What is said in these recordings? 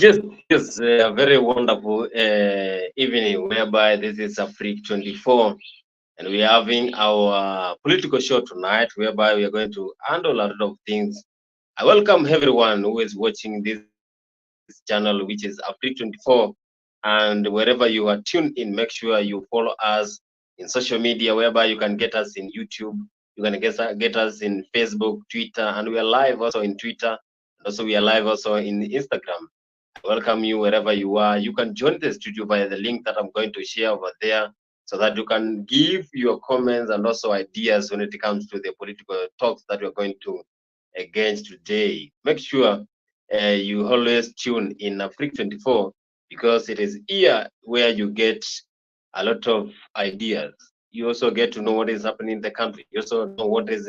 Yes, yes, a very wonderful evening whereby this is AFRIQ24 and we are having our political show tonight whereby we are going to handle a lot of things. I welcome everyone who is watching this channel, which is AFRIQ24, and wherever you are tuned in, make sure you follow us in social media whereby you can get us in YouTube, you can get us in Facebook, Twitter, and we are live also in Twitter, and also we are live also in Instagram. I welcome you wherever you are. You can join the studio via the link that I'm going to share over there so that you can give your comments and also ideas when it comes to the political talks that we're going to engage today. Make sure you always tune in AFRIQ24 because it is here where you get a lot of ideas. You also get to know what is happening in the country. You also know what is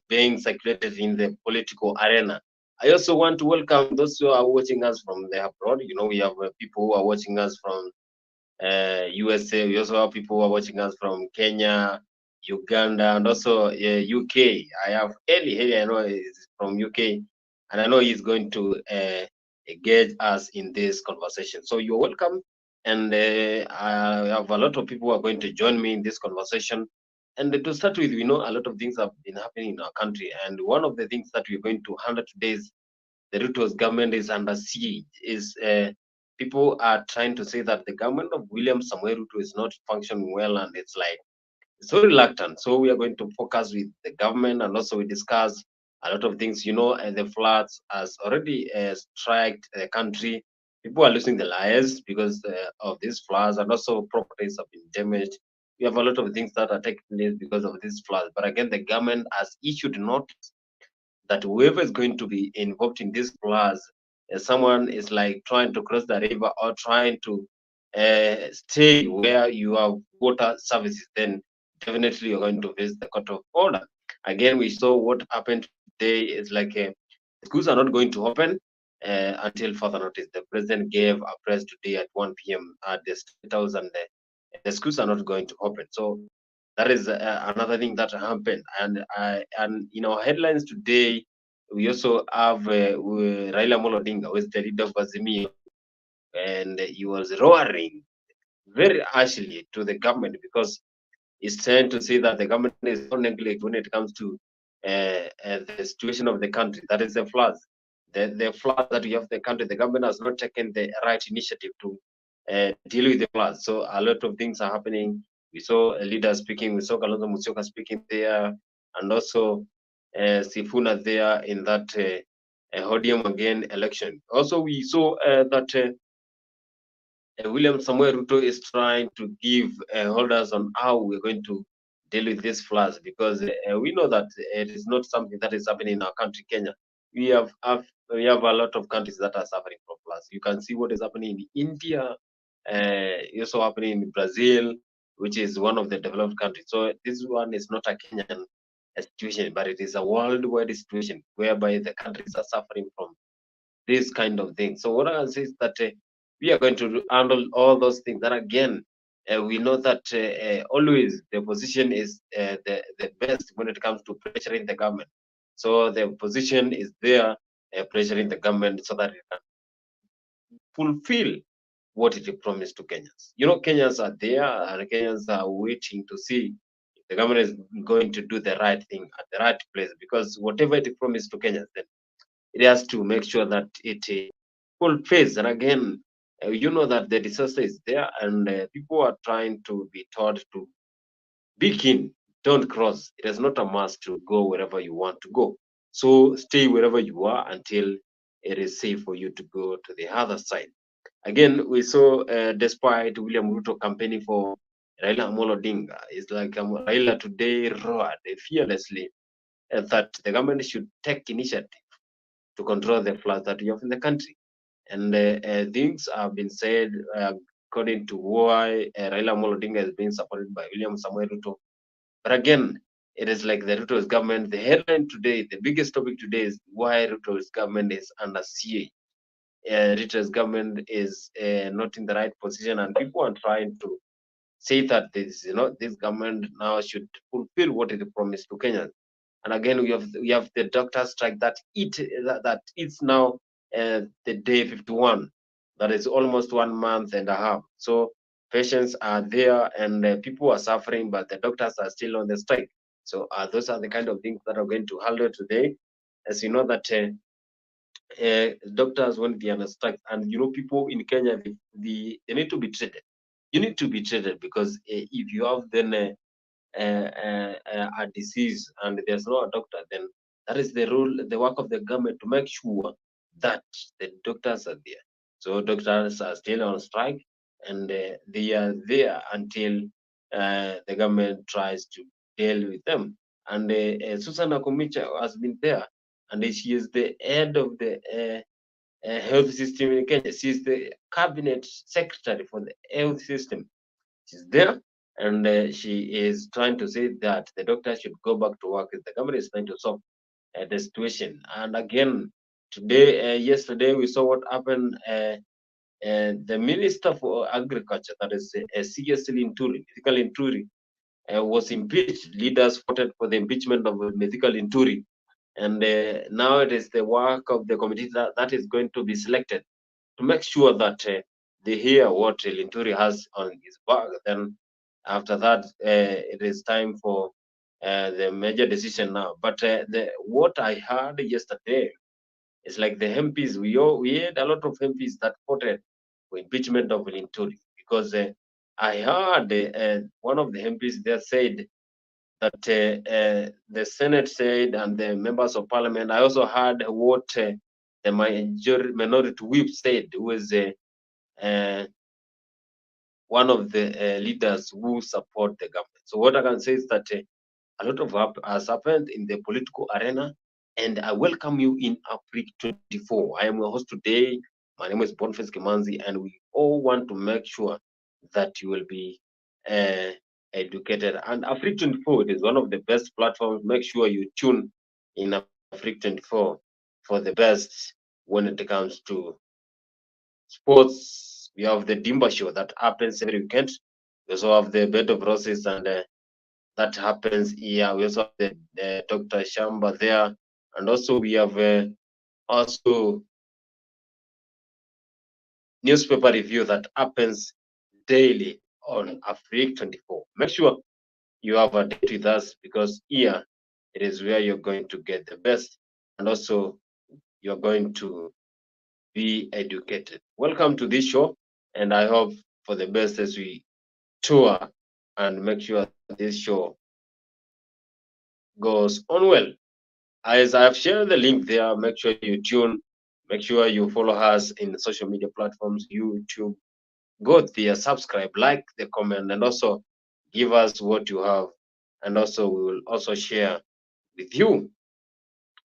being circulated in the political arena. I also want to welcome those who are watching us from the abroad. You know, we have people who are watching us from USA. We also have people who are watching us from Kenya, Uganda, and also UK. I have Eli. I know is from UK, and I know he's going to engage us in this conversation. So you're welcome, and I have a lot of people who are going to join me in this conversation. And to start with, we know a lot of things have been happening in our country, and one of the things that we're going to handle today is the Ruto's government is under siege. Is people are trying to say that the government of William Samuel Ruto is not functioning well, and it's like so reluctant. So we are going to focus with the government, and also we discuss a lot of things. You know, the floods has already struck the country. People are losing their lives because of these floods, and also properties have been damaged. We have a lot of things that are taking place because of these floods. But again, the government has issued notice that whoever is going to be involved in this class, someone is like trying to cross the river or trying to stay where you have water services, then definitely you're going to visit the court of order. Again, we saw what happened today is like schools are not going to open until further notice. The president gave a press today at 1 p.m. at the State House, and the schools are not going to open. So that is another thing that happened. And in our headlines today, we also have Raila Odinga, who is the leader of Azimio, and he was roaring very harshly to the government because he's trying to say that the government is so neglect when it comes to the situation of the country. That is the floods. The floods that we have in the country, the government has not taken the right initiative to deal with the floods. So a lot of things are happening. We saw a leader speaking, we saw Kalonzo Musyoka speaking there, and also Sifuna there in that Hodium again election. Also, we saw that William Samuel Ruto is trying to give holders on how we're going to deal with these floods because we know that it is not something that is happening in our country, Kenya. We have a lot of countries that are suffering from floods. You can see what is happening in India, also happening in Brazil, which is one of the developed countries. So this one is not a Kenyan situation, but it is a worldwide situation whereby the countries are suffering from this kind of thing. So what I can say is that we are going to handle all those things. And again, we know that always the opposition is the best when it comes to pressuring the government. So the opposition is there pressuring the government so that it can fulfill what it promised to Kenyans. You know, Kenyans are there and Kenyans are waiting to see if the government is going to do the right thing at the right place because whatever it promised to Kenyans, then it has to make sure that it fulfills. And again, you know that the disaster is there, and people are trying to be taught to be keen, don't cross. It is not a must to go wherever you want to go. So stay wherever you are until it is safe for you to go to the other side. Again, we saw, despite William Ruto campaigning for Raila Odinga, it's like Raila today roared fearlessly that the government should take initiative to control the floods that we have in the country. And things have been said according to why Raila Odinga is being supported by William Samuel Ruto. But again, it is like the Ruto's government. The headline today, the biggest topic today is why Ruto's government is under siege. Ruto's government is not in the right position, and people are trying to say that this, you know, this government now should fulfill what it promised to Kenyans. And again, we have the doctor strike that it's now the day 51. That is almost 1 month and a half. So patients are there and people are suffering, but the doctors are still on the strike. So those are the kind of things that are going to handle today. As you know that doctors when they are on strike, and you know people in Kenya, they need to be treated. You need to be treated because if you have then a disease and there's no doctor, then that is the rule, the work of the government to make sure that the doctors are there. So doctors are still on strike, and they are there until the government tries to deal with them. And Susan Akumicha has been there, and she is the head of the health system in Kenya. She's the cabinet secretary for the health system. She's there, and she is trying to say that the doctor should go back to work. The government is trying to solve the situation. And again, today, yesterday, we saw what happened. The Minister for Agriculture, that is CS Linturi, Mythical Linturi, was impeached. Leaders voted for the impeachment of Mythical Linturi. And now it is the work of the committee that is going to be selected to make sure that they hear what Linturi has on his bag. Then after that, it is time for the major decision now. But what I heard yesterday is like the MPs, we had a lot of MPs that voted for impeachment of Linturi, because I heard one of the MPs there said that the Senate said and the members of parliament. I also heard what the minority whip said, who is one of the leaders who support the government. So what I can say is that a lot of has happened in the political arena, and I welcome you in AFRIQ24. I am your host today. My name is Boniface Kimanzi, and we all want to make sure that you will be educated. And AFRIQ24 is one of the best platforms. Make sure you tune in AFRIQ24 for the best when it comes to sports. We have the Dimba show that happens every weekend. We also have the Bed of Roses, and that happens here. We also have the Dr. Shamba there, and also we have also newspaper review that happens daily on AFRIQ24. Make sure you have a date with us, because here it is where you're going to get the best, and also you're going to be educated. Welcome to this show, and I hope for the best as we tour and make sure this show goes on well. As I've shared the link there, make sure you tune, make sure you follow us in social media platforms, YouTube. Go there, subscribe, like the comment, and also give us what you have, and also we will also share with you.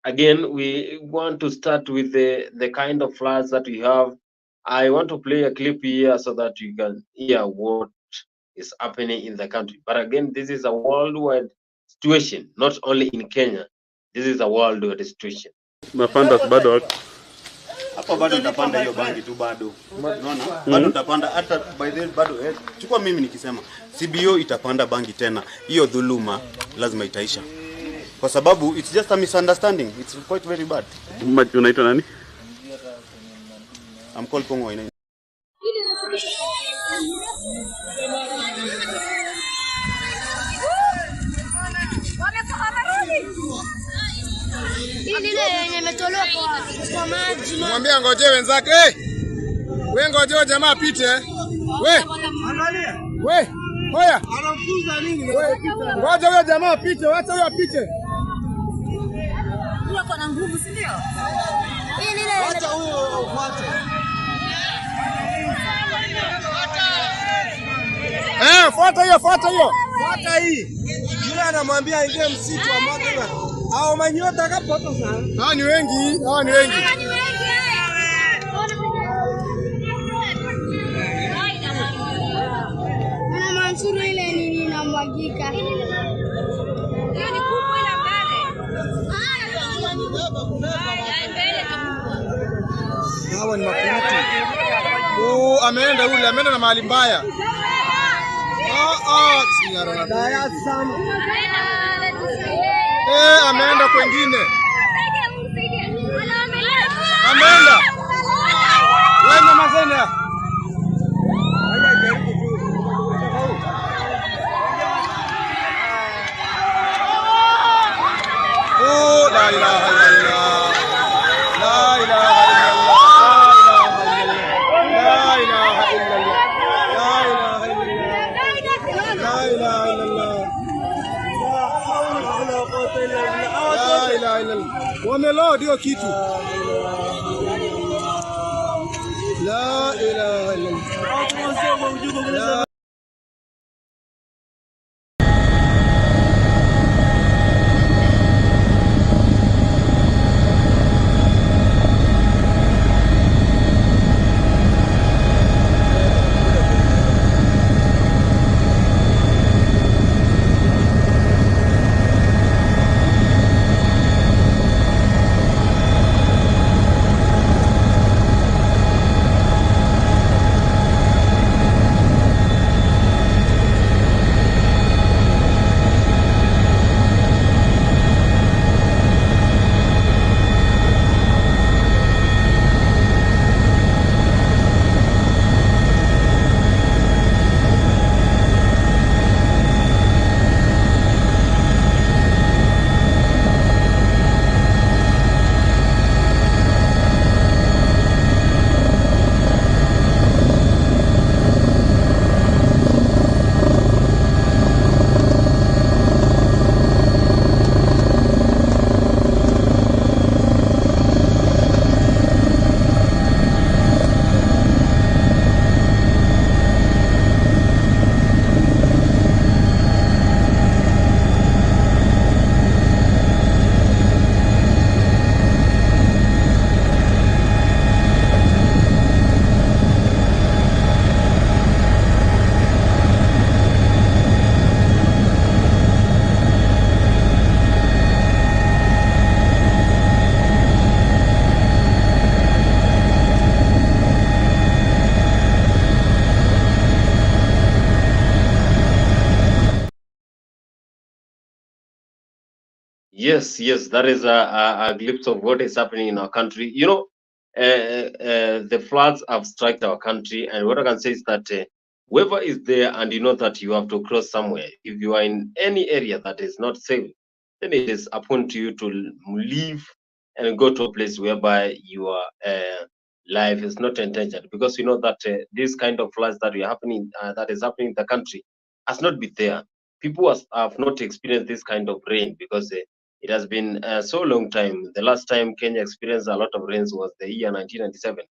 Again, we want to start with the kind of floods that we have. I want to play a clip here so that you can hear what is happening in the country. But again, this is a worldwide situation, not only in Kenya. This is a worldwide situation. Mapanda bado hapa, bado nitapanda hiyo bangi tu, bado unaona, bado nitapanda hata by the bado chukua mimi nikisema CBO itapanda bangi tena, hiyo dhuluma lazima itaisha, kwa sababu it's just a misunderstanding. It's quite very bad. Unaitwa nani? I'm called Kongo ina. Mwambie ngoje wenzake. Wewe ngoje jamaa apite. Wewe. Angalia. Wewe. Hoya. Anafuza nini? Ngoja huyo jamaa apite, acha huyo apite. Huyo kuna nguvu, si ndio? Acha huyo ufuate. Fuata hiyo, fuata hiyo. Fuata hii. Yule anamwambia ingie msitu wa Magega. Hao manyota kapoto sana. Hao ni wengi, hao ni wengi. Ana Mansuru ile nini inamwagika. Hiyo ni kubwa ile mbele. Hawa ni makuti. Ameenda yule, ameenda na mahali mbaya. Daya sana. Ameenda kwingine. Ameenda. hiyo kitu. La ilaha illallah. Yes, yes, that is a glimpse of what is happening in our country. You know, the floods have struck our country, and what I can say is that whoever is there and you know that you have to cross somewhere, if you are in any area that is not safe, then it is upon to you to leave and go to a place whereby your life is not endangered, because you know that this kind of floods that is happening in the country has not been there. People have not experienced this kind of rain because it has been so long time. The last time Kenya experienced a lot of rains was the year 1997.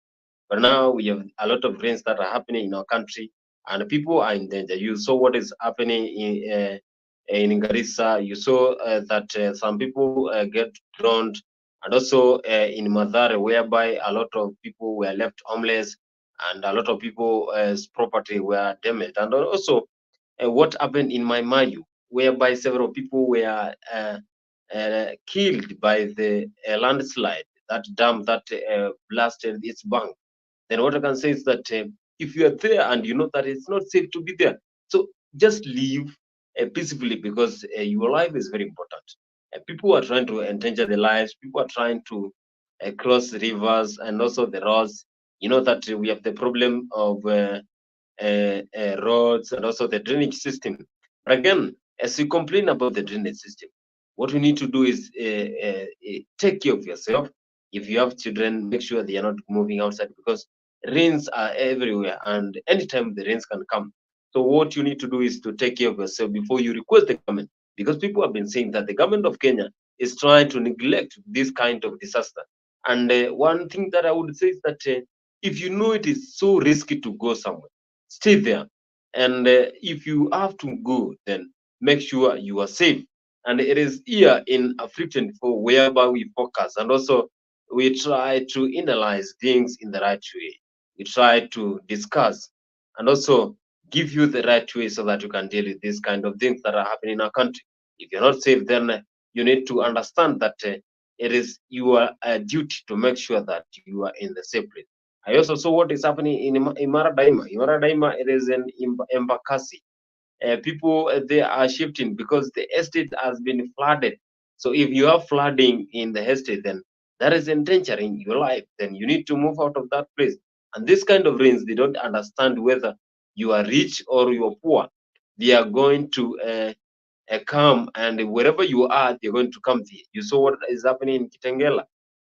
But now we have a lot of rains that are happening in our country, and people are in danger. You saw what is happening in Garissa. You saw that some people get drowned, and also in Madare, whereby a lot of people were left homeless, and a lot of people's property were damaged. And also what happened in Mayu, whereby several people were killed by the landslide, that dam that blasted its bank. Then what I can say is that if you are there and you know that it's not safe to be there, so just leave peacefully, because your life is very important. People are trying to endanger their lives. People are trying to cross rivers and also the roads. You know that we have the problem of roads and also the drainage system. But again, as you complain about the drainage system, what we need to do is take care of yourself. If you have children, make sure they are not moving outside, because rains are everywhere and anytime the rains can come. So what you need to do is to take care of yourself before you request the government, because people have been saying that the government of Kenya is trying to neglect this kind of disaster. And one thing that I would say is that if you know it is so risky to go somewhere, stay there. And if you have to go, then make sure you are safe. And it is here in AFRIQ24 whereby we focus, and also we try to analyze things in the right way. We try to discuss and also give you the right way so that you can deal with these kind of things that are happening in our country. If you're not safe, then you need to understand that it is your duty to make sure that you are in the safe place. I also saw what is happening in Imara Daima. Imara Daima, it is in Embakasi. People they are shifting because the estate has been flooded. So if you have flooding in the estate, then that is endangering your life. Then you need to move out of that place. And this kind of rains, they don't understand whether you are rich or you are poor. They are going to come, and wherever you are, they're going to come to you. You saw what is happening in Kitengela,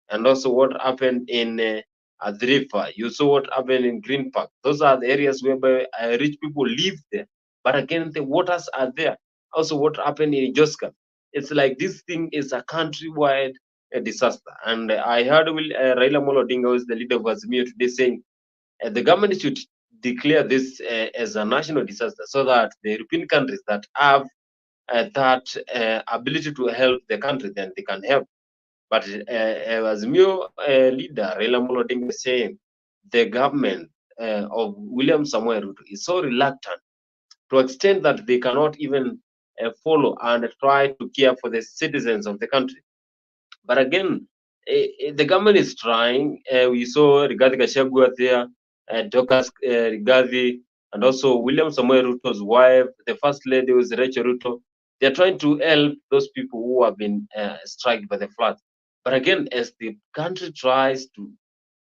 and also what happened in Adrifa. You saw what happened in Green Park. Those are the areas where rich people live there. But again, the waters are there. Also, what happened in Joska. It's like this thing is a countrywide disaster. And I heard Raila Odinga, who is the leader of Azimio, today saying the government should declare this as a national disaster so that the European countries that have that ability to help the country, then they can help. But Azimio leader Raila Odinga is saying the government of William Samoei Ruto is so reluctant to extent that they cannot even follow and try to care for the citizens of the country. But again, the government is trying. We saw Rigathi Gachagua there, Dorcas Rigathi, and also William Samoei Ruto's wife, the first lady was Rachel Ruto. They are trying to help those people who have been struck by the flood. But again, as the country tries to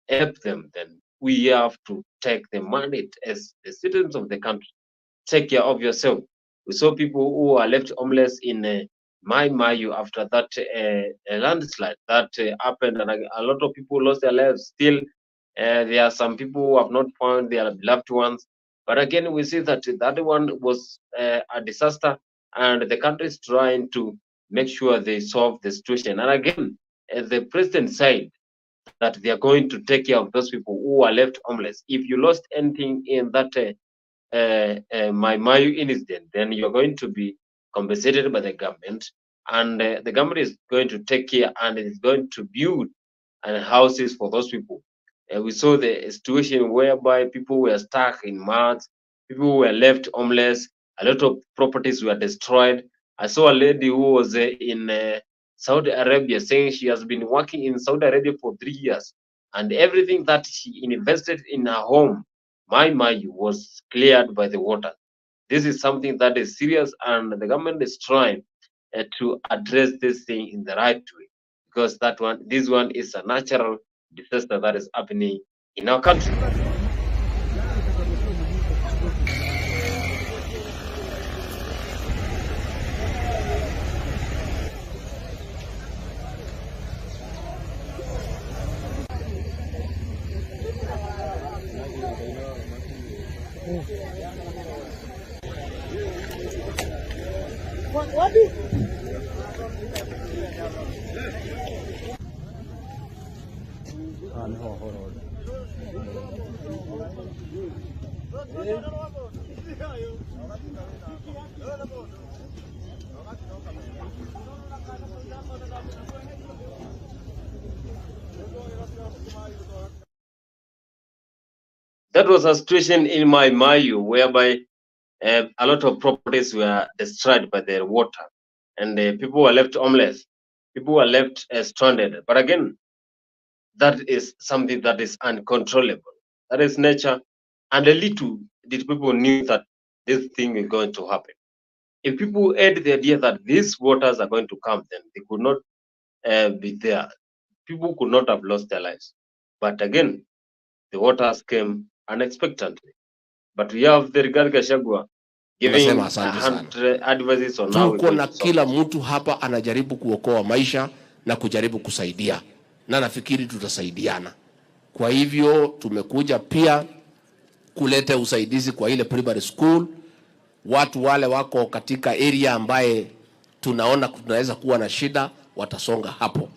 help them, then we have to take the mandate as the citizens of the country. Take care of yourself. We saw people who are left homeless in Mai Mayu after that landslide that happened, and a lot of people lost their lives. Still, there are some people who have not found their loved ones. But again, we see that that one was a disaster, and the country is trying to make sure they solve the situation. And again, the president said that they are going to take care of those people who are left homeless. If you lost anything in that my Mayu incident, then you're going to be compensated by the government, and the government is going to take care and it is going to build houses for those people. We saw the situation whereby people were stuck in mud, people were left homeless, a lot of properties were destroyed. I saw a lady who was in Saudi Arabia saying she has been working in Saudi Arabia for 3 years, and everything that she invested in her home, my Mayu, was cleared by the water. This is something that is serious, and the government is trying to address this thing in the right way, because this one is a natural disaster that is happening in our country. That was a situation in my Mayu whereby a lot of properties were destroyed by the water, and people were left homeless. People were left stranded. But again, that is something that is uncontrollable. That is nature. And a little did people knew that this thing is going to happen. If people had the idea that these waters are going to come, then they could not be there. People could not have lost their lives. But again, the waters came unexpectedly. But we have the Rigathi Gachagua giving advices on how tuko na kila mtu hapa anajaribu kuokoa maisha na kujaribu kusaidia, na nafikiri tutasaidiana. Kwa hivyo tumekuja pia kuleta usaidizi kwa ile primary school. Watu wale wako katika area ambaye tunaona tunaweza kuwa na shida watasonga hapo.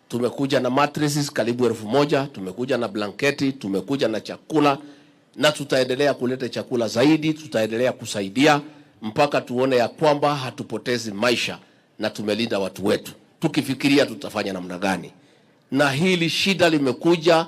Tumekuja na mattresses karibu 1000, tumekuja na blanketi, tumekuja na chakula, na tutaendelea kuleta chakula zaidi, tutaendelea kusaidia mpaka tuone ya kwamba hatupotezi maisha na tumelinda watu wetu. Tukifikiria tutafanya namna gani. Na hili shida limekuja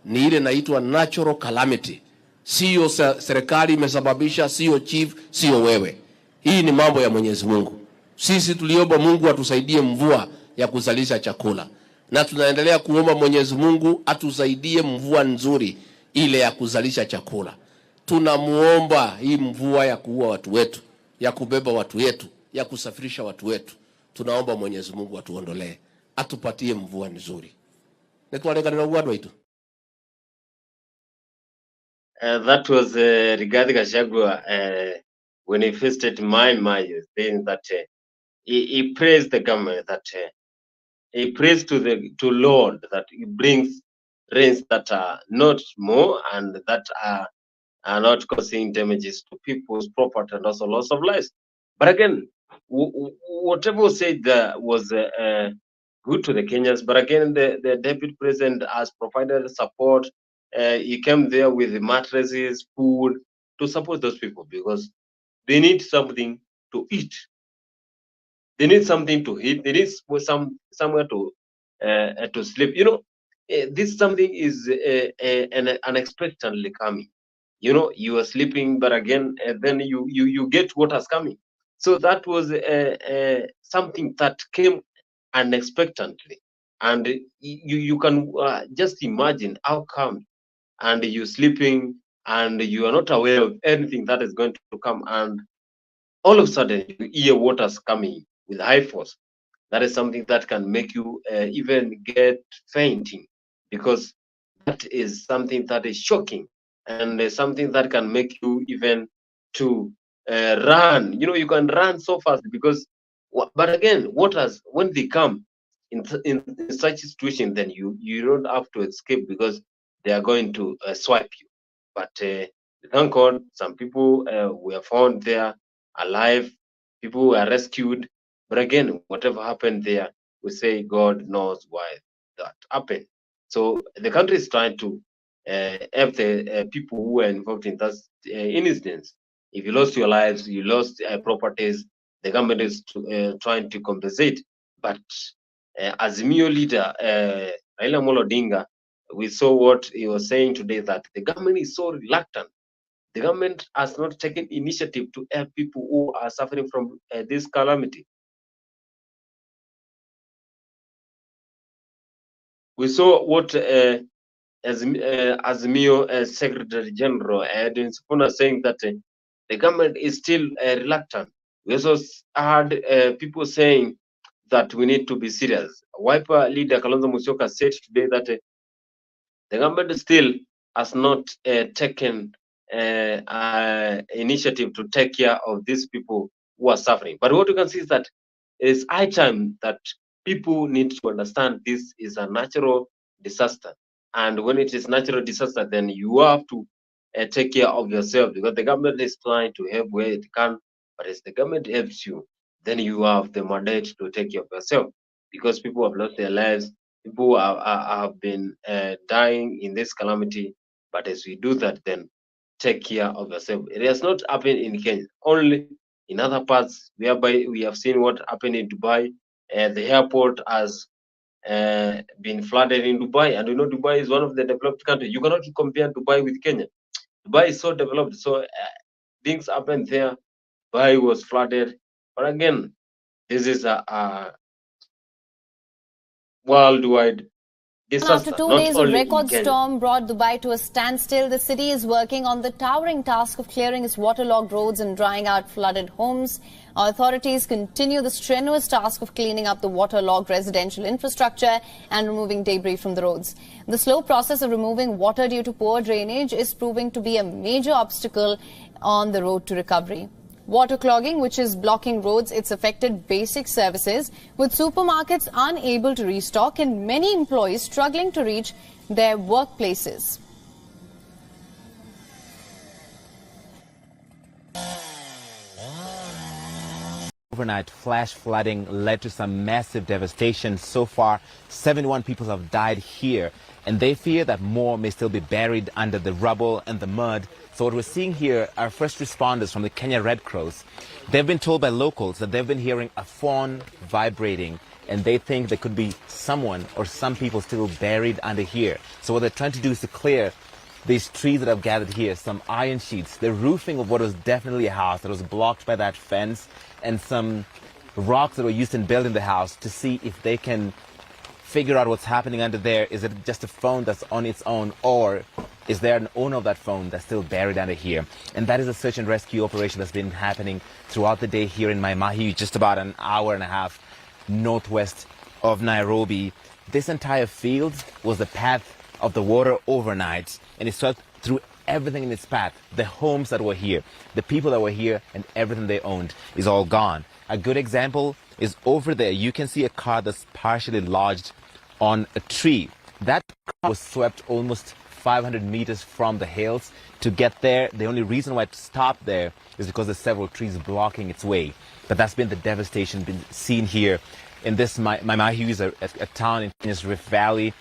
ni ile inaitwa natural calamity. Sio serikali imesababisha, sio chief, sio wewe. Hii ni mambo ya Mwenyezi Mungu. Sisi tuliomba Mungu atusaidie mvua ya kuzalisha chakula, na tunaendelea kuomba Mwenyezi Mungu atusaidie mvua nzuri ile ya kuzalisha chakula. Tunamuomba hii mvua ya kuua watu wetu, ya kubeba watu wetu, ya kusafirisha watu wetu. Tunaomba Mwenyezi Mungu atuondolee, atupatie mvua nzuri. Netwaregana watu wetu. That was Rigathi Gachagua when he visited my Mayu, saying that he praised the government, that he prays to Lord that he brings rains that are not more and that are not causing damages to people's property and also loss of lives. But again, whatever was said there was good to the Kenyans. But again, the deputy president has provided support. He came there with the mattresses, food to support those people because they need something to eat. They need something to eat. They need somewhere to sleep. This something is unexpectedly coming. You are sleeping, but again, then you get what is coming. So that was something that came unexpectedly, and you can just imagine how come, and you sleeping, and you are not aware of anything that is going to come, and all of a sudden you hear waters coming with high force. That is something that can make you even get fainting, because that is something that is shocking, and something that can make you even to run. You can run so fast because, but again, waters, when they come in such a situation, then you don't have to escape because they are going to swipe you. But thank God, some people were found there alive. People were rescued. But again, whatever happened there, we say God knows why that happened. So the country is trying to help the people who were involved in that incidents. If you lost your lives, you lost properties, the government is trying to compensate. But Azimio leader Raila Odinga, we saw what he was saying today, that the government is so reluctant. The government has not taken initiative to help people who are suffering from this calamity. We saw what Azimio Secretary General Edwin Sifuna saying that the government is still reluctant. We also heard people saying that we need to be serious. Wiper leader Kalonzo Musyoka said today that the government still has not taken initiative to take care of these people who are suffering. But what you can see is that it is high time that people need to understand this is a natural disaster. And when it is natural disaster, then you have to take care of yourself, because the government is trying to help where it can. But as the government helps you, then you have the mandate to take care of yourself, because people have lost their lives. People have been dying in this calamity. But as we do that, then take care of yourself. It has not happened in Kenya, only in other parts whereby we have seen what happened in Dubai. The airport has been flooded in Dubai, and Dubai is one of the developed countries. You cannot compare Dubai with Kenya. Dubai is so developed, so things happened there. Dubai was flooded, but again, this is a worldwide disaster. After 2 not days of only in record Kenya. storm brought Dubai to a standstill, the city is working on the towering task of clearing its waterlogged roads and drying out flooded homes. Authorities continue the strenuous task of cleaning up the waterlogged residential infrastructure and removing debris from the roads. The slow process of removing water due to poor drainage is proving to be a major obstacle on the road to recovery. Water clogging, which is blocking roads, it's affected basic services, with supermarkets unable to restock and many employees struggling to reach their workplaces. Overnight flash flooding led to some massive devastation. So far, 71 people have died here, and they fear that more may still be buried under the rubble and the mud. So what we're seeing here are first responders from the Kenya Red Cross. They've been told by locals that they've been hearing a phone vibrating, and they think there could be someone or some people still buried under here. So what they're trying to do is to clear these trees that have gathered here, some iron sheets, the roofing of what was definitely a house that was blocked by that fence, and some rocks that were used in building the house, to see if they can figure out what's happening under there. Is it just a phone that's on its own, or is there an owner of that phone that's still buried under here? And that is a search and rescue operation that's been happening throughout the day here in Maimahiu, just about an hour and a half northwest of Nairobi. This entire field was the path of the water overnight, and it swept through everything in its path. The homes that were here, the people that were here, and everything they owned is all gone. A good example is over there. You can see a car that's partially lodged on a tree. That car was swept almost 500 meters from the hills to get there. The only reason why it stopped there is because there's several trees blocking its way. But that's been the devastation been seen here in this Maimahiu is a town in Kenya's Rift Valley.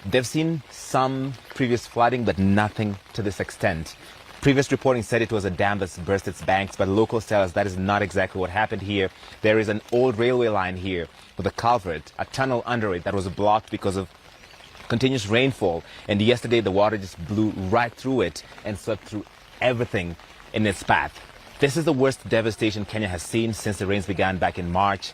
They've seen some previous flooding, but nothing to this extent. Previous reporting said it was a dam that's burst its banks, but locals tell us that is not exactly what happened here. There is an old railway line here with a culvert, a tunnel under it that was blocked because of continuous rainfall. And yesterday the water just blew right through it and swept through everything in its path. This is the worst devastation Kenya has seen since the rains began back in March.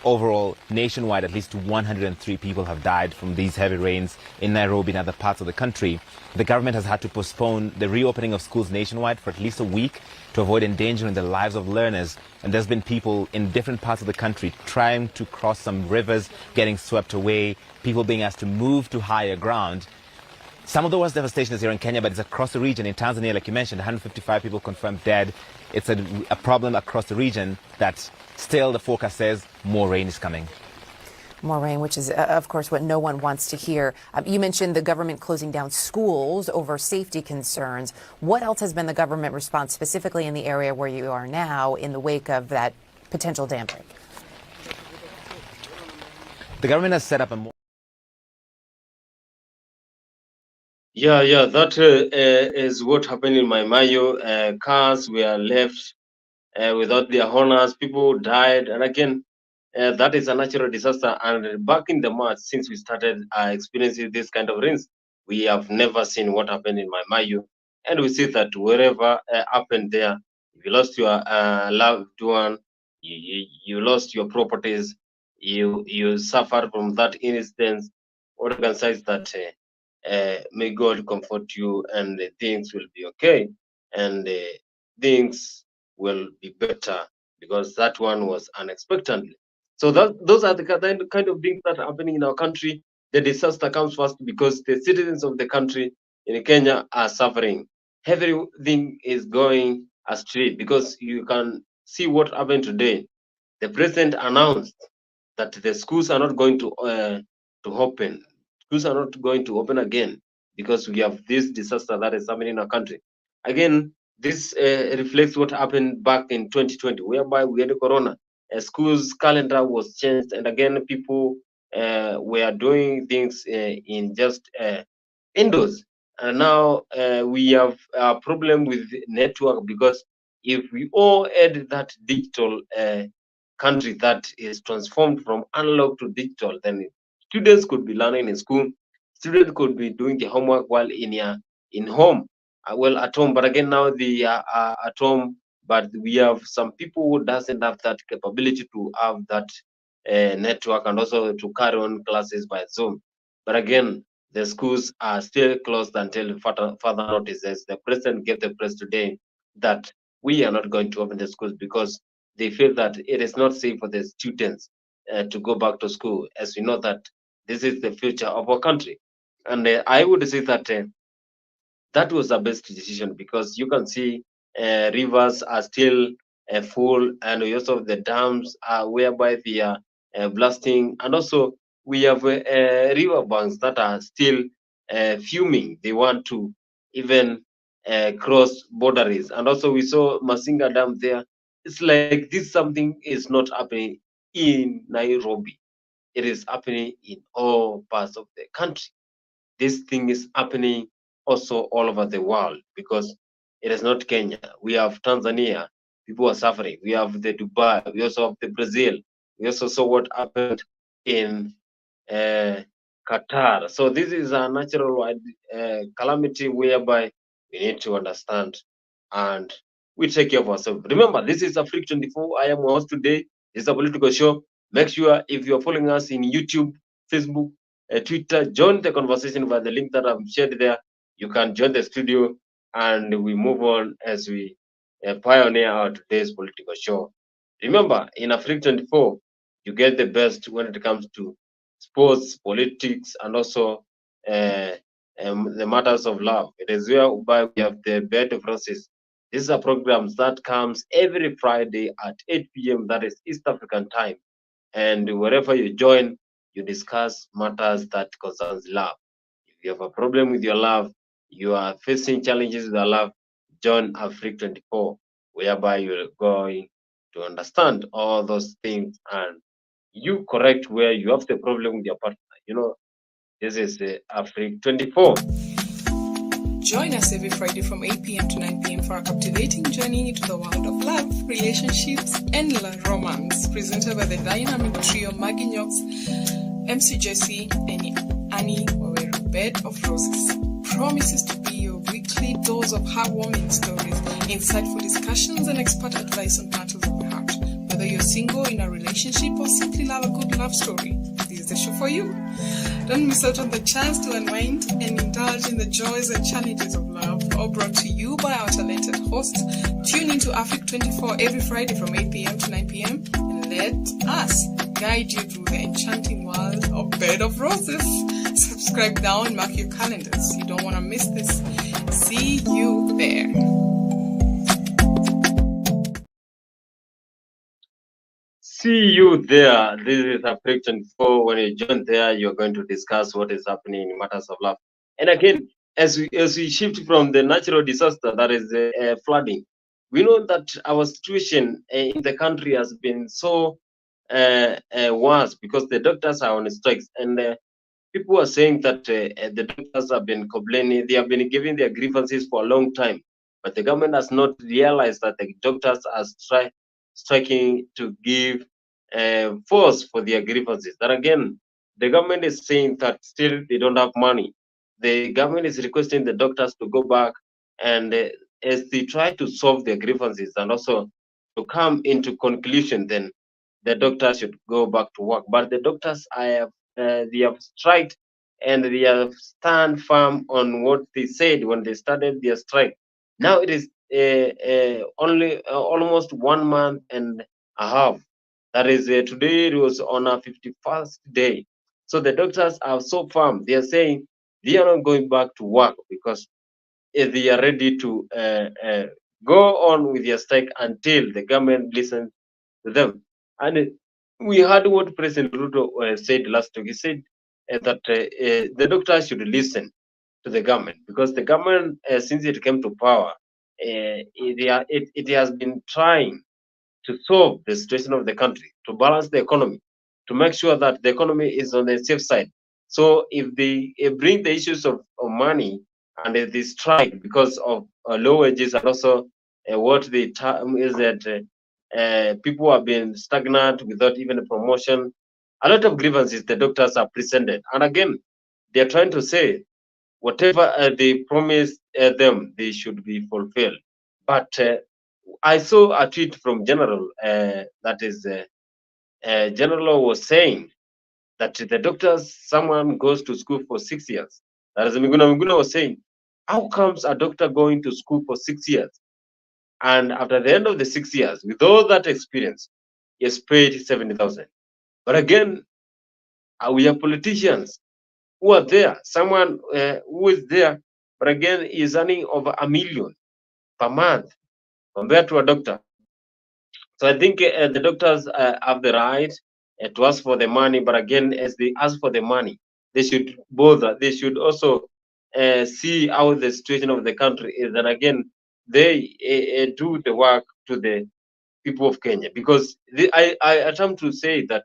Overall, nationwide, at least 103 people have died from these heavy rains in Nairobi and other parts of the country. The government has had to postpone the reopening of schools nationwide for at least a week to avoid endangering the lives of learners. And there's been people in different parts of the country trying to cross some rivers, getting swept away, people being asked to move to higher ground. Some of the worst devastation is here in Kenya, but it's across the region. In Tanzania, like you mentioned, 155 people confirmed dead. It's a problem across the region that still the forecast says more rain is coming. More rain, which is, of course, what no one wants to hear. You mentioned the government closing down schools over safety concerns. What else has been the government response, specifically in the area where you are now, in the wake of that potential dam break? The government has set up a more... Yeah, that is what happened in Maimahiu. Cars were left without their owners. People died, and again, that is a natural disaster. And back in the March, since we started experiencing this kind of rains, we have never seen what happened in Maimahiu, and we see that wherever happened there, if you lost your loved one, you lost your properties, you suffered from that instance. What I can say is that. May God comfort you, and things will be okay, and things will be better, because that one was unexpectedly. So those are the kind of things that are happening in our country. The disaster comes first because the citizens of the country in Kenya are suffering. Everything is going astray, because you can see what happened today. The president announced that the schools are not going to open. Schools are not going to open again because we have this disaster that is happening in our country. Again, this reflects what happened back in 2020, whereby we had a corona. A school's calendar was changed, and again, people were doing things in just indoors. And now we have a problem with network, because if we all add that digital country that is transformed from analog to digital, then students could be learning in school, students could be doing the homework while in home, at home. But again, now they are at home, but we have some people who doesn't have that capability to have that network, and also to carry on classes by Zoom. But again, the schools are still closed until further notices. The president gave the press today that we are not going to open the schools because they feel that it is not safe for the students to go back to school, as we know that this is the future of our country. And I would say that that was the best decision, because you can see rivers are still full, and we also have the dams whereby they are blasting, and also we have river banks that are still fuming. They want to even cross boundaries. And also we saw Masinga Dam there. It's like this something is not happening in Nairobi. It is happening in all parts of the country. This thing is happening also all over the world, because it is not Kenya. We have Tanzania, people are suffering. We have the Dubai, we also have the Brazil. We also saw what happened in Qatar. So this is a natural calamity whereby we need to understand, and we take care of ourselves. Remember, this is AFRIQ24. I am your host today. This is a political show. Make sure if you are following us in YouTube, Facebook, Twitter, join the conversation via the link that I've shared there. You can join the studio, and we move on as we pioneer our today's political show. Remember, in AFRIQ24, you get the best when it comes to sports, politics, and also the matters of love. It is whereby we have the bed of roses. These are programs that comes every Friday at 8 p.m. That is East African time. And wherever you join, you discuss matters that concerns love. If you have a problem with your love, you are facing challenges with your love, join AFRIQ24, whereby you're going to understand all those things and you correct where you have the problem with your partner. You know, this is the AFRIQ24. Join us every Friday from 8 p.m. to 9 p.m. for a captivating journey into the world of love, relationships, and romance. Presented by the dynamic trio Maggie Knox, MC Jesse, and Annie Waweru, Bed of Roses. Promises to be your weekly dose of heartwarming stories, insightful discussions, and expert advice on matters of the heart. Whether you're single, in a relationship, or simply love a good love story, this is the show for you. Don't miss out on the chance to unwind and indulge in the joys and challenges of love, all brought to you by our talented hosts. Tune into AFRIQ24 every Friday from 8 p.m. to 9 p.m. and let us guide you through the enchanting world of Bed of Roses. Subscribe now and mark your calendars. You don't want to miss this. See you there. See you there. This is AFRIQ24. When you join there, you're going to discuss what is happening in matters of love. And again, as we shift from the natural disaster that is flooding, we know that our situation in the country has been so worse because the doctors are on strikes, and people are saying that the doctors have been complaining. They have been giving their grievances for a long time, but the government has not realized that the doctors are striking to give force for their grievances. That again, the government is saying that still they don't have money. The government is requesting the doctors to go back and as they try to solve their grievances and also to come into conclusion, then the doctors should go back to work. But the doctors they have striked and they have stand firm on what they said when they started their strike. Now it is only almost 1 month and a half. That is today it was on our 51st day. So the doctors are so firm. They are saying they are not going back to work because they are ready to go on with their strike until the government listens to them. And we heard what President Ruto said last week. He said that the doctors should listen to the government because the government, since it came to power, it has been trying to solve the situation of the country, to balance the economy, to make sure that the economy is on the safe side. So if they bring the issues of money and they strike because of low wages and also what the term is that people have been stagnant without even a promotion, a lot of grievances the doctors are presented. And again, they're trying to say whatever they promised them, they should be fulfilled. But I saw a tweet from General, that is, General was saying that the doctors, someone goes to school for 6 years. That is, Miguna was saying, how comes a doctor going to school for 6 years? And after the end of the 6 years, with all that experience, he is paid 70,000. But again, we are politicians who are there. Someone who is there, but again, is earning over $1 million per month compared to a doctor. So I think the doctors have the right to ask for the money, but again, as they ask for the money, they should bother. They should also see how the situation of the country is, and again, they do the work to the people of Kenya. Because I attempt to say that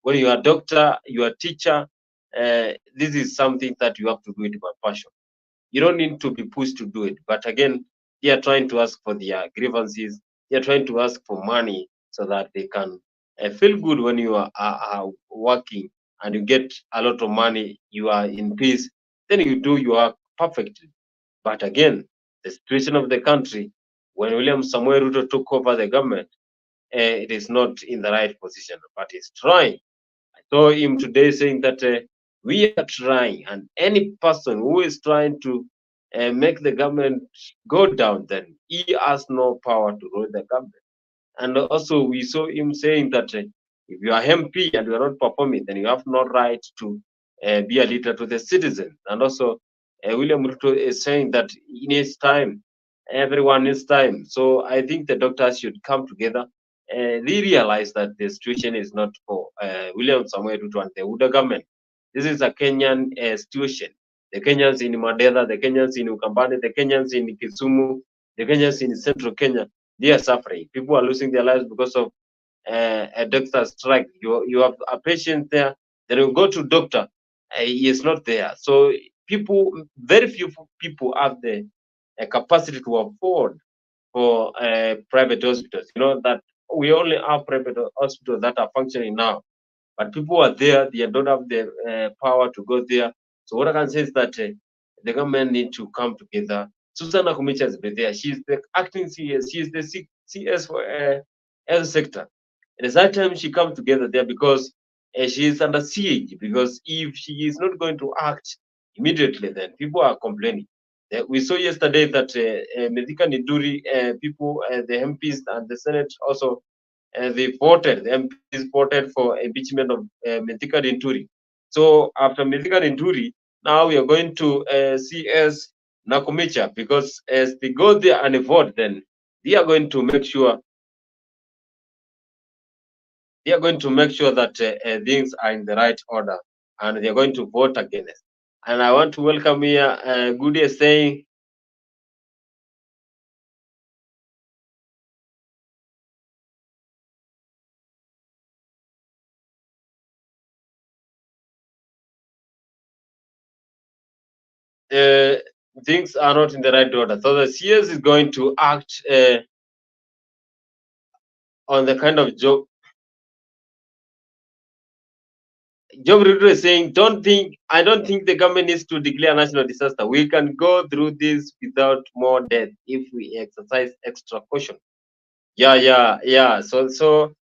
when you are a doctor, you are a teacher, this is something that you have to do it by passion. You don't need to be pushed to do it. But again, they are trying to ask for their grievances. They are trying to ask for money so that they can feel good when you are working and you get a lot of money. You are in peace. Then you do your work perfectly. But again, the situation of the country, when William Samuel Ruto took over the government, it is not in the right position, but he's trying. I saw him today saying that we are trying, and any person who is trying to make the government go down, then he has no power to rule the government. And also, we saw him saying that if you are MP and you are not performing, then you have no right to be a leader to the citizens. And also, William Ruto is saying that in his time, everyone needs time. So I think the doctors should come together. They realize that the situation is not for William Samuel Ruto and the UDA government. This is a Kenyan situation. The Kenyans in Madera, the Kenyans in Ukambani, the Kenyans in Kisumu, the Kenyans in Central Kenya, they are suffering. People are losing their lives because of a doctor strike. You have a patient there, then you go to doctor, he is not there. So very few people have the capacity to afford for private hospitals. You know that we only have private hospitals that are functioning now, but people are there, they don't have the power to go there. So what I can say is that the government need to come together. Susanna Kumicha has been there. She's the acting CS. She's the CS for health sector. It is that time she come together there because she is under siege. Because if she is not going to act immediately, then people are complaining. We saw yesterday that Mithika Niduri, people, the MPs and the Senate also the MPs voted for impeachment of Mithika Linturi. So after Mithika Linturi, now we are going to CS Nakumicha, because as they go there and vote, then they are going to make sure that things are in the right order, and they are going to vote against. And I want to welcome here Goody saying, things are not in the right order. So the CS is going to act on the kind of job. Job Ruto is saying, I don't think the government needs to declare national disaster. We can go through this without more death if we exercise extra caution. Yeah.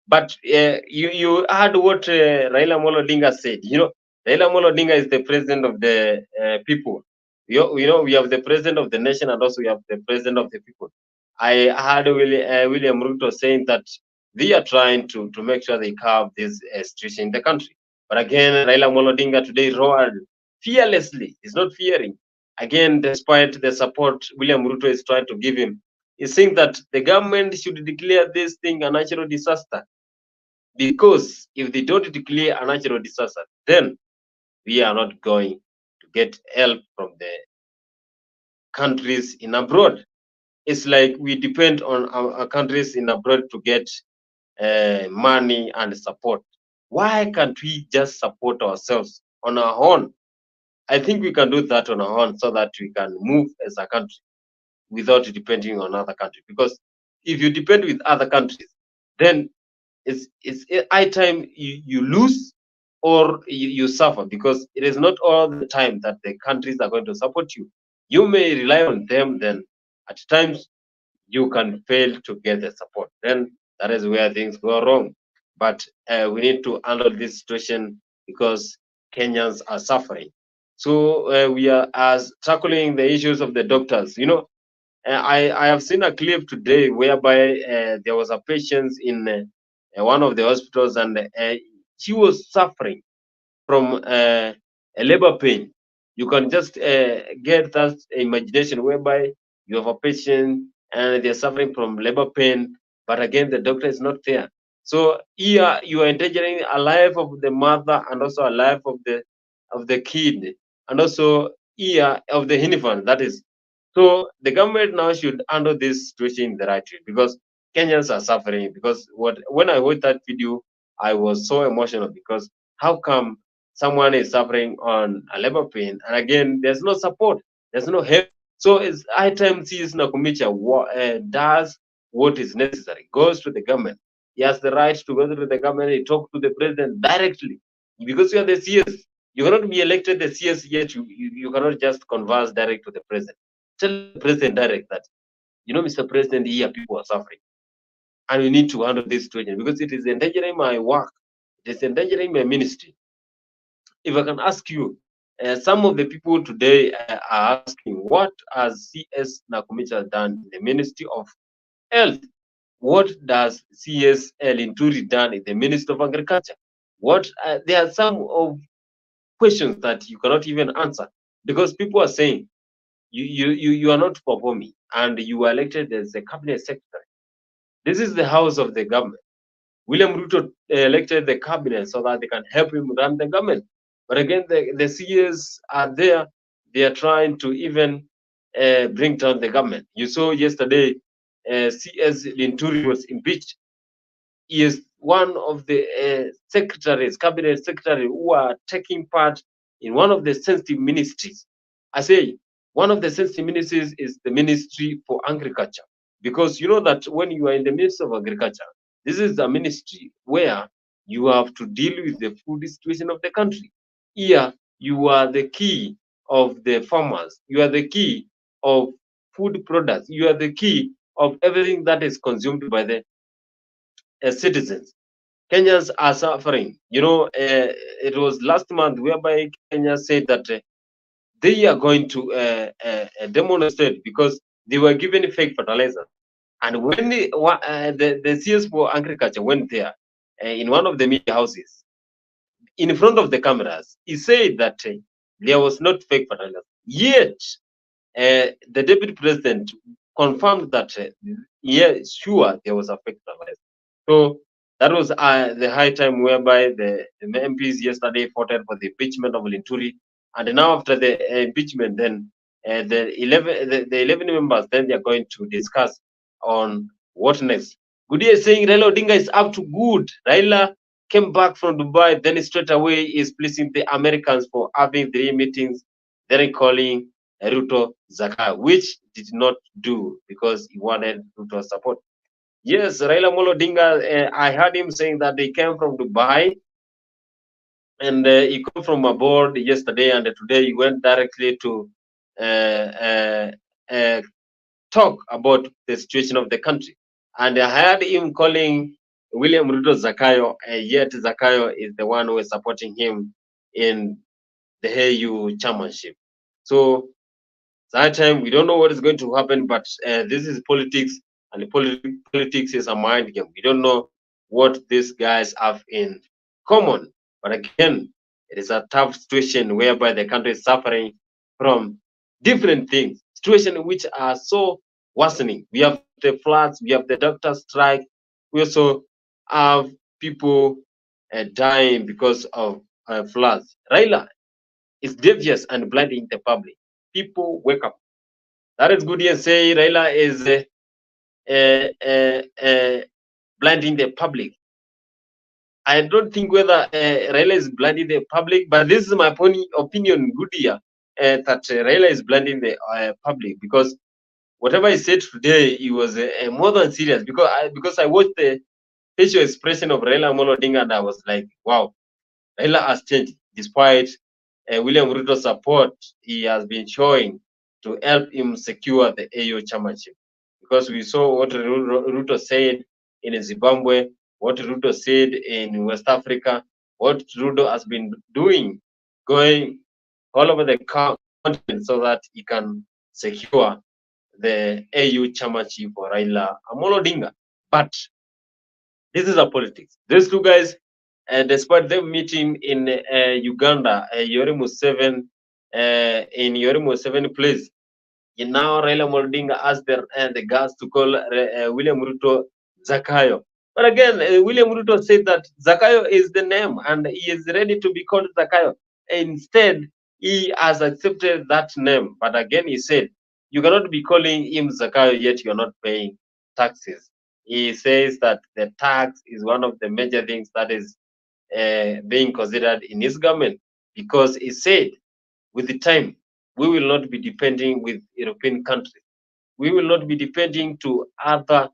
But you heard what Raila Odinga said. You know, Raila Odinga is the president of the people. You know, we have the president of the nation, and also we have the president of the people. I heard William Ruto saying that they are trying to make sure they curb this situation in the country. But again, Raila Odinga today roared fearlessly. He's not fearing. Again, despite the support William Ruto is trying to give him, is saying that the government should declare this thing a natural disaster, because if they don't declare a natural disaster, then we are not going to get help from the countries in abroad. It's like we depend on our countries in abroad to get money and support. Why can't we just support ourselves on our own? I think we can do that on our own so that we can move as a country without depending on other countries. Because if you depend with other countries, then it's high time you lose or you suffer, because it is not all the time that the countries are going to support you. You may rely on them, then at times you can fail to get the support. Then that is where things go wrong. But we need to handle this situation because Kenyans are suffering. So we are as tackling the issues of the doctors. You know, I have seen a clip today whereby there was a patient in one of the hospitals, and she was suffering from a labor pain. You can just get that imagination whereby you have a patient and they're suffering from labor pain, but again the doctor is not there. So here you are endangering a life of the mother and also a life of the kid, and also here of the infant. That is, so the government now should handle this situation in the right way, because Kenyans are suffering. Because when I watched that video, I was so emotional, because how come someone is suffering on a labor pain, and again there's no support, there's no help? So it's high time CS Nakumicha does what is necessary, goes to the government. He has the right to go to the government and talk to the president directly, because you are the CS. You cannot be elected the CS, yet you cannot just converse direct to the president. Tell the president direct that, you know, Mr. President, here people are suffering, and we need to handle this situation because it is endangering my work, it is endangering my ministry. If I can ask you, some of the people today are asking, what has CS Nakumicha done in the Ministry of Health? What does CS Linturi done in the Ministry of Agriculture? What there are some of questions that you cannot even answer, because people are saying you are not performing, and you were elected as a cabinet secretary. This is the house of the government. William Ruto elected the cabinet so that they can help him run the government. But again, the CS are there. They are trying to even bring down the government. You saw yesterday CS Linturi was impeached. he is one of the secretaries, cabinet secretary, who are taking part in one of the sensitive ministries. I say one of the sensitive ministries is the Ministry for Agriculture, because you know that when you are in the Ministry of Agriculture, this is a ministry where you have to deal with the food situation of the country. Here, you are the key of the farmers. You are the key of food products. You are the key of everything that is consumed by the citizens. Kenyans are suffering. You know, it was last month whereby Kenya said that they are going to demonstrate because they were given fake fertilizer. And when the CS for Agriculture went there in one of the media houses, in front of the cameras, he said that there was not fake fertilizer. Yet, the deputy president confirmed that, yeah, sure, there was a fake fertilizer. So that was the high time whereby the MPs yesterday voted for the impeachment of Linturi. And now after the impeachment, then the 11 members, then they're going to discuss on what next. Goodyear is saying Raila Odinga is up to good. Raila came back from Dubai, then straight away is pleasing the Americans for having 3 meetings, then calling Ruto'S, which did not do because he wanted Ruto's support. Yes, Raila Odinga, I heard him saying that they came from Dubai and he came from aboard yesterday, and today he went directly to talk about the situation of the country. And I heard him calling William Ruto Zakayo, yet Zakayo is the one who is supporting him in the AU chairmanship. So that time we don't know what is going to happen, but this is politics, and politics is a mind game. We don't know what these guys have in common. But again, it is a tough situation whereby the country is suffering from different things, situations which are so worsening. We have the floods, we have the doctor strike, we also have people dying because of floods. Raila is devious and blinding the public. People wake up. That is good. Yes, say Raila is blinding the public. I don't think whether Raila is blinding the public, but this is my opinion, good here, that Raila is blinding the public, because whatever he said today, he was more than serious, because I watched the facial expression of Raila Odinga and I was like, wow, Raila has changed despite William Ruto's support he has been showing to help him secure the AU chairmanship. Because we saw what Ruto said in Zimbabwe, what Ruto said in West Africa, what Ruto has been doing, going all over the continent so that he can secure the AU chairmanship for Raila Odinga. But this is a politics. These two guys, despite them meeting in Uganda, Yoweri Museveni, in Yoweri Museveni place, now Raila Odinga asked the guys to call William Ruto Zakayo. But again, William Ruto said that Zakayo is the name and he is ready to be called Zakayo. Instead, he has accepted that name. But again, he said, you cannot be calling him Zakayo yet you're not paying taxes. He says that the tax is one of the major things that is being considered in his government, because he said with the time we will not be depending with European countries. We will not be depending to other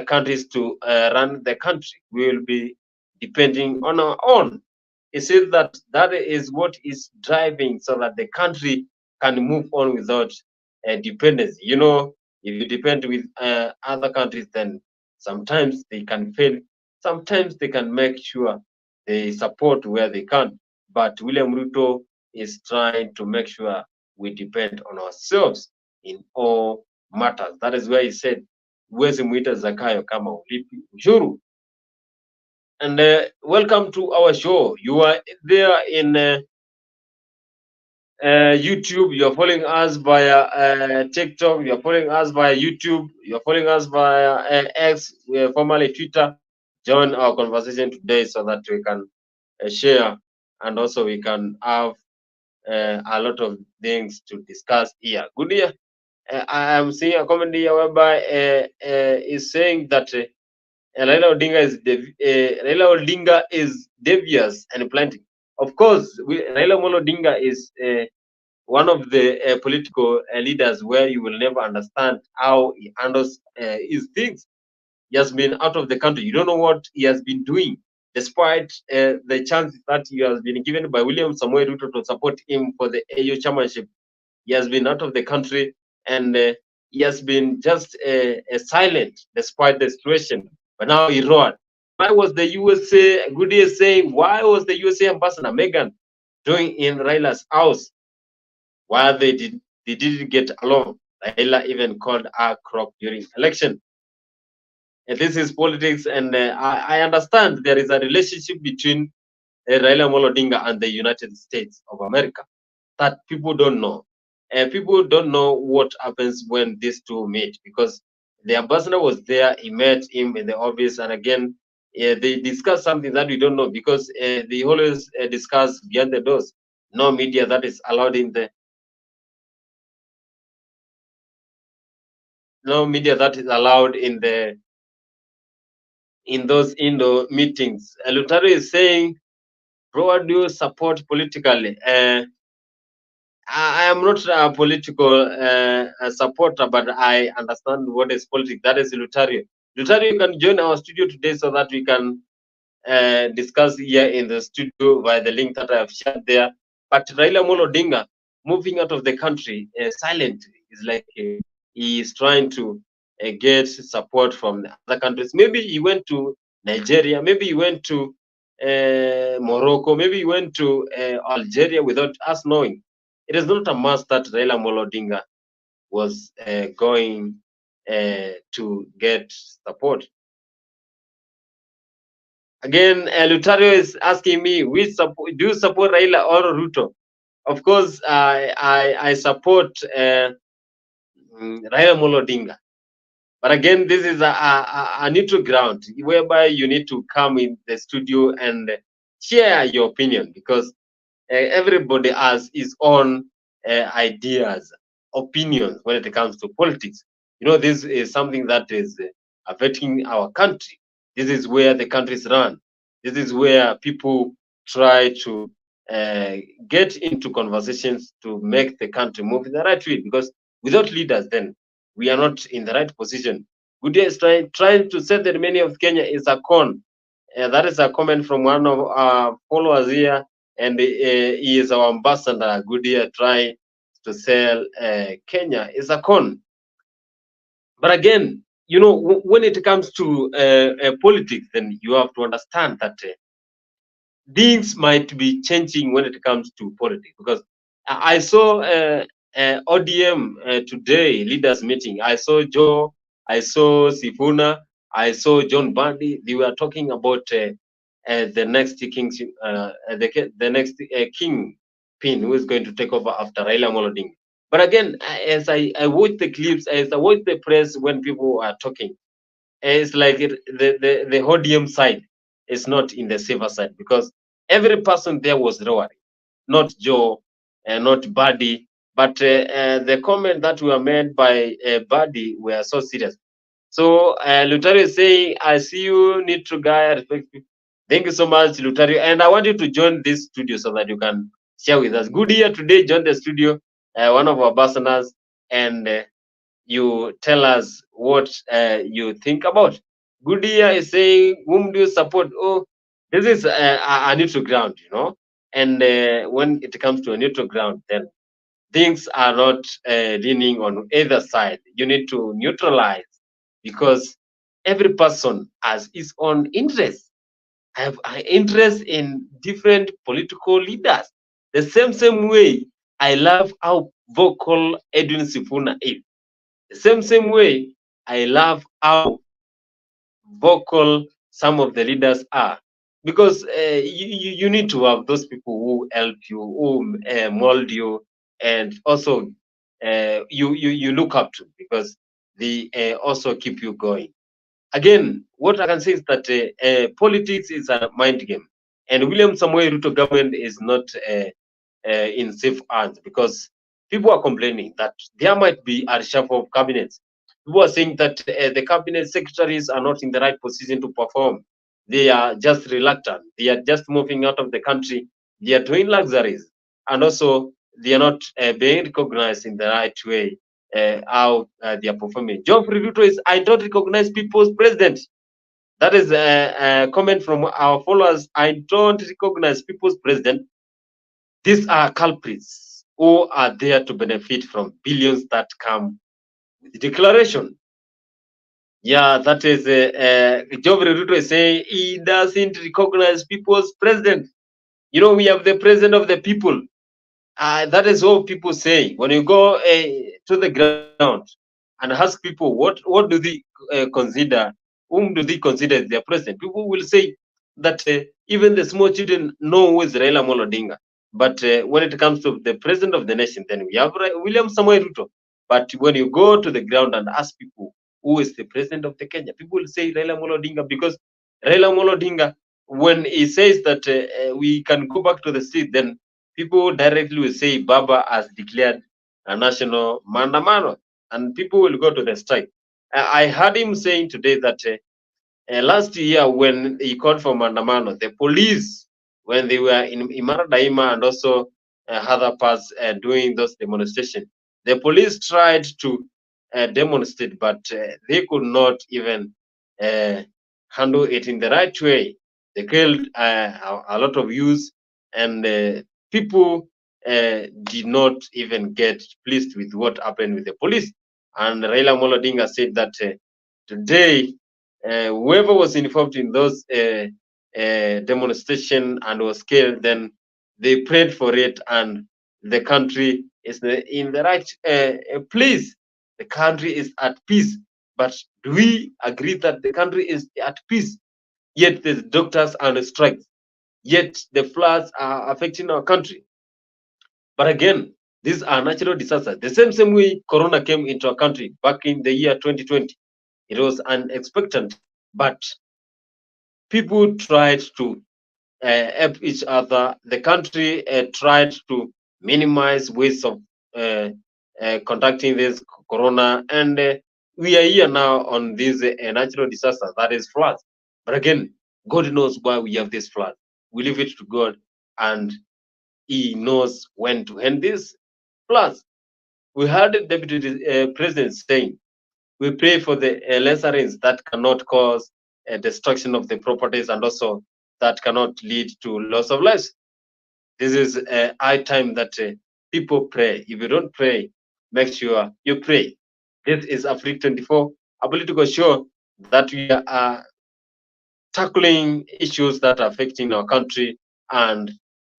countries to run the country. We will be depending on our own. He says that that is what is driving so that the country can move on without dependency. You know, if you depend with other countries, then sometimes they can fail. Sometimes they can make sure they support where they can. But William Ruto is trying to make sure we depend on ourselves in all matters. That is why he said, huwezi muita Zakayo kama ulipi ushuru. And welcome to our show. You are there in YouTube. You are following us via TikTok. You are following us via YouTube. You are following us via X, formerly Twitter. Join our conversation today so that we can share, and also we can have a lot of things to discuss here. Good year. I am seeing a comment here whereby is saying that Raila Odinga is devious and planting. Of course, Raila Odinga is one of the political leaders where you will never understand how he handles his things. He has been out of the country. You don't know what he has been doing, despite the chance that he has been given by William Samoei Ruto to support him for the AU chairmanship. He has been out of the country, and he has been just silent despite the situation. But now he roared. Why was the USA, Goodyear saying, why was the USA ambassador Megan doing in Raila's house? While they didn't get along, Raila even called her crop during election. And this is politics, and I understand there is a relationship between Raila Odinga and the United States of America that people don't know. And people don't know what happens when these two meet, because the ambassador was there, he met him in the office, and again, they discussed something that we don't know, because they always discuss behind the doors. No media that is allowed in the no media that is allowed in those Indo meetings. Lutaro is saying, bro, what do you support politically? I am not a political supporter, but I understand what is politics. That is Lutario. Lutario, you can join our studio today so that we can discuss here in the studio via the link that I have shared there. But Raila Odinga moving out of the country silent is like he is trying to get support from the other countries. Maybe he went to Nigeria, maybe he went to Morocco, maybe he went to Algeria without us knowing. It is not a must that Raila Odinga was going to get support. Again, Lutario is asking me, do you support Raila or Ruto? Of course, I support Raila Odinga. But again, this is a neutral ground whereby you need to come in the studio and share your opinion, because everybody has his own ideas, opinions when it comes to politics. You know, this is something that is affecting our country. This is where the country is run. This is where people try to get into conversations to make the country move in the right way, because without leaders, then we are not in the right position. Goodyear is trying to say that many of Kenya is a con. That is a comment from one of our followers here, and he is our ambassador. Goodyear trying to sell Kenya is a con. But again, you know, when it comes to politics, then you have to understand that things might be changing when it comes to politics, because I saw ODM today leaders meeting. I saw Joe, I saw Sifuna, I saw John Bandi. They were talking about the next king, the next king pin who is going to take over after Raila Odinga. But again, as I watch the clips, as I watch the press when people are talking, it's like the ODM side is not in the safer side, because every person there was roaring, not Joe and not Buddy, but the comment that were made by Buddy were so serious. So Lutario is saying, I see you, need to guy, respect you. Thank you so much, Lutario. And I want you to join this studio so that you can share with us. Goodyear today joined the studio, one of our ambassadors, and you tell us what you think about. Goodyear is saying, whom do you support? Oh, this is a neutral ground, you know. And when it comes to a neutral ground, then things are not leaning on either side. You need to neutralize, because every person has his own interest. I have an interest in different political leaders. The same way I love how vocal Edwin Sifuna is. The same way I love how vocal some of the leaders are, because you need to have those people who help you, who mold you, and also you look up to, because they also keep you going. Again, what I can say is that politics is a mind game, and William Samoei Ruto government is not in safe hands, because people are complaining that there might be a reshuffle of cabinets. People are saying that the cabinet secretaries are not in the right position to perform. They are just reluctant. They are just moving out of the country. They are doing luxuries. And also, they are not being recognized in the right way how they are performing. Geoffrey Ruto is, I don't recognize people's president. That is a comment from our followers. I don't recognize people's president. These are culprits who are there to benefit from billions that come with the declaration. Yeah, that is Geoffrey Ruto is saying he doesn't recognize people's president. You know, we have the president of the people. That is what people say. When you go to the ground and ask people what do they consider, whom do they consider their president, people will say that even the small children know who is Raila Odinga. But when it comes to the president of the nation, then we have William Samoei Ruto. But when you go to the ground and ask people who is the president of the Kenya, people will say Raila Odinga, because Raila Odinga, when he says that we can go back to the street, then people directly will say Baba has declared a national mandamano, and people will go to the strike. I heard him saying today that last year when he called for mandamano, the police, when they were in Imara Daima and also other parts doing those demonstrations, the police tried to demonstrate, but they could not even handle it in the right way. They killed a lot of youth, and people did not even get pleased with what happened with the police. And Raila Odinga said that today, whoever was involved in those demonstration and was killed, then they prayed for it, and the country is in the right place. The country is at peace. But do we agree that the country is at peace? Yet the doctors are on strike. Yet the floods are affecting our country. But again, these are natural disasters. The same way Corona came into our country back in the year 2020. It was unexpected, but people tried to help each other. The country tried to minimize ways of conducting this Corona, and we are here now on this natural disaster, that is floods. But again, God knows why we have this flood. We leave it to God, and He knows when to end this floods. We heard the Deputy President saying, we pray for the lesser rains that cannot cause destruction of the properties, and also that cannot lead to loss of lives. This is a high time that people pray. If you don't pray, make sure you pray. This is AFRIQ24, a political show that we are tackling issues that are affecting our country, and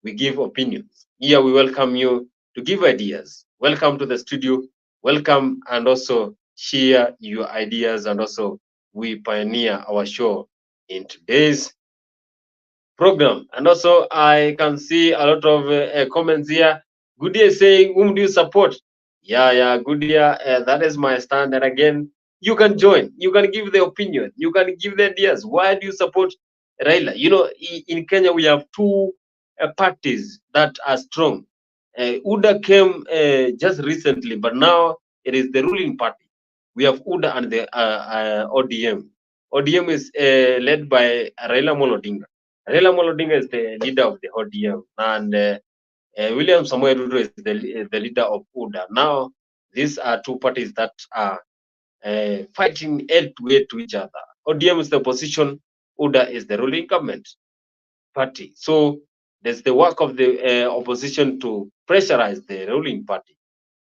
we give opinions. Here we welcome you to give ideas. Welcome to the studio. Welcome, and also share your ideas, and also we pioneer our show in today's program. And also I can see a lot of comments here. Good day saying, whom do you support? Yeah, good day. That is my stand. And again, you can join. You can give the opinion. You can give the ideas. Why do you support Raila? You know, in Kenya, we have two parties that are strong. UDA came just recently, but now it is the ruling party. We have UDA and the ODM. ODM is led by Raila Odinga. Raila Odinga is the leader of the ODM, and William Samoei Ruto is the leader of UDA. Now, these are two parties that are fighting head-to-head to each other. ODM is the opposition, UDA is the ruling government party. So, there's the work of the opposition to pressurize the ruling party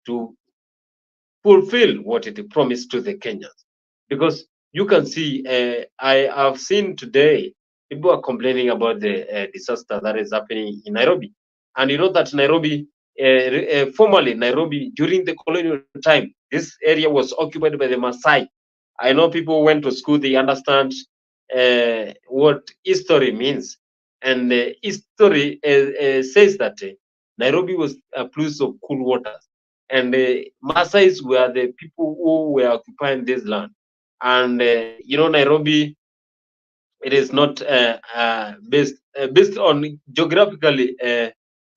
to fulfill what it promised to the Kenyans. Because you can see, I have seen today, people are complaining about the disaster that is happening in Nairobi. And you know that Nairobi, formerly Nairobi, during the colonial time, this area was occupied by the Maasai. I know people went to school, they understand what history means. And history says that Nairobi was a place of cool waters. And the Maasais were the people who were occupying this land. And you know, Nairobi, it is not based on geographically.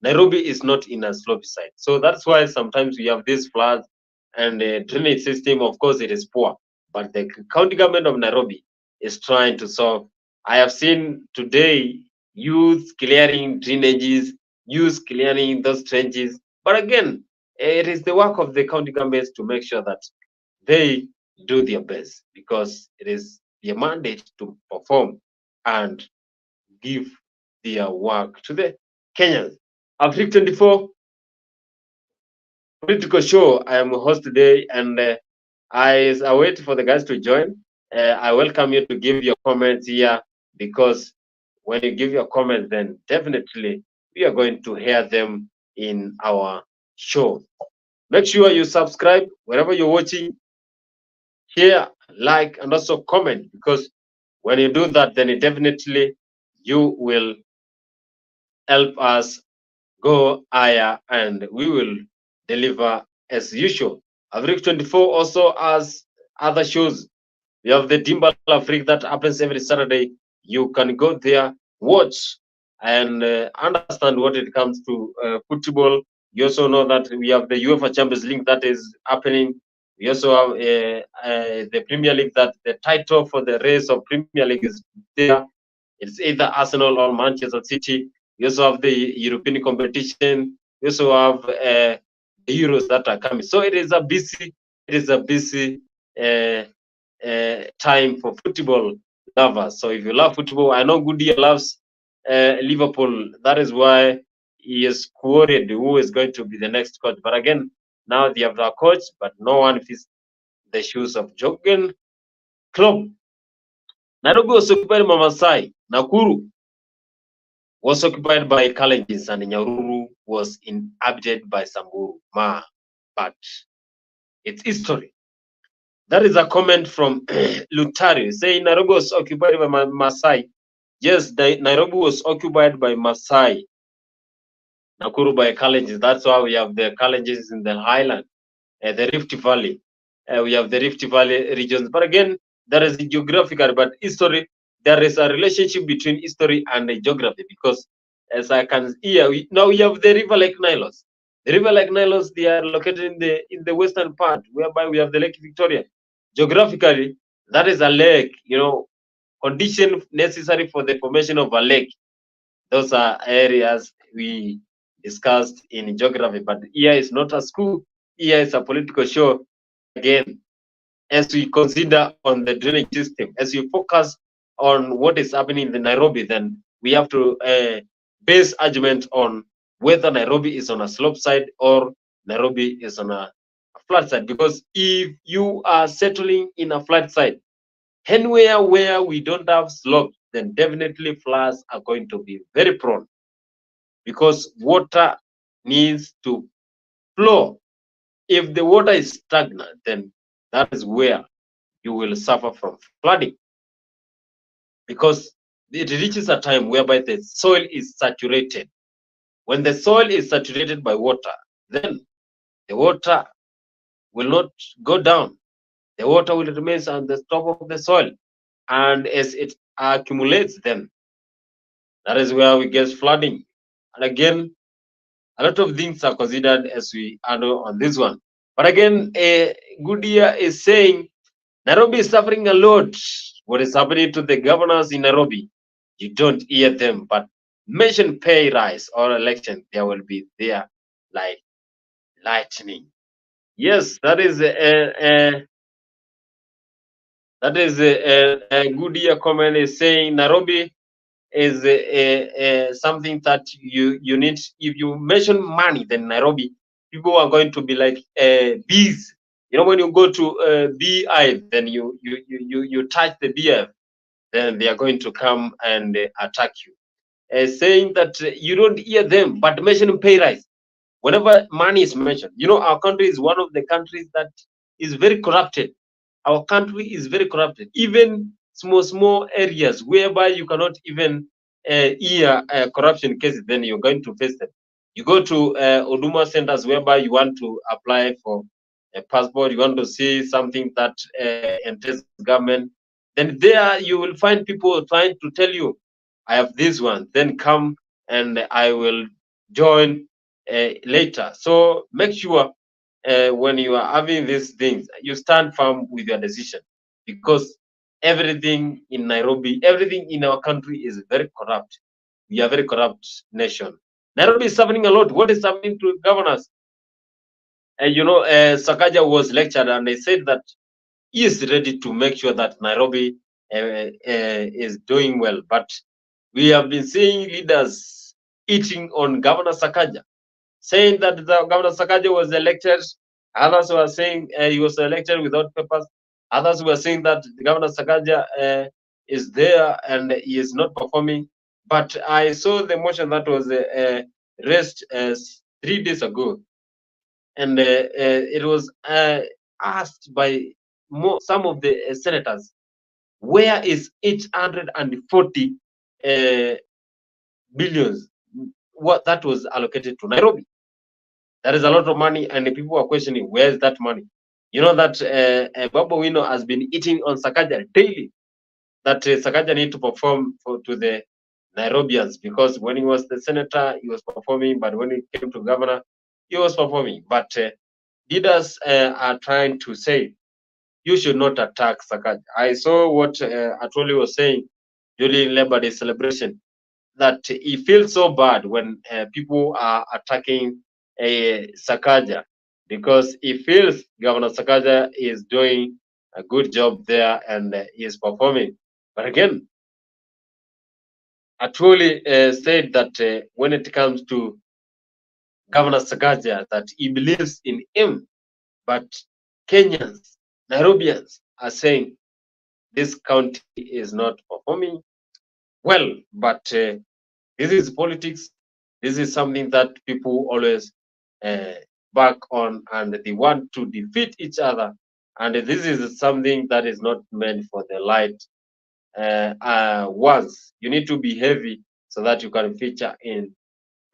Nairobi is not in a slopey side, so that's why sometimes we have these floods, and the drainage system, of course, it is poor. But the county government of Nairobi is trying to solve. I have seen today youth clearing drainages, youth clearing those trenches. But again, it is the work of the county governments to make sure that they do their best, because it is their mandate to perform and give their work to the Kenyans. AFRIQ24 Political Show. I am a host today, and I wait for the guys to join. I welcome you to give your comments here, because when you give your comments, then definitely we are going to hear them in our show. Make sure you subscribe wherever you're watching, share, like, and also comment, because when you do that, then it definitely you will help us go higher, and we will deliver as usual. AFRIQ24 also has other shows. We have the Dimbal Afrique that happens every Saturday. You can go there, watch, and understand what it comes to football. You also know that we have the UEFA Champions League that is happening. We also have the Premier League, that the title for the race of Premier League is there. It's either Arsenal or Manchester City. We also have the European competition. We also have the Euros that are coming. So it is a busy time for football lovers. So if you love football, I know Goodyear loves Liverpool. That is why he is queried who is going to be the next coach. But again, now they have their coach, but no one fits the shoes of Jurgen Klopp. Nairobi was occupied by Masai. Nakuru was occupied by Kalenjins, and Nyahururu was inhabited by Samburu. But it's history. That is a comment from Lutari saying Nairobi was occupied by Masai. Yes, Nairobi was occupied by Masai. Nakuru by Kalenjins. That's why we have the Kalenjins in the highland, the Rift Valley. We have the Rift Valley regions. But again, there is a geographical, but history. There is a relationship between history and geography, because as I can hear, now we have the River Lake Nilos. The River Lake Nilos, they are located in the western part, whereby we have the Lake Victoria. Geographically, that is a lake, condition necessary for the formation of a lake. Those are areas we discussed in geography, but here is not a school. Here is a political show. Again, as we consider on the drainage system, as we focus on what is happening in Nairobi, then we have to base argument on whether Nairobi is on a slope side or Nairobi is on a flat side. Because if you are settling in a flat side, anywhere where we don't have slope, then definitely floods are going to be very prone, because water needs to flow. If the water is stagnant, then that is where you will suffer from flooding, because it reaches a time whereby the soil is saturated. When the soil is saturated by water, then the water will not go down. The water will remain on the top of the soil, and as it accumulates, then that is where we get flooding. And again, a lot of things are considered as we handle on this one. But again, Goodyear is saying Nairobi is suffering a lot. What is happening to the governors in Nairobi? You don't hear them, but mention pay rise or election, there will be there like lightning. Yes, that is a Goodyear comment is saying Nairobi is something that you need. If you mention money, then Nairobi, people are going to be like bees. When you go to beehive, then you touch the beehive, then they are going to come and attack you. Saying that you don't hear them, but mentioning pay rise. Whenever money is mentioned, our country is one of the countries that is very corrupted. Our country is very corrupted. Even small areas whereby you cannot even hear corruption cases, then you're going to face them. You go to Huduma centers whereby you want to apply for a passport, you want to see something that entails government, then there you will find people trying to tell you, I have this one, then come and I will join later. So make sure when you are having these things, you stand firm with your decision, because everything in Nairobi, everything in our country is very corrupt. We are a very corrupt nation. Nairobi is suffering a lot. What is happening to governors? Sakaja was lectured, and they said that he is ready to make sure that Nairobi is doing well. But we have been seeing leaders eating on Governor Sakaja, saying that the Governor Sakaja was elected. Others were saying he was elected without papers. Others were saying that the Governor Sakaja is there and he is not performing. But I saw the motion that was raised 3 days ago, and it was asked by some of the senators, where is 840 billions what that was allocated to Nairobi? That is a lot of money, and the people are questioning, where is that money? You know that Babu Wino has been eating on Sakaja daily, that Sakaja need to perform to the Nairobians, because when he was the senator, he was performing, but when he came to governor, he was performing. But leaders are trying to say, you should not attack Sakaja. I saw what Atwoli was saying during Labor Day celebration, that he feels so bad when people are attacking Sakaja, because he feels Governor Sakaja is doing a good job there and he is performing. But again, Atwoli said that when it comes to Governor Sakaja, that he believes in him, but Kenyans, Nairobians are saying this county is not performing well. But this is politics. This is something that people always back on, and they want to defeat each other. And this is something that is not meant for the light ones. You need to be heavy so that you can feature in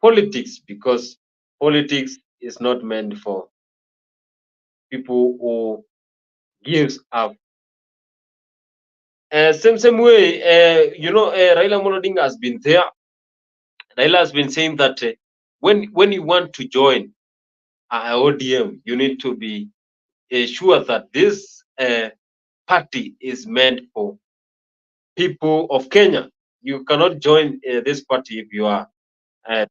politics, because politics is not meant for people who gives up. Same way, Raila Odinga has been there. Raila has been saying that when you want to join ODM, you need to be sure that this party is meant for people of Kenya. You cannot join this party if you are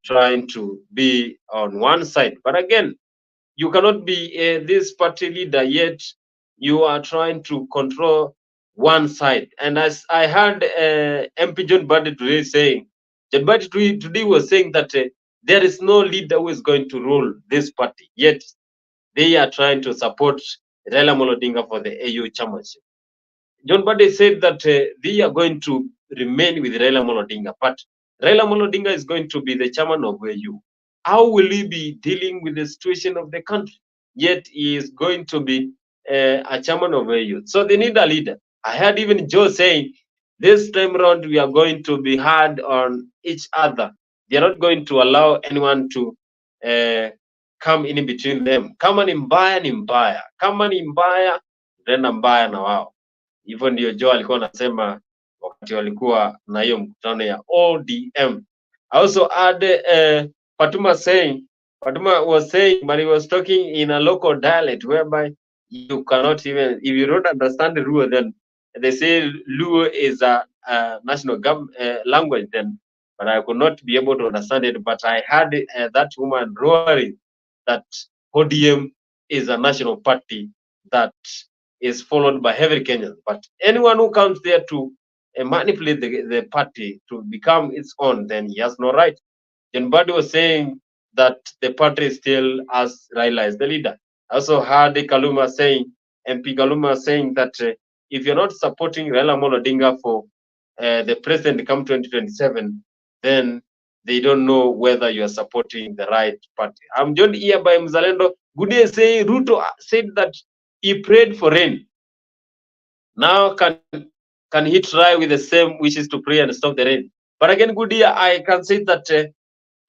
trying to be on one side. But again, you cannot be this party leader, yet you are trying to control one side. And as I heard MP John Badi today saying, John Badi today was saying that there is no leader who is going to rule this party, yet they are trying to support Raila Odinga for the AU chairmanship. John Badi said that they are going to remain with Raila Odinga, but Raila Odinga is going to be the chairman of AU. How will he be dealing with the situation of the country? Yet he is going to be a chairman of AU. So they need a leader. I heard even Joe saying, this time around we are going to be hard on each other. They are not going to allow anyone to come in between them. Kama ni mbaya ni mbaya, kama ni mbaya tena mbaya na wao. Hivyo ndio Joe alikuwa anasema wakati walikuwa na hiyo mkutano ya ODM. I also heard Fatuma was saying, but he was talking in a local dialect whereby you cannot even, if you don't understand the Luo, then they say Luo is a national language then, but I could not be able to understand it. But I heard that woman roaring that ODM is a national party that is followed by every Kenyan. But anyone who comes there to manipulate the party to become its own, then he has no right. John Badi was saying that the party still has Raila as the leader. I also heard Kaluma saying, MP Kaluma saying that if you're not supporting Raila Odinga for the president come 2027, then they don't know whether you are supporting the right party. I'm joined here by Mzalendo. Good day saying Ruto said that he prayed for rain. Now can he try with the same wishes to pray and stop the rain? But again, good day, I can say that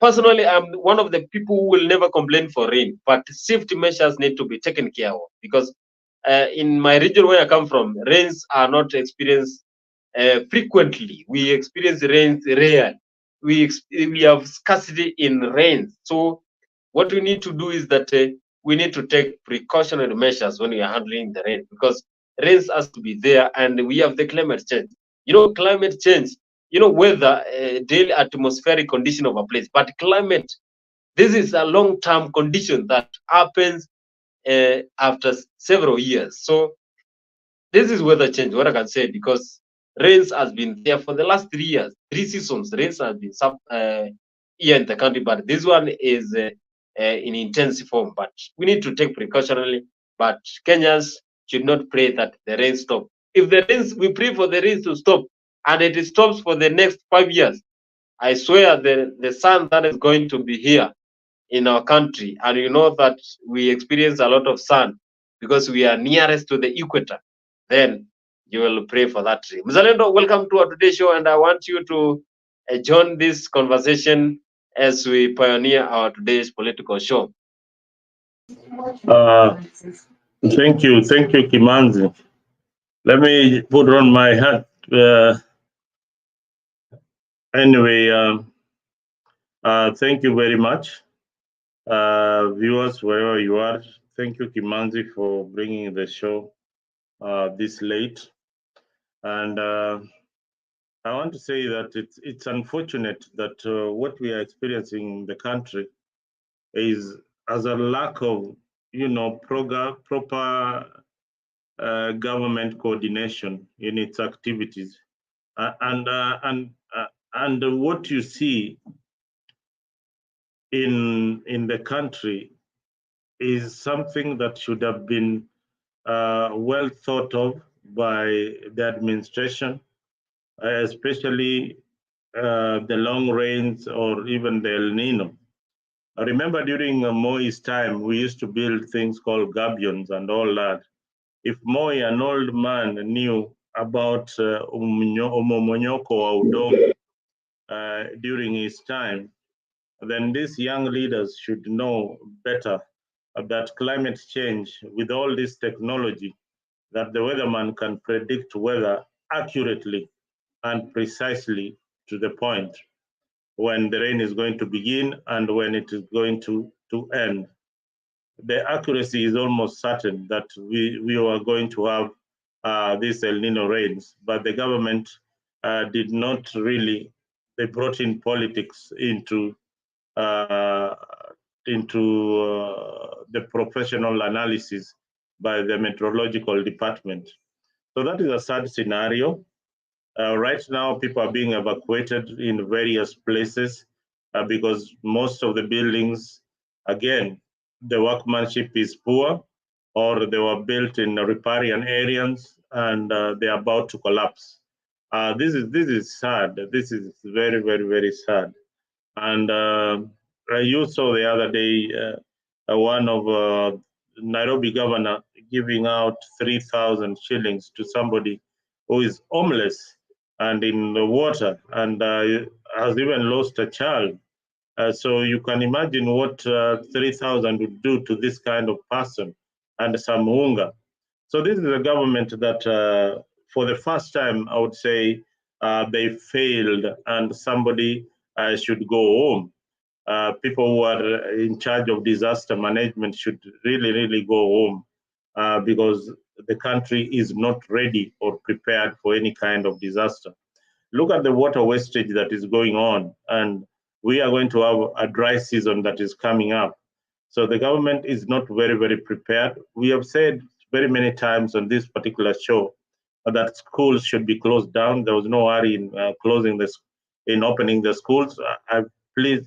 personally, I'm one of the people who will never complain for rain, but safety measures need to be taken care of, because in my region where I come from, rains are not experienced frequently. We experience rains rare. We have scarcity in rain. So what we need to do is that we need to take precautionary measures when we are handling the rain, because rains has to be there, and we have the climate change. Climate change, weather, daily atmospheric condition of a place, but climate, this is a long-term condition that happens after several years. So this is weather change, what I can say, because rains has been there for the last 3 years, 3 seasons. Rains has been here in the country, but this one is in intense form. But we need to take precautionary. But Kenyans should not pray that the rain stop. If the rains, we pray for the rains to stop, and it stops for the next 5 years, I swear the sun that is going to be here in our country, and you know that we experience a lot of sun because we are nearest to the equator, then you will pray for that tree. Mzalendo, welcome to our today's show, and I want you to join this conversation as we pioneer our today's political show. Thank you, Kimanzi. Let me put on my hat. Anyway, thank you very much, viewers, wherever you are. Thank you, Kimanzi, for bringing the show this late. And I want to say that it's unfortunate that what we are experiencing in the country is as a lack of, proper government coordination in its activities, and what you see in the country is something that should have been well thought of by the administration, especially the long rains or even the El Nino. I remember during Moi's time, we used to build things called gabions and all that. If Moi, an old man, knew about umomonyoko wa udongo during his time, then these young leaders should know better that climate change, with all this technology, that the weatherman can predict weather accurately and precisely to the point when the rain is going to begin and when it is going to end. The accuracy is almost certain that we are going to have these El Nino rains, but the government did not really, they brought in politics into the professional analysis by the meteorological department. So that is a sad scenario. Right now, people are being evacuated in various places because most of the buildings, again, the workmanship is poor, or they were built in riparian areas and they're about to collapse. This is sad. This is very, very, very sad. And you saw the other day one of Nairobi governor giving out 3,000 shillings to somebody who is homeless and in the water and has even lost a child. So you can imagine what 3,000 would do to this kind of person and some hunger. So this is a government that for the first time, I would say they failed and somebody should go home. People who are in charge of disaster management should really, really go home because the country is not ready or prepared for any kind of disaster. Look at the water wastage that is going on, and we are going to have a dry season that is coming up. So the government is not very, very prepared. We have said very many times on this particular show that schools should be closed down. There was no hurry in opening the schools. They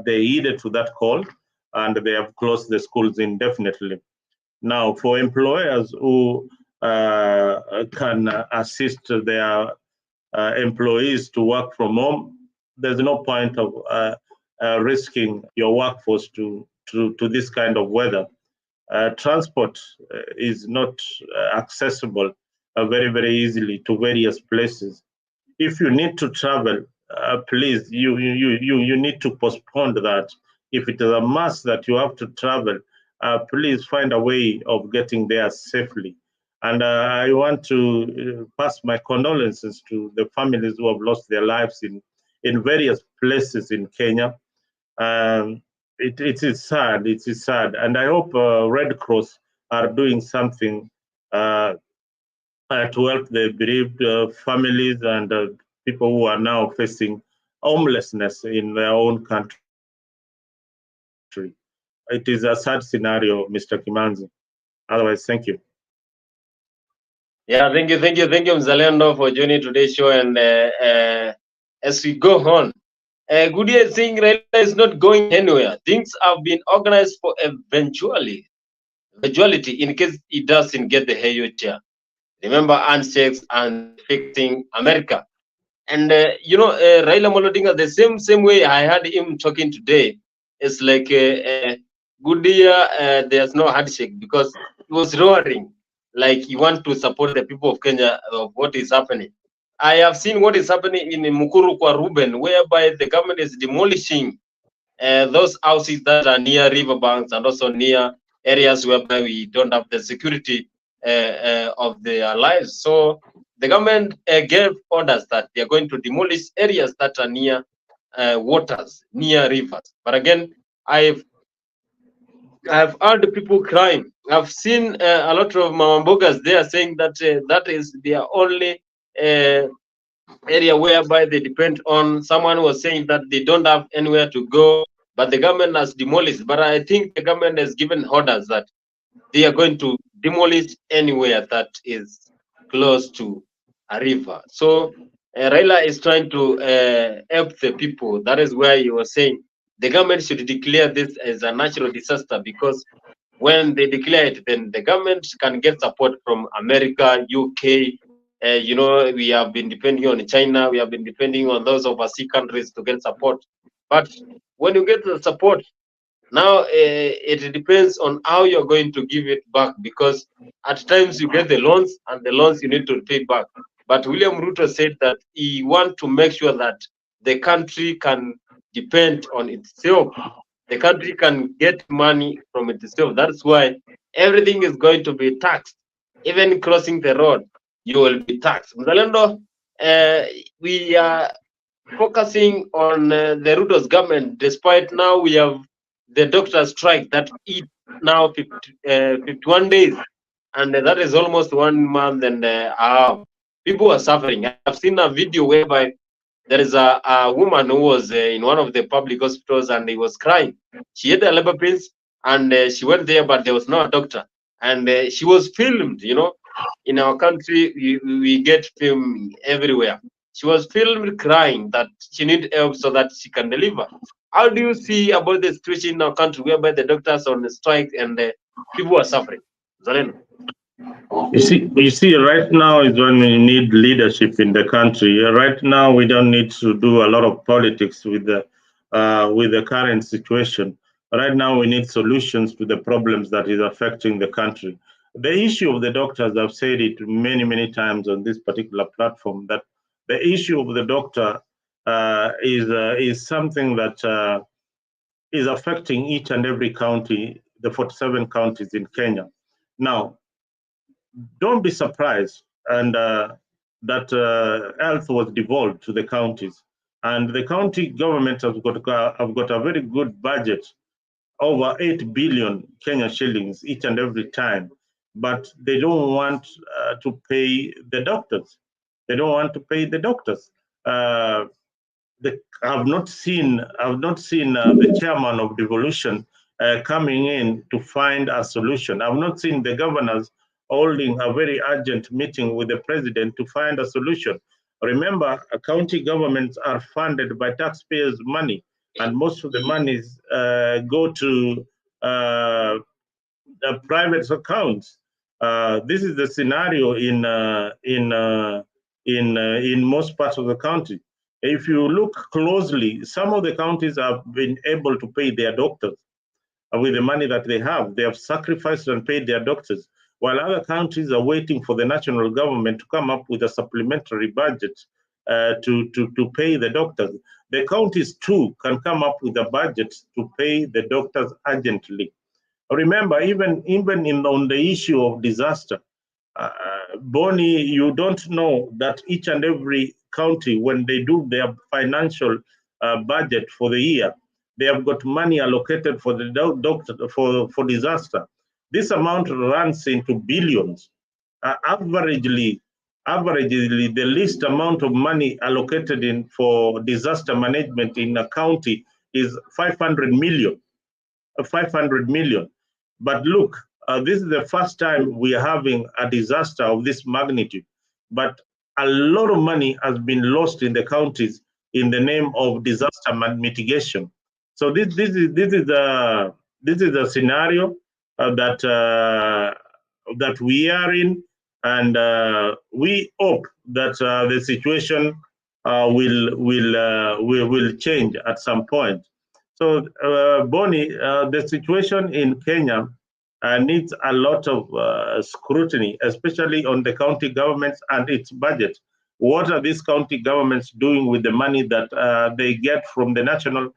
heeded to that call, and they have closed the schools indefinitely. Now, for employers who can assist their employees to work from home, there's no point of risking your workforce to this kind of weather. Transport is not accessible very, very easily to various places. If you need to travel, please, you need to postpone that. If it is a must that you have to travel, please find a way of getting there safely. And I want to pass my condolences to the families who have lost their lives in various places in Kenya. it is sad. It is sad, and I hope Red Cross are doing something to help the bereaved families and people who are now facing homelessness in their own country. It is a sad scenario, Mr. Kimanzi. Otherwise, thank you. Yeah, thank you, Mzalendo, for joining today's show. And as we go on, good year saying Raila is not going anywhere. Things have been organized for eventuality in case he doesn't get the Hayo chair. Remember handshakes and fixing America. And Raila Odinga, the same way I had him talking today, it's like good year. There's no handshake because he was roaring like he want to support the people of Kenya of what is happening. I have seen what is happening in Mukuru kwa Ruben, whereby the government is demolishing those houses that are near riverbanks and also near areas whereby we don't have the security of their lives. So the government gave orders that they are going to demolish areas that are near waters, near rivers. But again, I've heard people crying. I've seen a lot of Mamambogas there saying that that is their only area whereby they depend on. Someone was saying that they don't have anywhere to go, but the government has demolished. But I think the government has given orders that they are going to demolish anywhere that is close to a river. So Raila is trying to help the people. That is where he was saying the government should declare this as a natural disaster, because when they declare it, then the government can get support from America, UK. We have been depending on China. We have been depending on those overseas countries to get support. But when you get the support, now it depends on how you're going to give it back, because at times you get the loans, and the loans you need to pay back. But William Ruto said that he wants to make sure that the country can depend on itself. The country can get money from itself. That's why everything is going to be taxed. Even crossing the road, you will be taxed. Mzalendo, we are focusing on the Ruto's government, despite now we have the doctor strike that eat now 51 days, and that is almost 1 month and a half. People are suffering. I've seen a video whereby there is a woman who was in one of the public hospitals, and he was crying. She had a labor pains, and she went there, but there was no doctor, and she was filmed. In our country, we get film everywhere. She was filmed crying that she needs help so that she can deliver. How do you see about the situation in our country whereby the doctors are on strike and people are suffering? Zaleno. You see, right now is when we need leadership in the country. Right now, we don't need to do a lot of politics with the current situation. Right now, we need solutions to the problems that is affecting the country. The issue of the doctors, I've said it many, many times on this particular platform, that the issue of the doctor is something that is affecting each and every county, the 47 counties in Kenya. Now, don't be surprised and that health was devolved to the counties, and the county government have got a very good budget, over 8 billion Kenya shillings each and every time, but they don't want to pay the doctors. They don't want to pay the doctors. I've not seen the chairman of devolution coming in to find a solution. I've not seen the governors holding a very urgent meeting with the president to find a solution. Remember, county governments are funded by taxpayers' money, and most of the monies go to private accounts. This is the scenario in most parts of the country. If you look closely, some of the counties have been able to pay their doctors with the money that they have. They have sacrificed and paid their doctors, while other countries are waiting for the national government to come up with a supplementary budget to pay the doctors. The counties too can come up with a budget to pay the doctors urgently. Remember, even on the issue of disaster, Bonnie, you don't know that each and every county, when they do their financial budget for the year, They have got money allocated for the doctor for disaster. This amount runs into billions. Averagely, the least amount of money allocated for disaster management in a county is 500 million. 500 million. But look, this is the first time we are having a disaster of this magnitude. But a lot of money has been lost in the counties in the name of disaster mitigation. So this is a scenario that we are in, and we hope that the situation will change at some point. So, Bonnie, the situation in Kenya needs a lot of scrutiny, especially on the county governments and its budget. What are these county governments doing with the money that they get from the national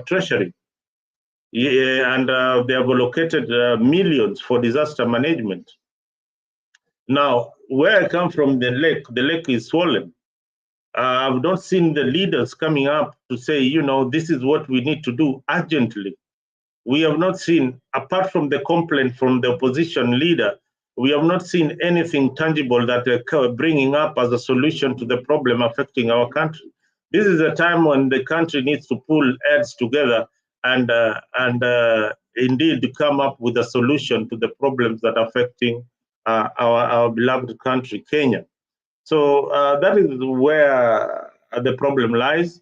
treasury? Yeah, and they have allocated millions for disaster management. Now, where I come from, the lake is swollen. I've not seen the leaders coming up to say, you know, this is what we need to do urgently. We have not seen, apart from the complaint from the opposition leader, we have not seen anything tangible that they're bringing up as a solution to the problem affecting our country. This is a time when the country needs to pull heads together and indeed come up with a solution to the problems that are affecting our beloved country, Kenya. So that is where the problem lies.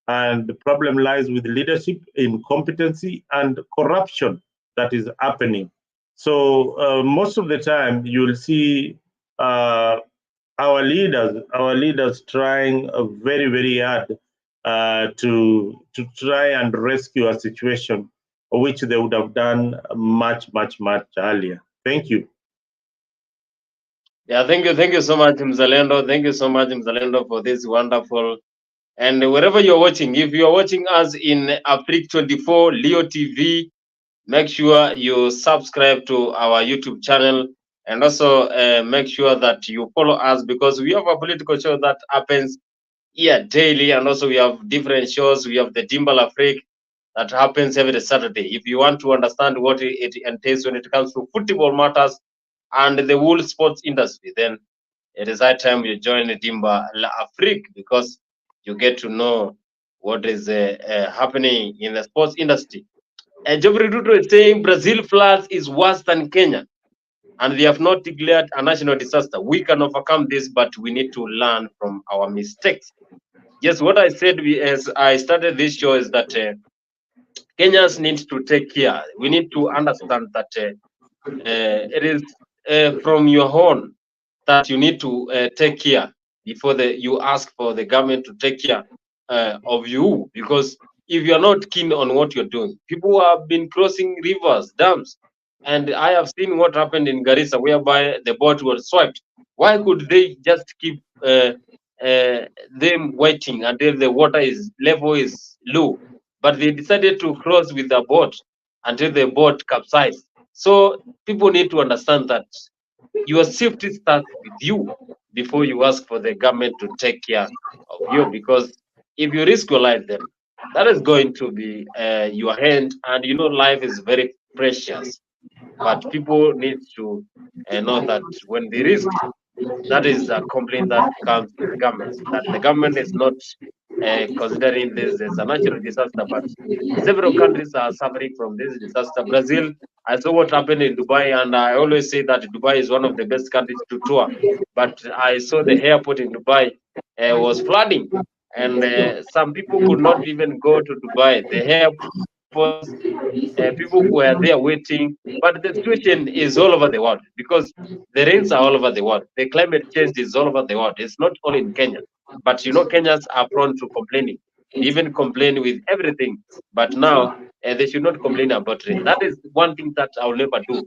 And the problem lies with leadership, incompetency, and corruption that is happening. So most of the time, you'll see our leaders trying very, very hard to try and rescue a situation which they would have done much earlier. Thank you. Yeah, thank you so much, Mzalendo. Thank you so much, Mzalendo, for this wonderful. And wherever you're watching, if you're watching us in AFRIQ24 Leo TV, make sure you subscribe to our YouTube channel, and also make sure that you follow us, because we have a political show that happens here daily, and also we have different shows. We have the Dimbal Afrique that happens every Saturday. If you want to understand what it entails when it comes to football matters and the whole sports industry, then it is high time you join the Dimba Afrique, because you get to know what is happening in the sports industry. Geoffrey Ruto is saying Brazil floods is worse than Kenya, and they have not declared a national disaster. We can overcome this, but we need to learn from our mistakes. Yes, what I said as I started this show is that Kenyans need to take care. We need to understand that it is from your own that you need to take care before you ask for the government to take care of you. Because if you're not keen on what you're doing, people have been crossing rivers, dams, and I have seen what happened in Garissa, whereby the boat was swept. Why could they just keep them waiting until the water level is low? But they decided to cross with the boat until the boat capsized. So people need to understand that your safety starts with you before you ask for the government to take care of you, because if you risk your life, then that is going to be your hand, and you know life is very precious. But people need to know that when they risk, that is a complaint that comes to the government, that the government is not considering this as a natural disaster, but several countries are suffering from this disaster. Brazil, I saw what happened in Dubai, and I always say that Dubai is one of the best countries to tour. But I saw the airport in Dubai was flooding, and some people could not even go to Dubai. The airports, people were there waiting. But the situation is all over the world, because the rains are all over the world. The climate change is all over the world. It's not only in Kenya. But you know, Kenyans are prone to complaining. They even complain with everything. But now they should not complain about rain. That is one thing that I will never do.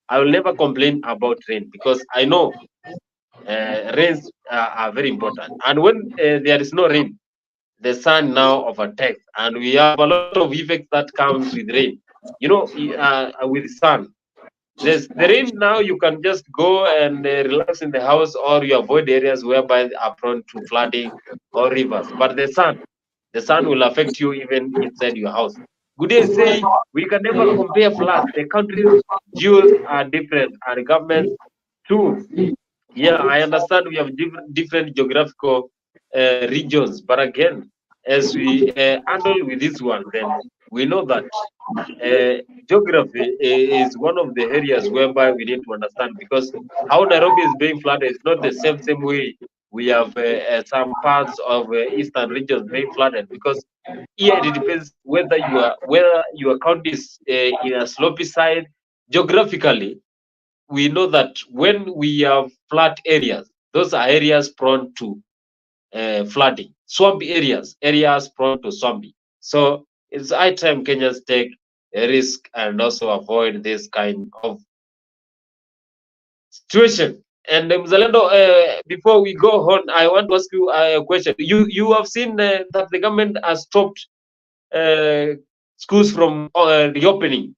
I will never complain about rain, because I know rains are very important. And when there is no rain, the sun now overtakes, and we have a lot of effects that comes with rain. You know, with sun. There's the rain now, you can just go and relax in the house, or you avoid areas whereby are prone to flooding or rivers. But the sun, The sun will affect you even inside your house. Good day say we can never compare floods. The country's geos are different and governments too. Yeah, I understand we have different geographical regions, but again, as we handle with this one, then we know that geography is one of the areas whereby we need to understand, because how Nairobi is being flooded is not the same way we have some parts of eastern regions being flooded, because here it depends whether your county is in a slopey side. Geographically, we know that when we have flat areas, those are areas prone to flooding. Swampy areas prone to swampy. So it's high time Kenyans take a risk and also avoid this kind of situation. And Mzalendo, before we go on, I want to ask you a question. You have seen that the government has stopped schools from reopening,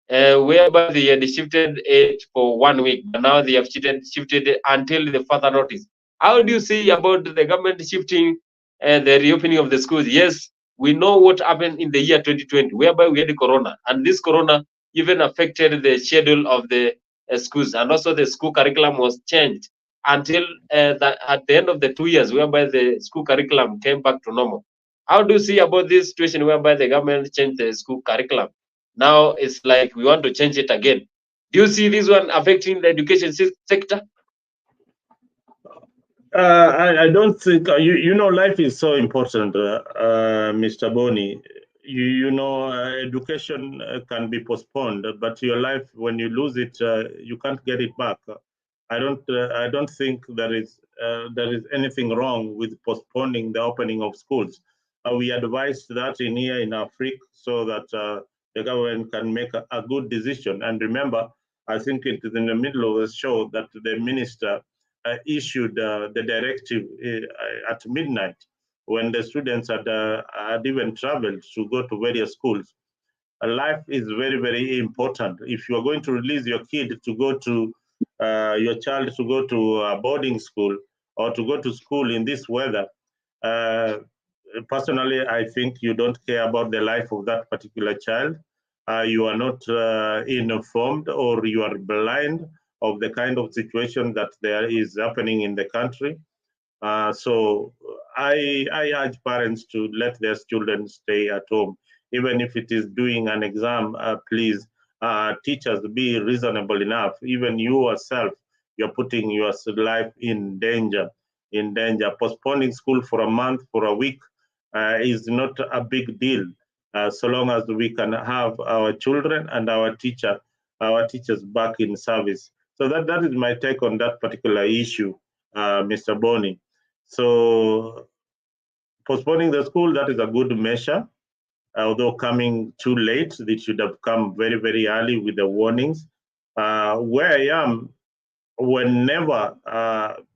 whereby they had shifted it for 1 week, but now they have shifted it until the further notice. How do you see about the government shifting the reopening of the schools? Yes, we know what happened in the year 2020, whereby we had the corona, and this corona even affected the schedule of the schools, and also the school curriculum was changed until at the end of the 2 years, whereby the school curriculum came back to normal. How do you see about this situation whereby the government changed the school curriculum? Now it's like we want to change it again. Do you see this one affecting the education sector? I don't think you know, life is so important, Mr. Boni. You know, education can be postponed, but your life, when you lose it, you can't get it back. I don't think there is anything wrong with postponing the opening of schools. We advised that in here in AFRIQ so that the government can make a good decision. And remember, I think it is in the middle of the show that the minister issued the directive at midnight, when the students had even traveled to go to various schools. Life is very, very important. If you are going to release your kid to go to your child to go to a boarding school or to go to school in this weather, personally, I think you don't care about the life of that particular child. You are not informed, or you are blind of the kind of situation that there is happening in the country. So I urge parents to let their children stay at home, even if it is doing an exam. Please, teachers, be reasonable enough. Even you yourself, you're putting your life in danger. Postponing school for a month, for a week, is not a big deal, so long as we can have our children and our teachers back in service. So that is my take on that particular issue, Mr. Boni. So postponing the school, that is a good measure, although coming too late. It should have come very, very early with the warnings. Where I am, whenever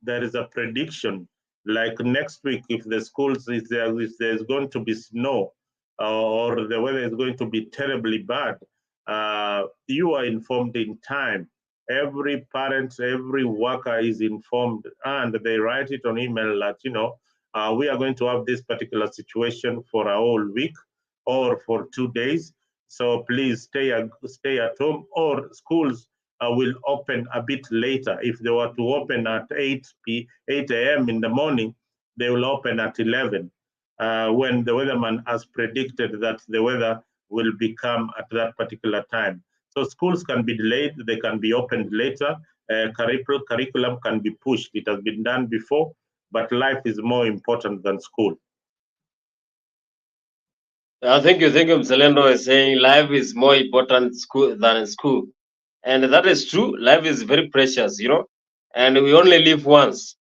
there is a prediction, like next week, if the schools, if there's going to be snow, or the weather is going to be terribly bad, you are informed in time. Every parent, every worker is informed, and they write it on email that, we are going to have this particular situation for a whole week or for 2 days. So please stay at home, or schools will open a bit later. If they were to open at 8 a.m. in the morning, they will open at 11, when the weatherman has predicted that the weather will become at that particular time. So schools can be delayed, they can be opened later, curriculum can be pushed. It has been done before, but life is more important than school. Thank you, Mselendo is saying life is more important than school. And that is true. Life is very precious, and we only live once.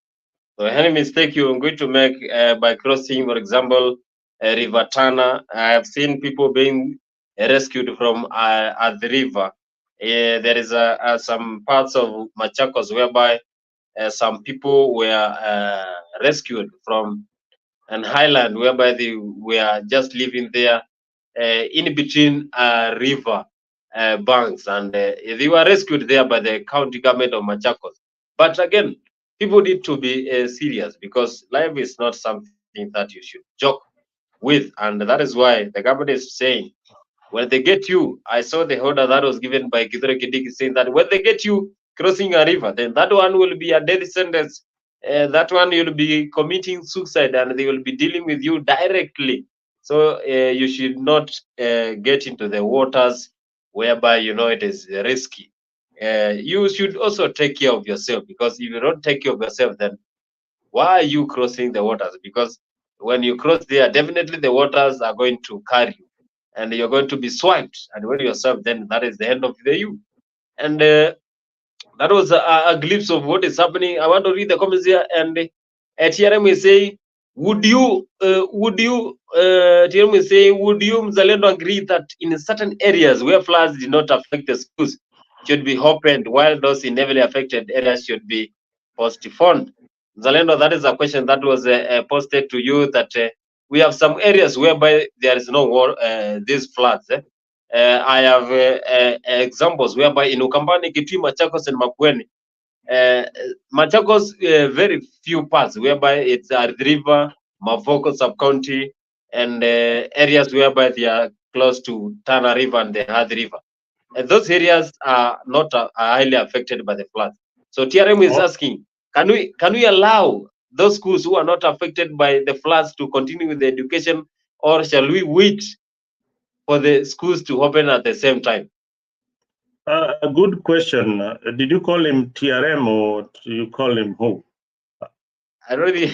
So any mistake you're going to make by crossing, for example, River Tana, I have seen people being rescued from at the river. There is some parts of Machakos whereby some people were rescued from an highland, whereby they were just living there in between river banks, and they were rescued there by the county government of Machakos. But again, people need to be serious, because life is not something that you should joke with. And that is why the government is saying, when they get you, I saw the order that was given by Kithure Kindiki saying that when they get you crossing a river, then that one will be a death sentence. That one you'll be committing suicide and they will be dealing with you directly. So you should not get into the waters whereby you know it is risky. You should also take care of yourself, because if you don't take care of yourself, then why are you crossing the waters? Because when you cross there, definitely the waters are going to carry you and you're going to be swiped. And when you're swiped, then that is the end of the you. And that was a glimpse of what is happening. I want to read the comments here. And TRM is saying, would you, TRM is saying, would you, Mzalendo, agree that in certain areas where floods did not affect the schools should be opened, while those in heavily affected areas should be postponed? Mzalendo, that is a question that was posted to you, that we have some areas whereby there is no war, these floods. I have examples whereby in Ukambani, Kitui, Machakos, and Makueni, Machakos, very few parts whereby it's a river, Mavoko sub-county, and areas whereby they are close to Tana River and the Hard River. And those areas are not highly affected by the floods. So TRM is asking, can we allow those schools who are not affected by the floods to continue with the education, or shall we wait for the schools to open at the same time? A good question. Did you call him TRM or do you call him who? I know the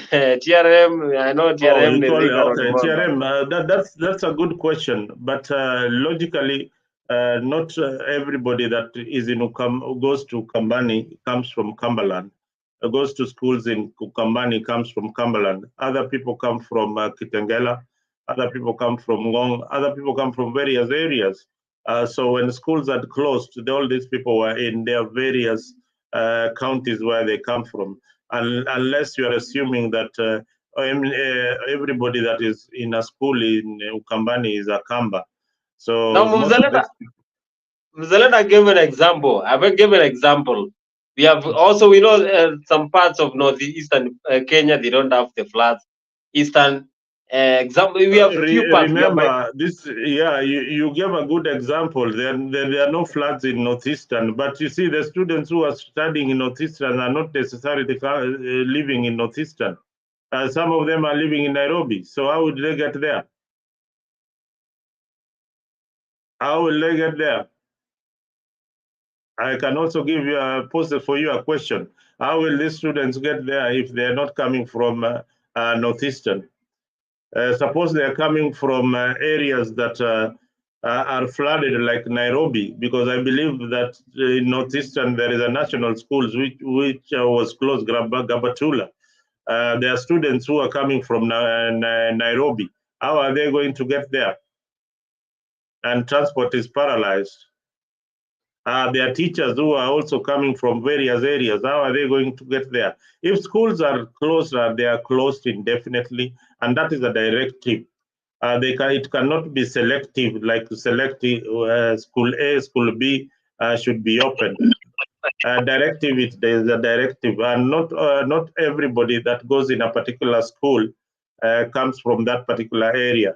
TRM. I know TRM. Oh, you call it, okay, TRM. That's a good question. But logically, not everybody that is in goes to Kambani comes from Cumberland. Goes to schools in Kambani comes from Cumberland. Other people come from Kitengela. Other people come from Ngong. Other people come from various areas. So when schools had closed, all these people were in their various counties where they come from. Unless you are assuming that everybody that is in a school in Ukambani is a Kamba. So now, Mzalenda gave an example. I will give an example. We have also, we know some parts of northeastern Kenya, they don't have the floods. Eastern example, we have few parts. Remember this, yeah, you gave a good example. There are no floods in northeastern, but you see the students who are studying in northeastern are not necessarily living in northeastern. Some of them are living in Nairobi. So how would they get there? How will they get there? I can also give you pose for you a question. How will these students get there if they're not coming from northeastern? Suppose they are coming from areas that are flooded like Nairobi, because I believe that in northeastern there is a national schools which was closed, Gabatula. There are students who are coming from Nairobi. How are they going to get there? And transport is paralyzed. There are teachers who are also coming from various areas. How are they going to get there? If schools are closed, they are closed indefinitely, and that is a directive. It cannot be selective, like selecting school A, school B should be open. Directive, there is a directive, and not everybody that goes in a particular school comes from that particular area.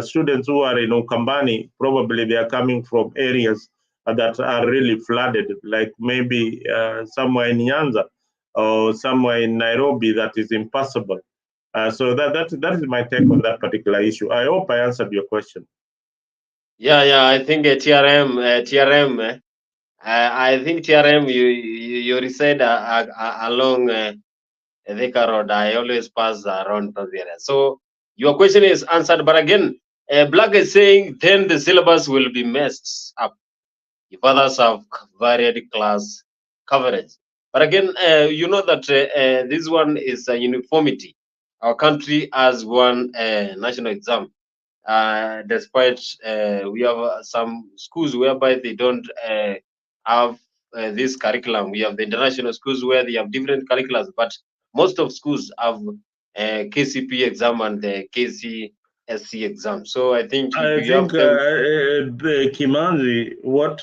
Students who are in Ukambani, probably they are coming from areas that are really flooded, like maybe somewhere in Nyanza or somewhere in Nairobi that is impossible. So that is my take on that particular issue. I hope I answered your question. Yeah, I think TRM. I think TRM. You reside along Thika Road. I always pass around those areas. So your question is answered. But again, Black is saying then the syllabus will be messed up if others have varied class coverage. But again, you know that this one is a uniformity. Our country has one national exam, despite we have some schools whereby they don't have this curriculum. We have the international schools where they have different curriculums, but most of schools have KCP exam and the KCSE exam. So I think Kimanzi, what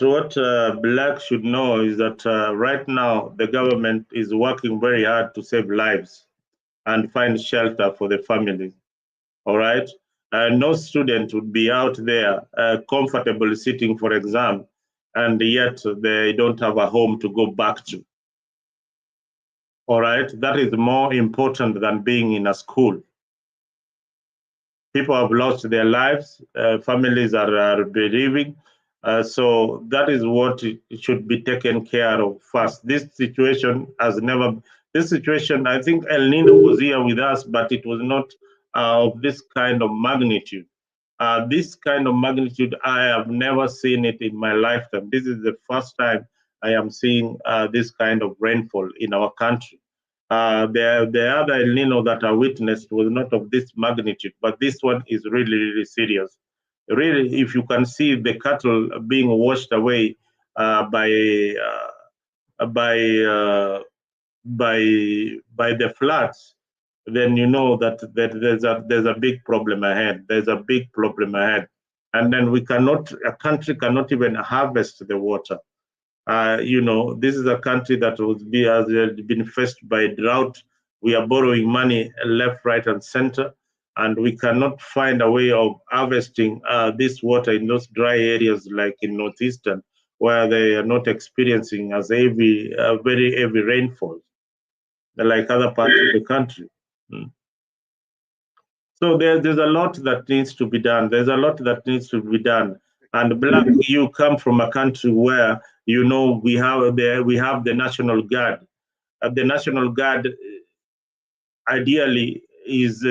Black should know is that right now the government is working very hard to save lives and find shelter for the family. All right. No student would be out there comfortable sitting for exam, and yet they don't have a home to go back to. All right, that is more important than being in a school. People have lost their lives, families are bereaving. So that is what should be taken care of first. This situation, I think El Nino was here with us, but it was not of this kind of magnitude. This kind of magnitude, I have never seen it in my lifetime. This is the first time I am seeing this kind of rainfall in our country. The other El Nino that I witnessed was not of this magnitude, but this one is really, really serious. Really, if you can see the cattle being washed away by the floods, then you know that there's a big problem ahead. There's a big problem ahead, and then a country cannot even harvest the water. You know, this is a country that has been faced by drought. We are borrowing money left, right, and center, and we cannot find a way of harvesting this water in those dry areas like in Northeastern, where they are not experiencing as very heavy rainfall like other parts of the country. So there's a lot that needs to be done. There's a lot that needs to be done. And Black, you come from a country where, you know, we have the National Guard. The National Guard ideally is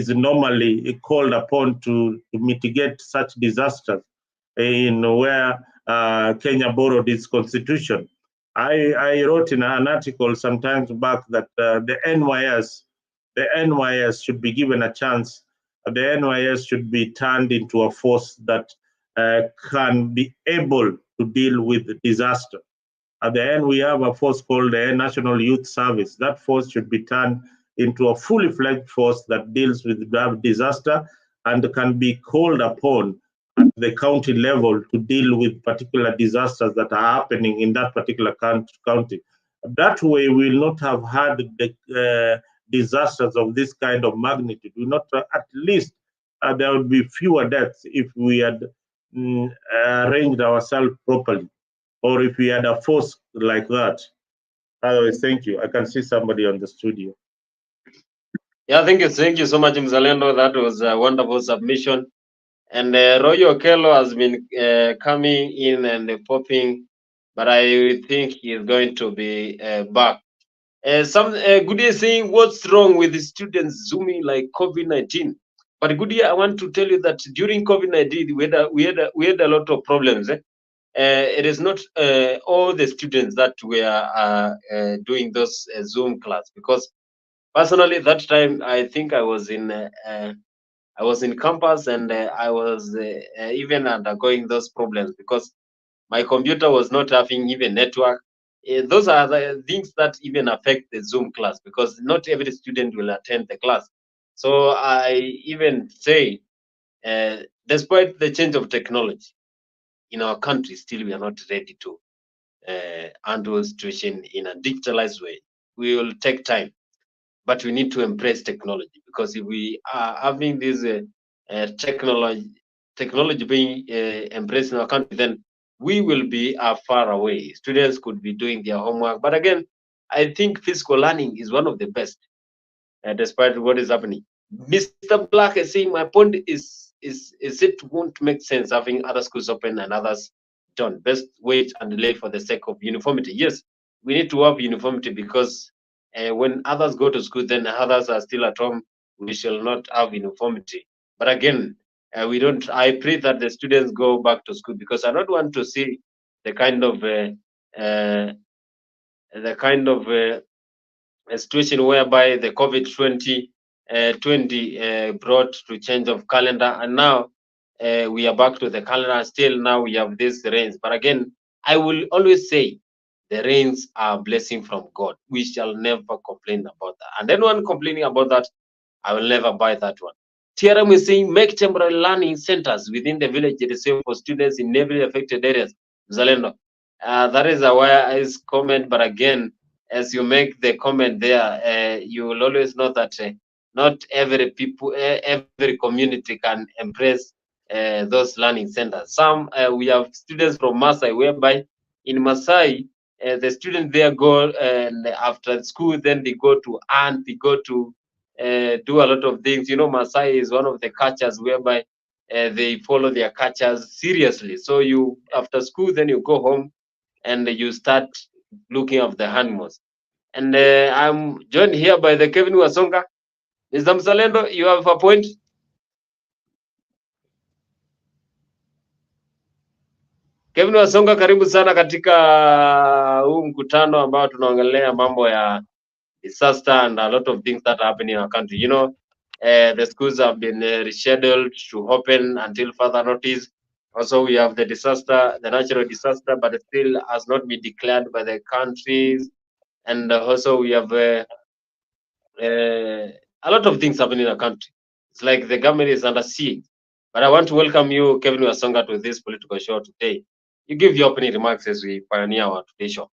normally called upon to mitigate such disasters in where Kenya borrowed its constitution. I wrote in an article sometimes back that the NYS should be given a chance. The NYS should be turned into a force that can be able to deal with disaster. At the end, we have a force called the National Youth Service. That force should be turned into a fully fledged force that deals with disaster and can be called upon at the county level to deal with particular disasters that are happening in that particular county. That way, we will not have had the disasters of this kind of magnitude. We not at least there would be fewer deaths if we had arranged ourselves properly, or if we had a force like that. Otherwise, thank you. I can see somebody on the studio. Yeah, thank you so much, Mzalendo. That was a wonderful submission. And Royo Okello has been coming in and popping, but I think he's going to be back. Good is saying, what's wrong with the students zooming like COVID-19? But Goodyear, I want to tell you that during COVID-19, we had a lot of problems. It is not all the students that were doing those Zoom class, because personally that time I think I was in campus, and I was even undergoing those problems because my computer was not having even network. Those are the things that even affect the Zoom class, because not every student will attend the class. So I even say, despite the change of technology in our country, still we are not ready to handle the situation in a digitalized way. We will take time, but we need to embrace technology, because if we are having this technology being embraced in our country, then we will be far away. Students could be doing their homework, but again, I think physical learning is one of the best, despite what is happening. Mr. Black is saying, my point is it won't make sense having other schools open and others don't. Best wait and delay for the sake of uniformity. Yes, we need to have uniformity, because when others go to school, then others are still at home. We shall not have uniformity. But again, we don't. I pray that the students go back to school, because I don't want to see the kind of a situation whereby the COVID-20 brought to change of calendar, and now we are back to the calendar. Still now we have these rains, but again, I will always say the rains are a blessing from God. We shall never complain about that, and anyone complaining about that, I will never buy that one. TRM is saying, make temporary learning centers within the village reserve for students in heavily affected areas. Zalendo, that is a wise comment, but again, as you make the comment there, you will always know that not every people, every community can embrace those learning centers. Some we have students from Masai, whereby in Masai, the students there go and after school, then they go to ant, they go to do a lot of things. You know, Masai is one of the cultures whereby they follow their cultures seriously. So you after school, then you go home and you start looking after the animals. And I'm joined here by the Kevin Wasonga. Mr. Mzalendo, you have a point? Kevin Wasonga, karibu sana katika huu mkutano ambao tunaongelea mambo ya disaster and a lot of things that are happening in our country. You know, the schools have been rescheduled to open until further notice. Also, we have the disaster, the natural disaster, but still has not been declared by the countries. And also, we have a lot of things happening in our country. It's like the government is under siege. But I want to welcome you, Kevin Wasonga, to this political show today. You give your opening remarks as we pioneer our today's show.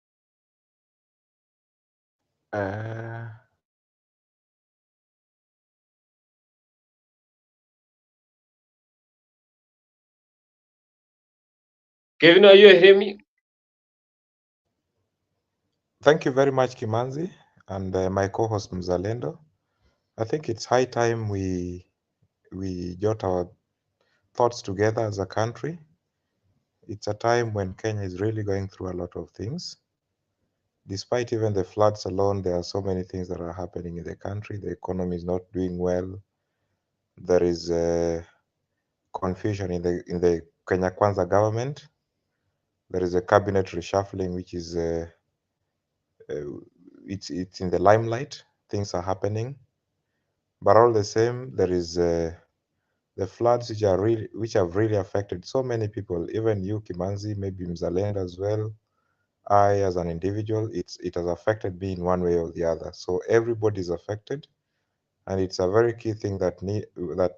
Kevin, are you hearing me? Thank you very much, Kimanzi, and my co-host Mzalendo. I think it's high time we jot our thoughts together as a country. It's a time when Kenya is really going through a lot of things. Despite even the floods alone, there are so many things that are happening in the country. The economy is not doing well. There is confusion in the Kenya Kwanza government. There is a cabinet reshuffling, which is it's in the limelight. Things are happening, but all the same, there is the floods which have really affected so many people. Even you, Kimanzi, maybe Mzalendo as well. I, as an individual, it has affected me in one way or the other. So everybody is affected, and it's a very key thing that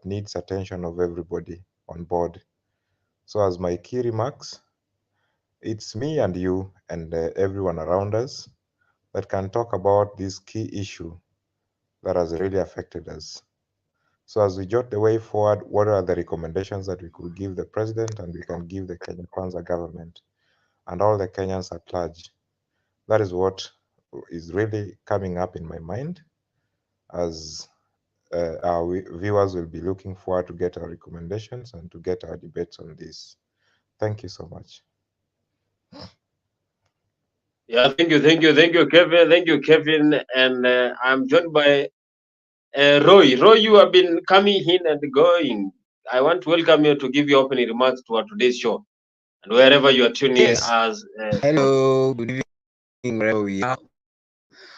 needs attention of everybody on board. So as my key remarks, it's me and you and everyone around us that can talk about this key issue that has really affected us. So as we jot the way forward, what are the recommendations that we could give the president and we can give the Kenya Kwanza government and all the Kenyans at large? That is what is really coming up in my mind as our viewers will be looking forward to get our recommendations and to get our debates on this. Thank you so much. Yeah, thank you, Kevin. Thank you, Kevin. And I'm joined by Roy. Roy, you have been coming in and going. I want to welcome you to give your opening remarks to our today's show. And wherever you are tuning in as... Hello, good evening, wherever we are.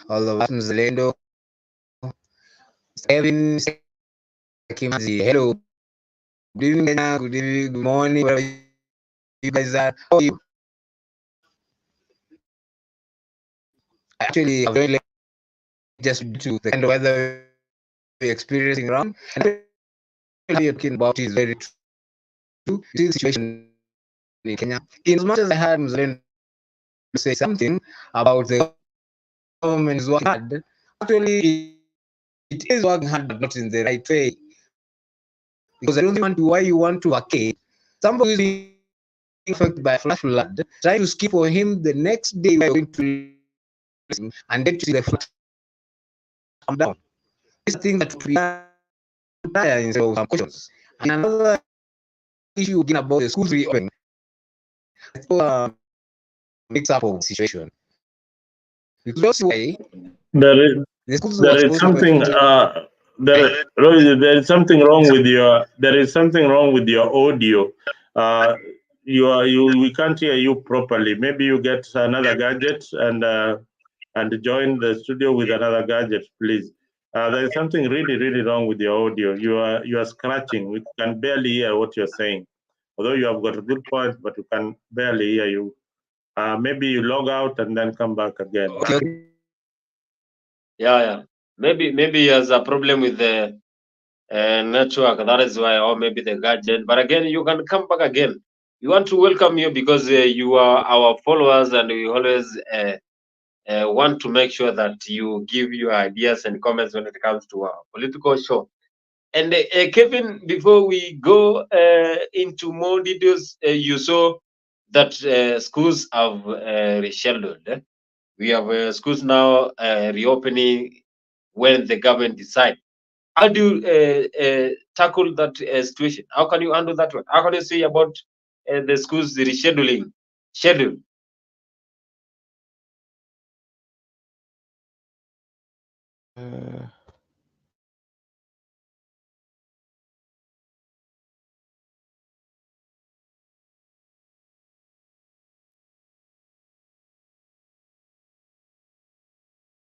All of us, Mzalendo, Kevin, Kimazi. Hello, good evening, good evening, good morning, wherever you guys are. How are you? Actually, I've really just to the kind of weather we're experiencing around. And what you're talking about is very true. You see the situation in Kenya. In as much as I heard Mzalendo say something about the government is working hard, actually it is working hard, but not in the right way. Because I don't want to why you want to vacate somebody who is being affected by a flash flood, try to skip for him the next day we're going to and get to see the flood come down. This thing that we are in some questions. And another issue again about the schools reopening. Mix up of the situation. Because way there is something there is something wrong with your audio. We can't hear you properly. Maybe you get another gadget and join the studio with another gadget, please. There is something really wrong with your audio. You are scratching. We can barely hear what you're saying. Although you have got a good point, but we can barely hear you. Maybe you log out and then come back again. Okay. Yeah. Maybe he has a problem with the network. That is why, or maybe the gadget. But again, you can come back again. We want to welcome you because you are our followers, and we always want to make sure that you give your ideas and comments when it comes to our political show. And Kevin, before we go into more details, you saw that schools have rescheduled. We have schools now reopening when the government decides. How do you tackle that situation? How can you handle that one? How can you say about the schools rescheduling schedule?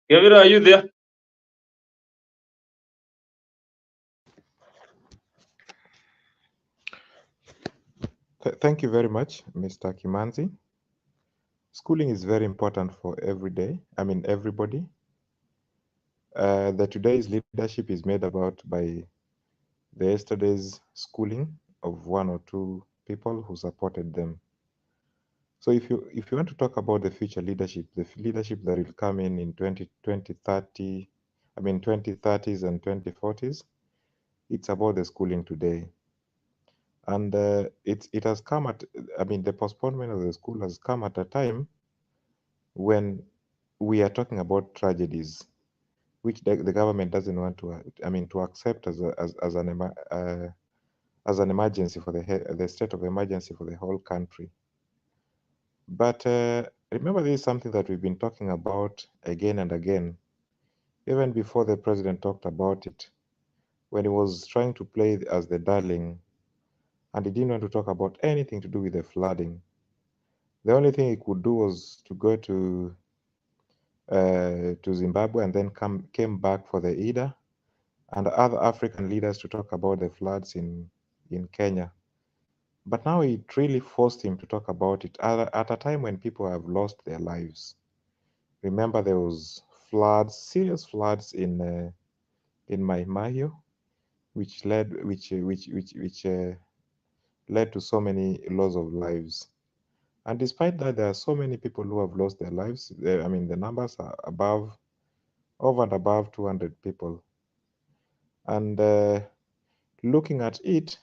Kevin, are you there? Thank you very much, Mr. Kimanzi. Schooling is very important for everybody. The today's leadership is made about by the yesterday's schooling of one or two people who supported them. So if you want to talk about the future leadership, the leadership that will come in 2030s and 2040s, it's about the schooling today. And it has come at, the postponement of the school has come at a time when we are talking about tragedies, which the government doesn't want to, to accept as an emergency for the state of emergency for the whole country. But remember, this is something that we've been talking about again and again, even before the president talked about it, when he was trying to play as the darling, and he didn't want to talk about anything to do with the flooding. The only thing he could do was to go to Zimbabwe and then came back for the IDA and other African leaders to talk about the floods in Kenya. But now it really forced him to talk about it at a time when people have lost their lives. Remember, there was floods, serious floods in Mai Mahiu, which led to so many loss of lives. And despite that, there are so many people who have lost their lives. The numbers are over and above 200 people. And looking at it,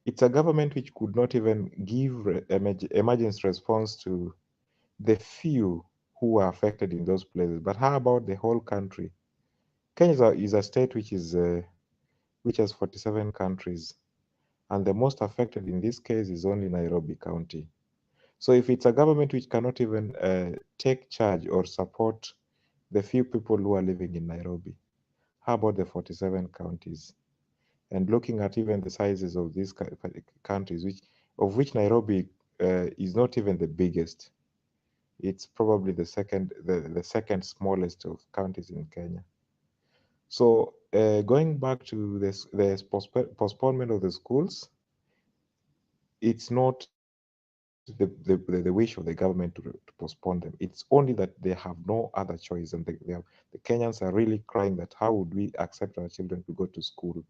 it's a government which could not even give emergency response to the few who were affected in those places. But how about the whole country? Kenya is a state which has 47 countries, and the most affected in this case is only Nairobi County. So if it's a government which cannot even take charge or support the few people who are living in Nairobi, how about the 47 counties? And looking at even the sizes of these countries, of which Nairobi is not even the biggest. It's probably the second smallest of counties in Kenya. So going back to the postponement of the schools, it's not the wish of the government to postpone them. It's only that they have no other choice, and the Kenyans are really crying that how would we accept our children to go to school?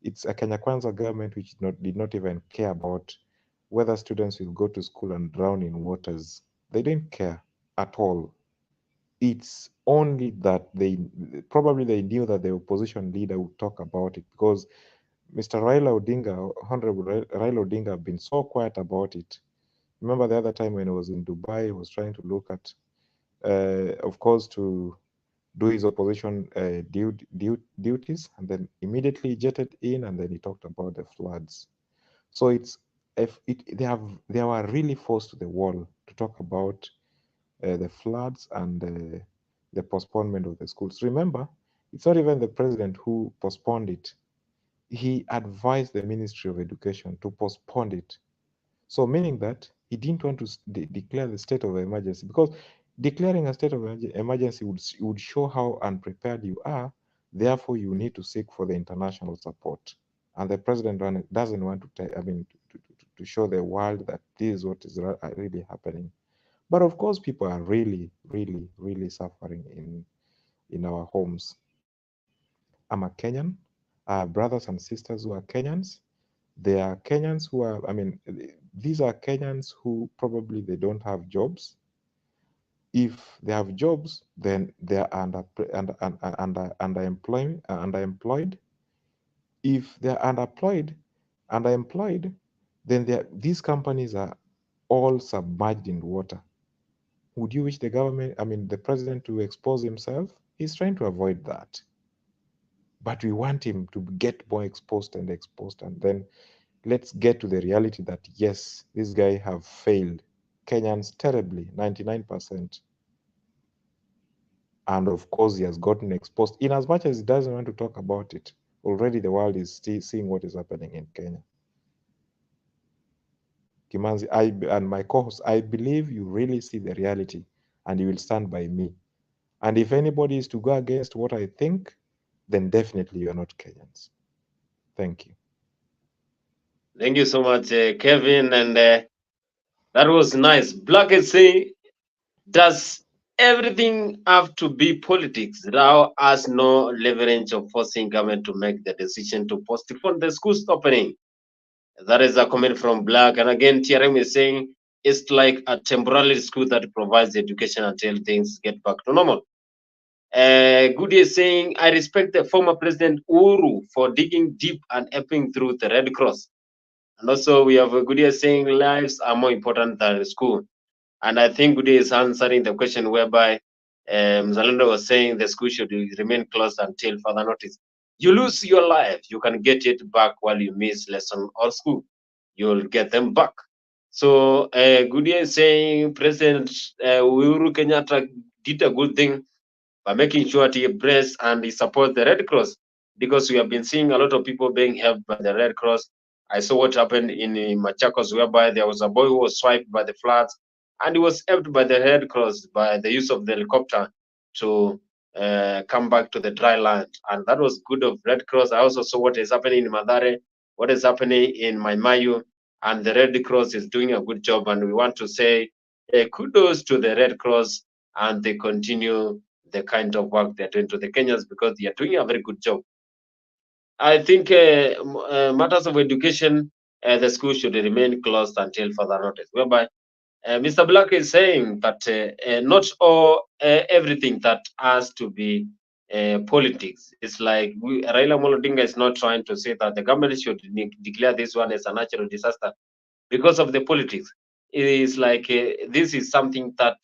It's a Kenya Kwanza government which did not even care about whether students will go to school and drown in waters. They didn't care at all. It's only that they knew that the opposition leader would talk about it, because Mr. Raila Odinga, Honorable Raila Odinga, have been so quiet about it. Remember the other time when he was in Dubai, he was trying to look at, of course, to do his opposition duties, and then immediately jetted in, and then he talked about the floods. So they were really forced to the wall to talk about the floods and the postponement of the schools. Remember, it's not even the president who postponed it. He advised the Ministry of Education to postpone it. So meaning that he didn't want to declare the state of emergency, because declaring a state of emergency would show how unprepared you are. Therefore, you need to seek for the international support. And the president doesn't want to show the world that this is what is really happening. But of course, people are really, really, really suffering in our homes. I'm a Kenyan. I have brothers and sisters who are Kenyans. There are Kenyans who are, these are Kenyans who probably they don't have jobs. If they have jobs, then they are underemployed. If they are underemployed, then these companies are all submerged in water. Would you wish the government, the president, to expose himself? He's trying to avoid that. But we want him to get more exposed, and then let's get to the reality that yes, this guy have failed Kenyans terribly, 99%. And of course, he has gotten exposed. In as much as he doesn't want to talk about it, already the world is still seeing what is happening in Kenya. Kimanzi, and my co-host, I believe you really see the reality, and you will stand by me. And if anybody is to go against what I think, then definitely you are not Kenyans. Thank you. Thank you so much, Kevin. And that was nice. Black is saying, does everything have to be politics? Thou has no leverage of forcing government to make the decision to postpone the school's opening. That is a comment from Black. And again, TRM is saying it's like a temporary school that provides education until things get back to normal. Goody is saying, I respect the former President Uhuru for digging deep and helping through the Red Cross. And also, we have Goody saying lives are more important than school. And I think Goody is answering the question whereby Zalando was saying the school should remain closed until further notice. You lose your life, you can get it back while you miss lesson or school. You'll get them back. So Goody is saying President Uhuru Kenyatta did a good thing by making sure he embraces and he supports the Red Cross, because we have been seeing a lot of people being helped by the Red Cross. I saw what happened in Machakos, whereby there was a boy who was swiped by the floods, and he was helped by the Red Cross by the use of the helicopter to come back to the dry land. And that was good of Red Cross. I also saw what is happening in Madare, what is happening in Maimayu, and the Red Cross is doing a good job. And we want to say kudos to the Red Cross, and they continue the kind of work they're doing to the Kenyans, because they are doing a very good job. I think matters of education, the school should remain closed until further notice, whereby Mr. Black is saying that not all everything that has to be politics. It's like Raila Odinga is not trying to say that the government should declare this one as a natural disaster because of the politics. It is like this is something that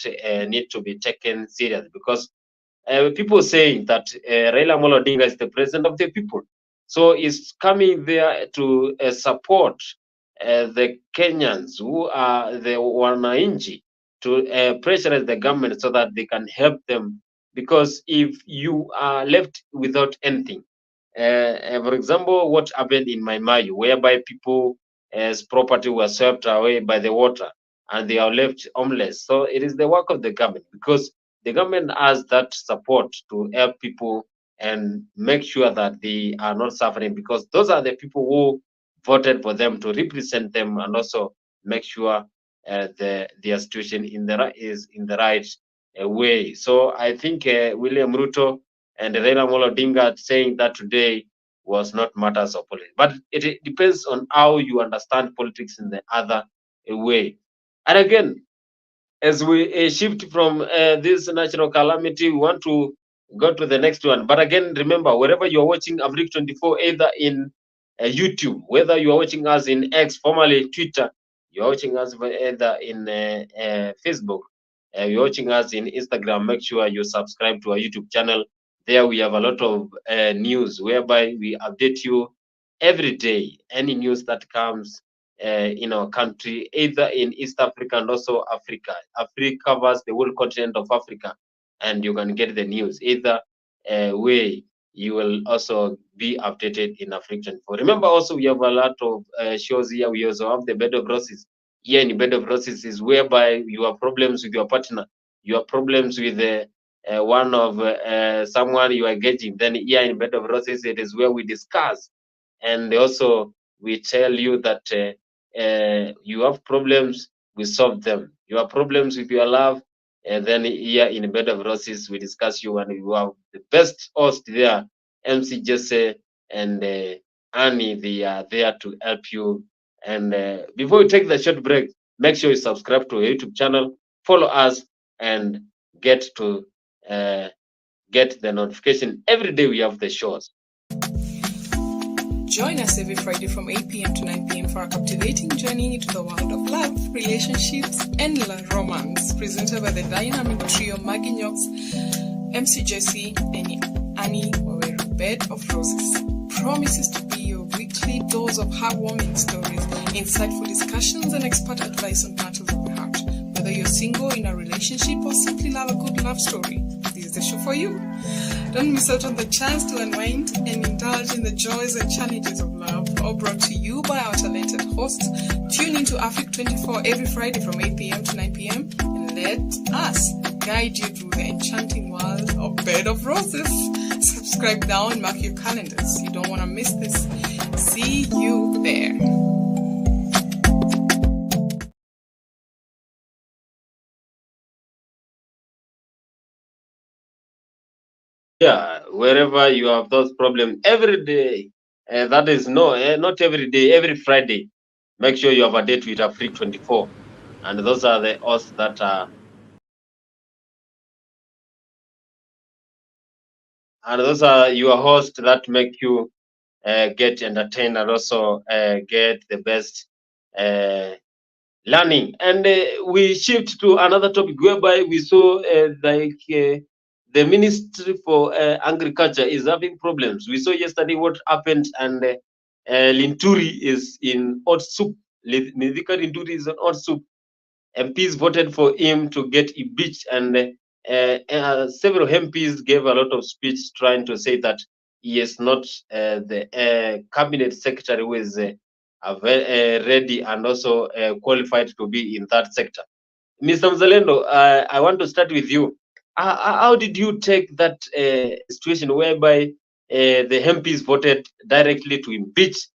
need to be taken serious, because people saying that Raila Odinga is the president of the people. So he's coming there to support the Kenyans who are the wananchi, to pressurize the government so that they can help them. Because if you are left without anything, for example, what happened in Maimayu, whereby people's property was swept away by the water and they are left homeless. So it is the work of the government, because the government has that support to help people and make sure that they are not suffering, because those are the people who voted for them to represent them and also make sure their situation is in the right way. So I think William Ruto and Raila Odinga saying that today was not matters of politics, but it depends on how you understand politics in the other way. And again, as we shift from this natural calamity, we want to go to the next one. But again, remember, wherever you're watching AFRIQ24, either in YouTube, whether you are watching us in X, formerly Twitter, you're watching us either in Facebook, you're watching us in Instagram, make sure you subscribe to our YouTube channel. There we have a lot of news whereby we update you every day, any news that comes in our country, either in East Africa and also Africa. AFRIQ covers the whole continent of Africa, and you can get the news either way. You will also be updated in AFRIQ24. Remember, also we have a lot of shows here. We also have the Bed of Roses. Here in Bed of Roses is whereby you have problems with your partner, you have problems with one of someone you are engaging. Then here in Bed of Roses, it is where we discuss, and also we tell you that you have problems, we solve them. You have problems with your love, and then here in Bed of Roses, we discuss you, and you have the best host there, MC Jesse and Annie. They are there to help you. And before we take the short break, make sure you subscribe to our YouTube channel, follow us, and get the notification every day we have the shows. Join us every Friday from 8 p.m. to 9 p.m. for a captivating journey into the world of love, relationships, and romance, presented by the dynamic trio Magignoc's, MC Jesse, and Annie Waweru, Bed of Roses. Promises to be your weekly dose of heartwarming stories, insightful discussions, and expert advice on matters of the heart. Whether you're single, in a relationship, or simply love a good love story, this is the show for you. Don't miss out on the chance to unwind and indulge in the joys and challenges of love, all brought to you by our talented hosts. Tune into AFRIQ24 every Friday from 8 p.m. to 9 p.m. and let us guide you through the enchanting world of Bed of Roses. Subscribe now and mark your calendars. You don't want to miss this. See you there. Yeah, wherever you have those problems every day, that is not every day, every Friday. Make sure you have a date with AFRIQ24, and those are the hosts that are, and those are your hosts that make you get entertained and also get the best learning. And we shift to another topic whereby we saw the Ministry for Agriculture is having problems. We saw yesterday what happened, and Linturi is in hot soup. Mithika Linturi is in hot soup. MPs voted for him to get impeached, and several MPs gave a lot of speech trying to say that he is not the cabinet secretary who is ready and also qualified to be in that sector. Mr. Mzalendo, I want to start with you. How did you take that situation whereby the MPs voted directly to impeach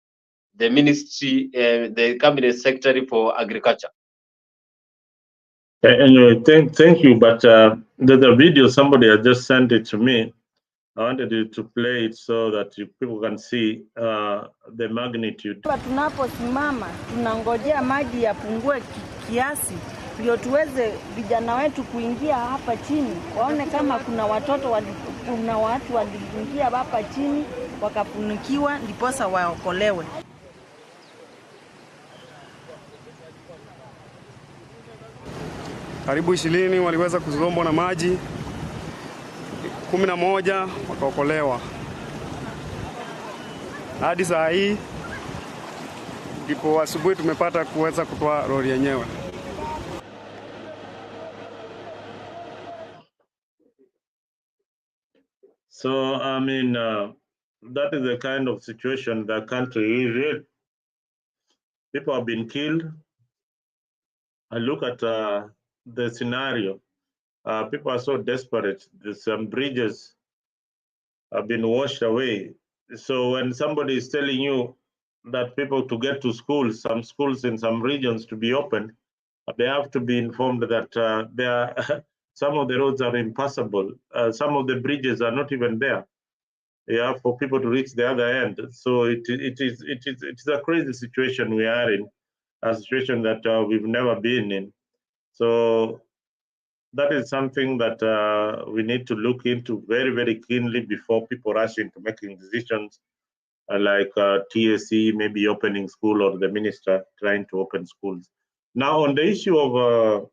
the ministry, the cabinet secretary for agriculture? Anyway, thank you. But there's a video, somebody had just sent it to me. I wanted you to play it so that people can see the magnitude. Tunaposimama tunangojea maji yapungue kiasi ndio tuweze vijana wetu kuingia hapa chini, waone kama kuna watu waliingia hapa chini wakafunikiwa ndiposa waokolewe. Karibu 20 waliweza kuzombwa na maji, 11 wakaokolewa. Hadi saa hii ndipo asubuhi tumepata kuweza kutoa lori yenyewe. So, I mean, that is the kind of situation the country is in. People have been killed. I look at the scenario. People are so desperate. Some bridges have been washed away. So when somebody is telling you that people to get to schools, some schools in some regions to be open, they have to be informed that some of the roads are impassable. Some of the bridges are not even there. Yeah, for people to reach the other end. So it is a crazy situation we are in, a situation that we've never been in. So that is something that we need to look into very, very keenly before people rush into making decisions like TSC maybe opening school or the minister trying to open schools. Now on the issue of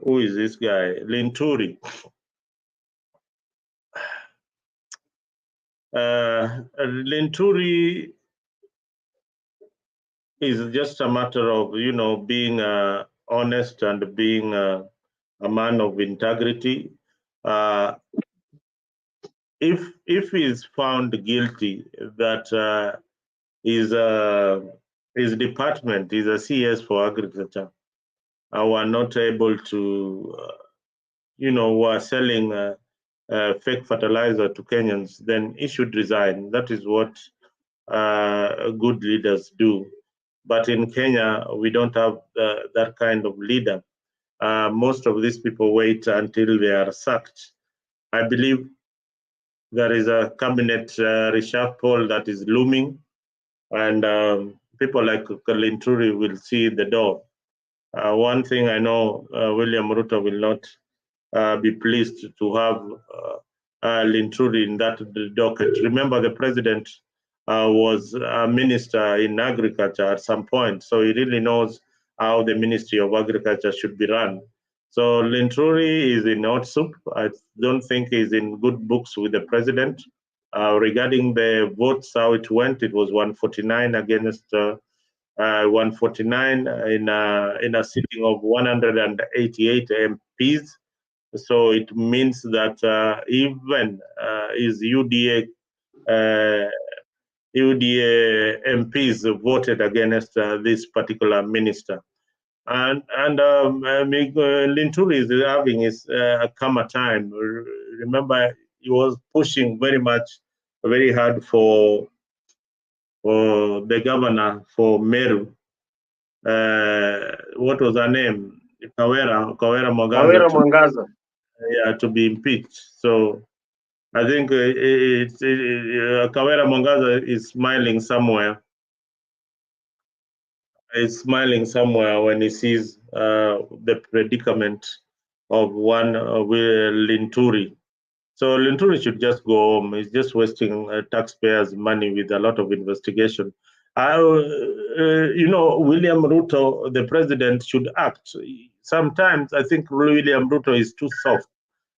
who is this guy, Linturi? Linturi is just a matter of being honest and being a man of integrity. If he is found guilty, that his department is a CS for agriculture, were not able to, were selling fake fertilizer to Kenyans, then he should resign. That is what good leaders do. But in Kenya, we don't have that kind of leader. Most of these people wait until they are sacked. I believe there is a cabinet reshuffle that is looming, and people like Linturi will see the door. One thing I know, William Ruto will not be pleased to have Linturi in that docket. Remember, the president was a minister in agriculture at some point, so he really knows how the Ministry of Agriculture should be run. So Linturi is in hot soup. I don't think he's in good books with the president. Regarding the votes, how it went, it was 149 against 149 in a sitting of 188 MPs. So it means that even his UDA MPs voted against this particular minister. And Linturi is having his calmer time. Remember, he was pushing very hard for the governor for Meru. What was her name? Kawera Mwangaza. Yeah, to be impeached. So I think Kawera Mwangaza is smiling somewhere. He's smiling somewhere when he sees the predicament of one Linturi. So Linturi should just go home. He's just wasting taxpayers' money with a lot of investigation. William Ruto, the president, should act. Sometimes I think William Ruto is too soft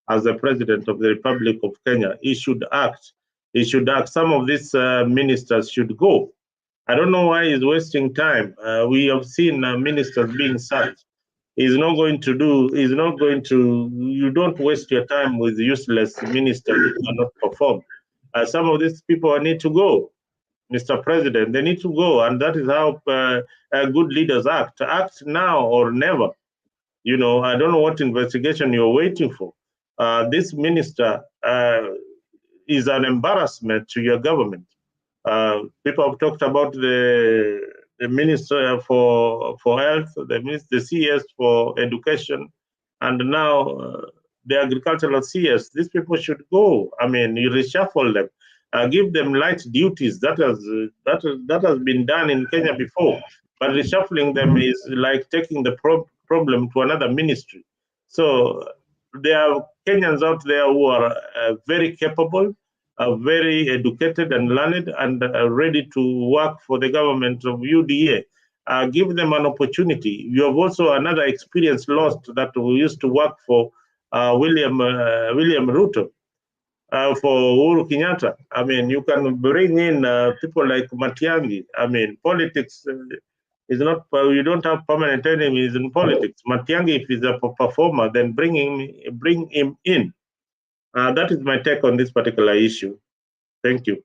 as the president of the Republic of Kenya. He should act. He should act. Some of these ministers should go. I don't know why he's wasting time. We have seen ministers being sacked. You don't waste your time with useless ministers who cannot perform. Some of these people need to go, Mr. President. They need to go, and that is how good leaders act. Act now or never. I don't know what investigation you're waiting for. This minister is an embarrassment to your government. People have talked about the minister for health, the CS for education, and now the agricultural CS. These people should go. I mean, you reshuffle them, give them light duties. That has been done in Kenya before, but reshuffling them is like taking the problem to another ministry. So there are Kenyans out there who are very capable, very educated and learned, and ready to work for the government of UDA. Give them an opportunity. You have also another experience lost that we used to work for William Ruto, for Uhuru Kenyatta. I mean, you can bring in people like Matiang'i. I mean, politics is not, you don't have permanent enemies in politics. Matiang'i, if he's a performer, then bring him in. That is my take on this particular issue. Thank you.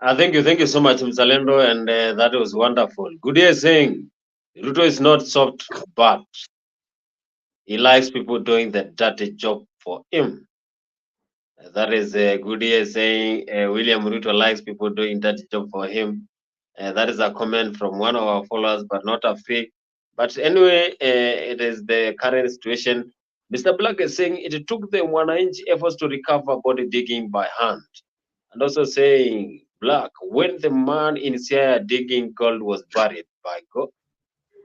Thank you so much, Mzalendo, and that was wonderful. Good day saying, Ruto is not soft, but he likes people doing the dirty job for him. That is good day saying, William Ruto likes people doing dirty job for him. That is a comment from one of our followers, but not a fake. But anyway, it is the current situation. Mr. Black is saying it took the 1-inch efforts to recover body digging by hand. And also saying, Black, when the man in Sierra digging gold was buried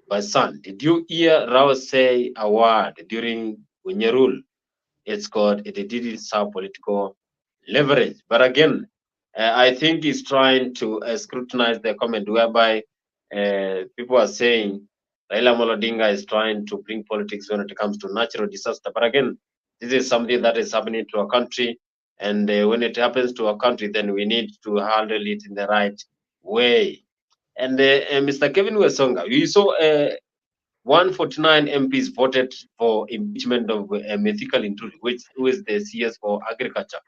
by sun, did you hear Rao say a word during Unyerul? It's called, it didn't serve political leverage. But again, I think he's trying to scrutinize the comment whereby people are saying Raila Odinga is trying to bring politics when it comes to natural disaster. But again, this is something that is happening to a country. And when it happens to a country, then we need to handle it in the right way. And Mr. Kevin Wesonga, we saw 149 MPs voted for impeachment of Mythical Inturi, who is the CS for agriculture.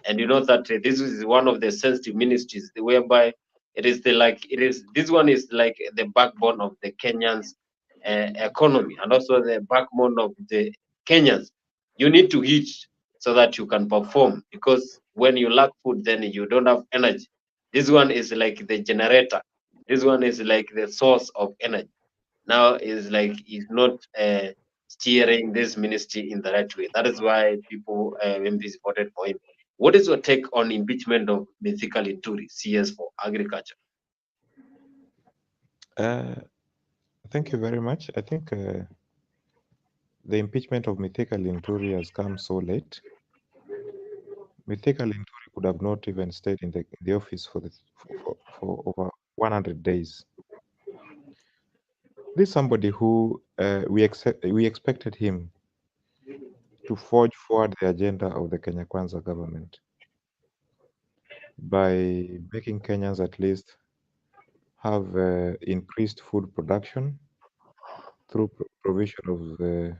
And you know that this is one of the sensitive ministries whereby this one is like the backbone of the Kenyans economy and also the backbone of the Kenyans. You need to eat so that you can perform, because when you lack food, then you don't have energy. This one is like the generator. This one is like the source of energy. Now is like he's not steering this ministry in the right way. That is why people MPs voted for him. What is your take on impeachment of Mythical Inturi, CS for agriculture? Thank you very much. I think the impeachment of Mithika Linturi has come so late. Mithika Linturi could have not even stayed in the office for over 100 days. This is somebody who we expected him to forge forward the agenda of the Kenya Kwanza government by making Kenyans at least have increased food production through provision of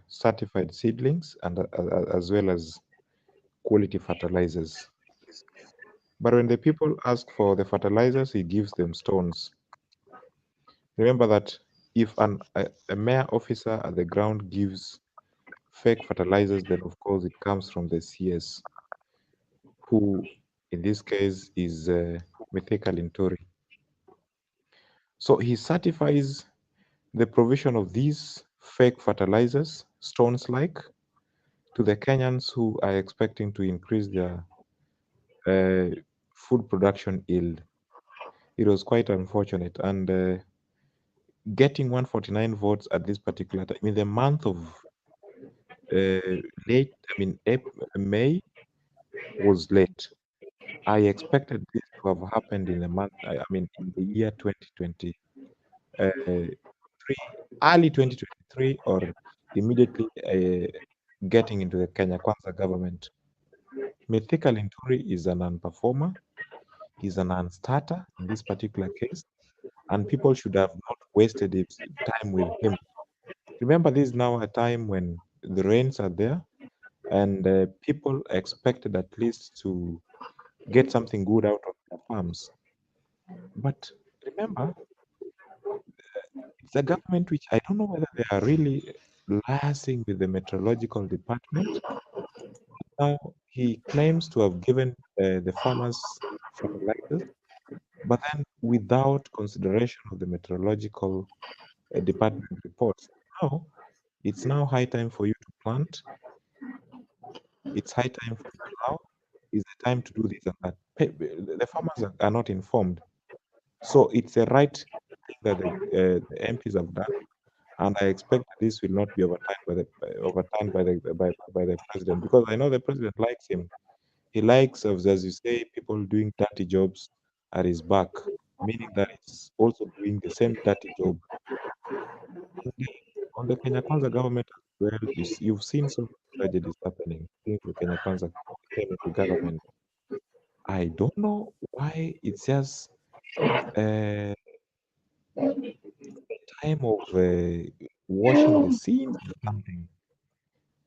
certified seedlings and as well as quality fertilizers. But when the people ask for the fertilizers, he gives them stones. Remember that if a mayor officer at the ground gives fake fertilizers, then of course it comes from the CS, who in this case is Mithika Linturi. So he certifies the provision of these fake fertilizers, stones like, to the Kenyans who are expecting to increase their food production yield. It was quite unfortunate, and getting 149 votes at this particular time in the month of May was late. I expected this to have happened in in the year 2023, early 2023, or immediately getting into the Kenya Kwanza government. Mithika Linturi is a non-performer. He's a non-starter in this particular case, and people should have not wasted his time with him. Remember, this is now a time when the rains are there, and people expected at least to get something good out of their farms. But remember, it's a government which I don't know whether they are really liaising with the meteorological department. Now, he claims to have given the farmers fertilizers, but then without consideration of the meteorological department reports. Now, it's now high time for you to plant. It's high time for you to plow. It's the time to do this and that. The farmers are not informed. So it's a right thing that the MPs have done, and I expect this will not be overturned by the president, because I know the president likes him. He likes, as you say, people doing dirty jobs at his back, meaning that he's also doing the same dirty job. On the Kenya Kwanza government as well, you've seen so many tragedies happening since the Kenya Kwanza came into government. I don't know why it's just time of washing the scenes or something.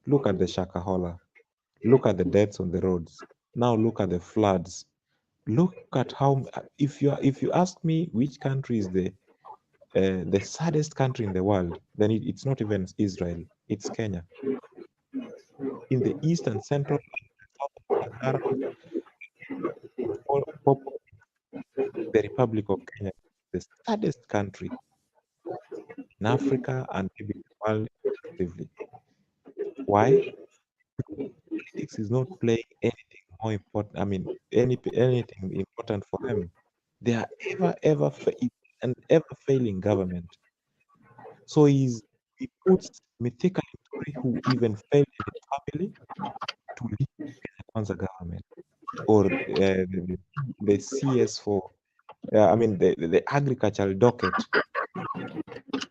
Look at the Shakahola. Look at the deaths on the roads. Now look at the floods. Look at how, if you ask me which country is the saddest country in the world, then it's not even Israel. It's Kenya. In the east and central Sahara, the Republic of Kenya, the saddest country in Africa and maybe the world collectively. Why? Politics is not playing anything more important. Anything important for them. They are ever failing government. So he puts Mithika Linturi, who even failed in his family, to lead the Kwanza government, or the CS for the agricultural docket.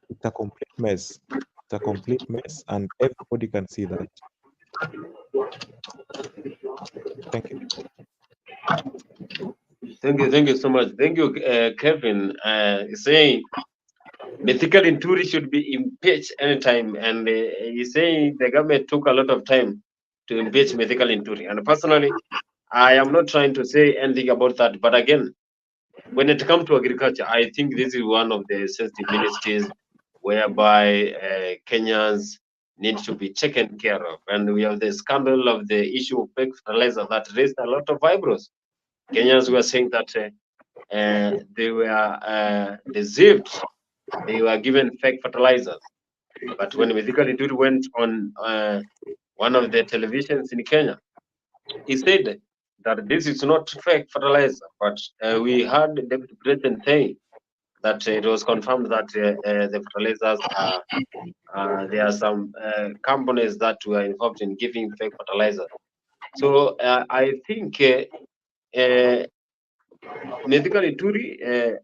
It's a complete mess. It's a complete mess, and everybody can see that. Thank you. Thank you so much. Thank you, Kevin. Saying Mithika Linturi should be impeached anytime, and he's saying the government took a lot of time to impeach Mithika Linturi. And personally, I am not trying to say anything about that. But again, when it comes to agriculture, I think this is one of the sensitive ministries whereby Kenyans need to be taken care of. And we have the scandal of the issue of fake fertilizer that raised a lot of eyebrows. Kenyans were saying that they were deceived. They were given fake fertilizers. But when Mithika Linturi went on one of the televisions in Kenya, he said that this is not fake fertilizer. But we heard the Deputy President saying that it was confirmed that the fertilizers are there are some companies that were involved in giving fake fertilizer. So I think Medical Ituri,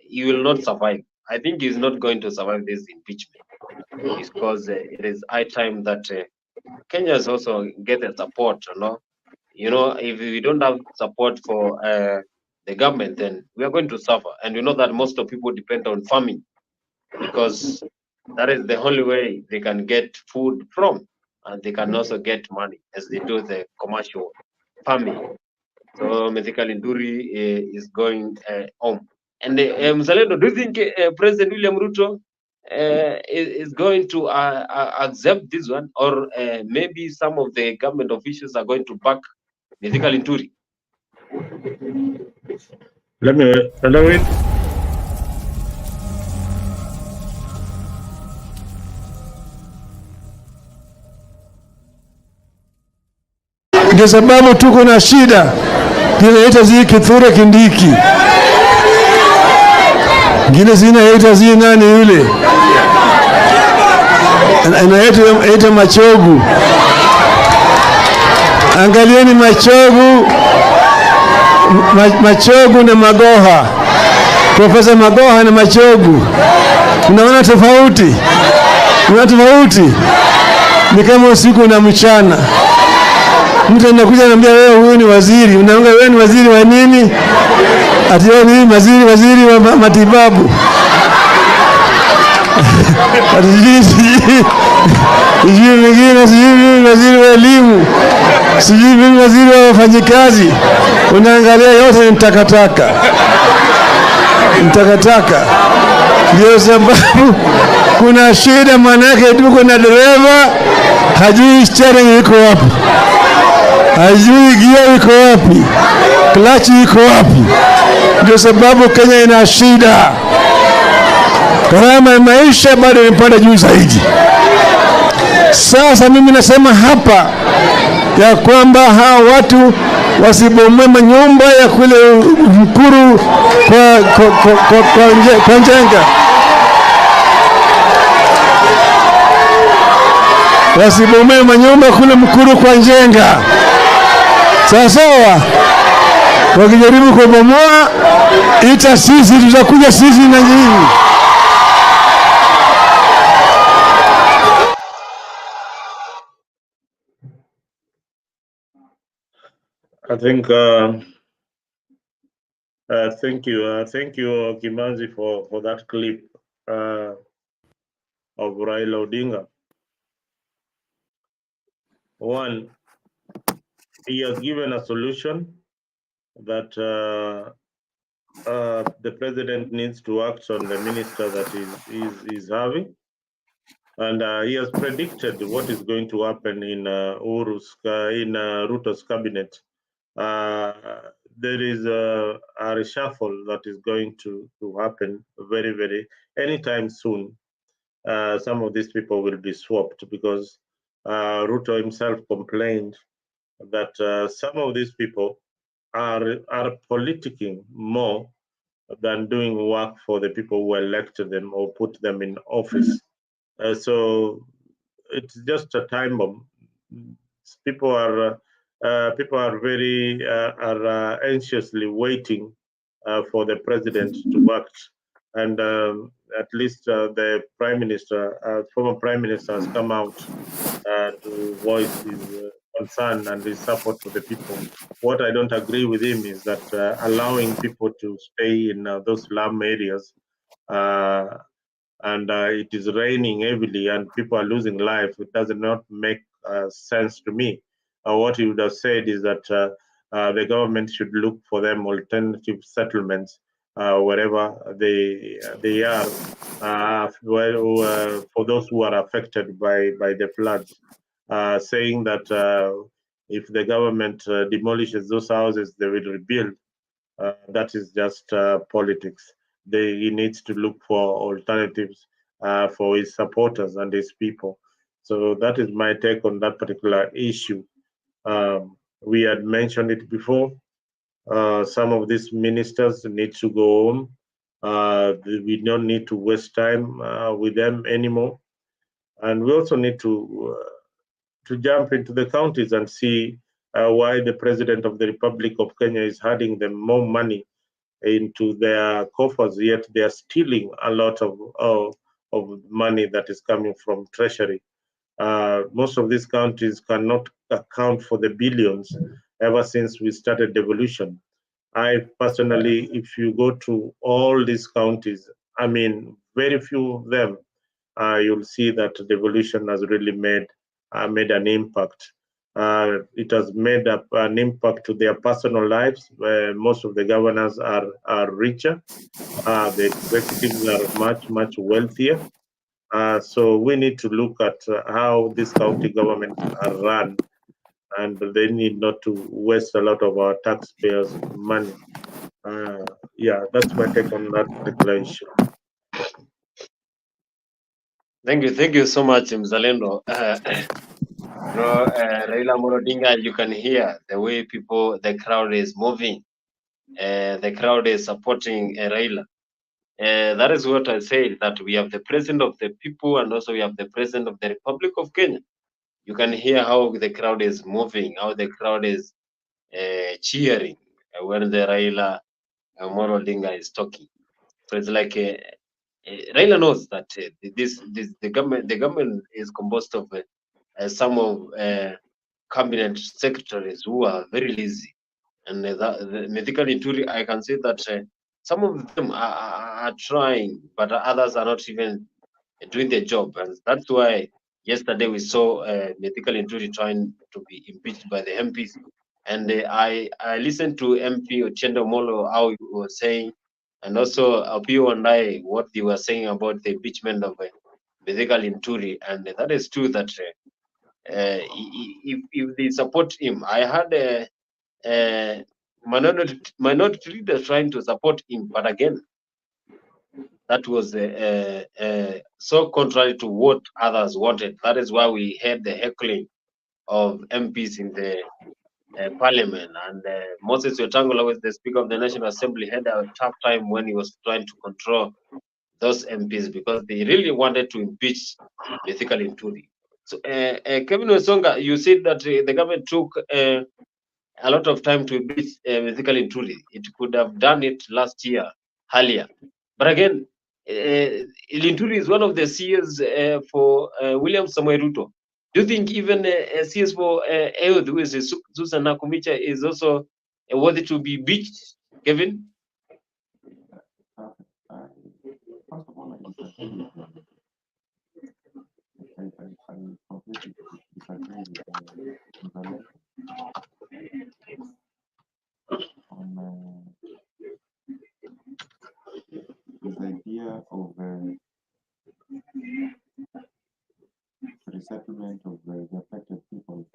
he will not survive. I think he's not going to survive this impeachment because it is high time that Kenyans also get the support. If we don't have support for the government, then we are going to suffer. And you know that most of people depend on farming because that is the only way they can get food from, and they can also get money as they do the commercial farming. So Medical Induri is going home. And Mzalendo, do you think President William Ruto is going to accept this one, or maybe some of the government officials are going to back Medical Induri? Let me it. Ndio sababu tuko na shida zinaita zi Kithure Kindiki, ngine zinaita zi nani yule anaita Machogu. Angalieni Machogu na Magoha, Profesa Magoha na Machogu, unaona tofauti? Ni kama usiku na mchana. Mtu anakuja anambia wewe huyu ni waziri, unaanga wewe ni waziri wa nini? Ati wewe ni waziri wa matibabu. Ati sijui mwingine, sijui waziri wa elimu, sijui waziri wa wafanyikazi. Unaangalia yote ni mtakataka. Ndio sababu kuna shida, manake tuko na dereva hajui steering iko wapi, hajui gia iko wapi, clutch iko wapi. Ndio sababu Kenya ina shida. Gharama ya maisha bado imepanda juu zaidi. Sasa mimi nasema hapa ya kwamba hawa watu wasibomoe manyumba ya kule Mkuru kwa Njenga. Wasibomoe manyumba kule Mkuru kwa Njenga. Sawa. Wakijaribu kubomoa, ita sisi, tutakuja sisi na nyinyi. I think thank you Kimanzi for that clip of Raila Odinga. One, he has given a solution that the president needs to act on the minister that is having, and he has predicted what is going to happen in Ruto'S cabinet. There is a reshuffle that is going to happen very anytime soon. Some of these people will be swapped because Ruto himself complained that some of these people are politicking more than doing work for the people who elected them or put them in office. So it's just a time bomb. People are very anxiously waiting for the president to act, and at least the prime minister, former prime minister, has come out to voice his concern and his support for the people. What I don't agree with him is that allowing people to stay in those slum areas and it is raining heavily and people are losing life. It does not make sense to me. What he would have said is that the government should look for them alternative settlements wherever they are, for those who are affected by the floods, saying that if the government demolishes those houses, they will rebuild. That is just politics. He needs to look for alternatives for his supporters and his people. So that is my take on that particular issue. We had mentioned it before. Some of these ministers need to go home We don't need to waste time with them anymore. And we also need to jump into the counties and see why the President of the Republic of Kenya is handing them more money into their coffers, yet they are stealing a lot of money that is coming from Treasury. Most of these counties cannot account for the billions ever since we started devolution. I personally, if you go to all these counties, I mean, very few of them, you'll see that devolution has really made an impact. It has made up an impact to their personal lives, where most of the governors are richer. The executives are much wealthier. So we need to look at how these county governments are run, and they need not to waste a lot of our taxpayers' money. Yeah, that's my take on that particular issue. Thank you so much, Mzalendo. Raila Odinga, you can hear the way the crowd is moving. The crowd is supporting Raila. That is what I say, that we have the president of the people and also we have the president of the Republic of Kenya. You can hear how the crowd is moving, how the crowd is cheering when the Raila Odinga is talking. So it's like Raila knows that the government is composed of some of cabinet secretaries who are very lazy, and the medical Ituri, I can say that some of them are trying, but others are not even doing the job, and that's why yesterday we saw medical Ituri trying to be impeached by the MPs, and I listened to MP Ochendo Molo how he was saying, and also Apio and I what they were saying about the impeachment of medical Ituri, and that is true that if they support him, I had minority leaders trying to support him, but again, that was so contrary to what others wanted. That is why we had the heckling of MPs in the parliament. And Moses Wetangula, was the Speaker of the National Assembly, had a tough time when he was trying to control those MPs because they really wanted to impeach Mithika Linturi. So, Kevin Wesonga, you said that the government took a lot of time to impeach Mithika Linturi. It could have done it last year, earlier. But again, Linturi is one of the CS for William Samoei Ruto. Do you think even a CS for Eod, who is Susan Nakumicha, is also worthy to be beached, Kevin? First of all, I completely disagree with on this idea of resettlement of the affected people.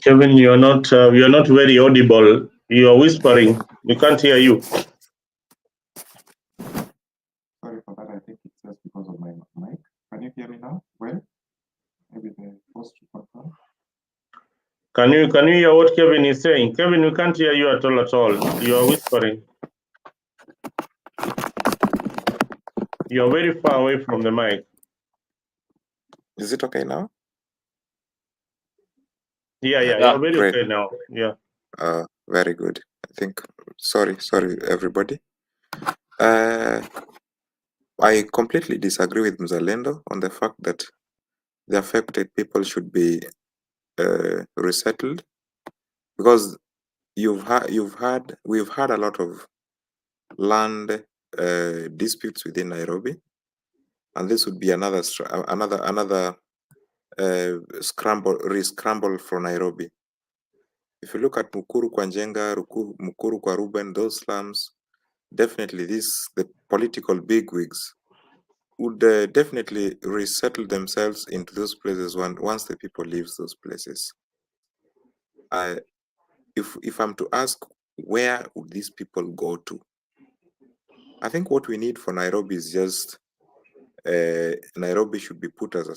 Kevin, you're not very audible. You are whispering. We can't hear you. Sorry for that. I think it's just because of my mic. Can you hear me now? Well, maybe the host to confirm. Can you hear what Kevin is saying? Kevin, we can't hear you at all. You are whispering. You are very far away from the mic. Is it okay now? Yeah, you're very great. okay now. Yeah. Very good. I think. Sorry, everybody. I completely disagree with Mzalendo on the fact that the affected people should be resettled, because we've had a lot of land disputes within Nairobi, and this would be another scramble for Nairobi. If you look at Mukuru kwa Njenga, Mukuru kwa Ruben, those slums, definitely the political bigwigs would definitely resettle themselves into those places once the people leave those places. If I'm to ask, where would these people go to? I think what we need for Nairobi is just Nairobi should be put as a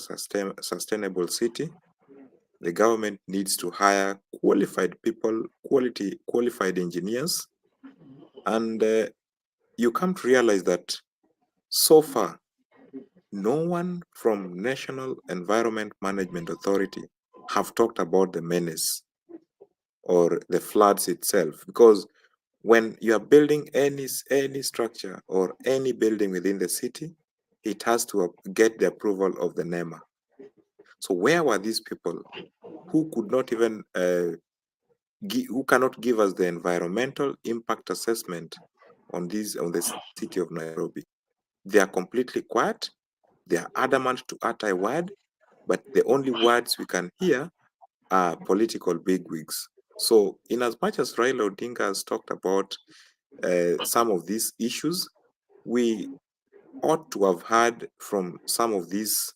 sustainable city. The government needs to hire qualified people, qualified engineers, and you come to realize that so far, no one from National Environment Management Authority have talked about the menace or the floods itself, because when you are building any structure or any building within the city, it has to get the approval of the NEMA. So where were these people who could not even who cannot give us the environmental impact assessment on the city of Nairobi? They are completely quiet. They are adamant to utter a word, but the only words we can hear are political bigwigs. So in as much as Raila Odinga has talked about some of these issues, we ought to have heard from some of these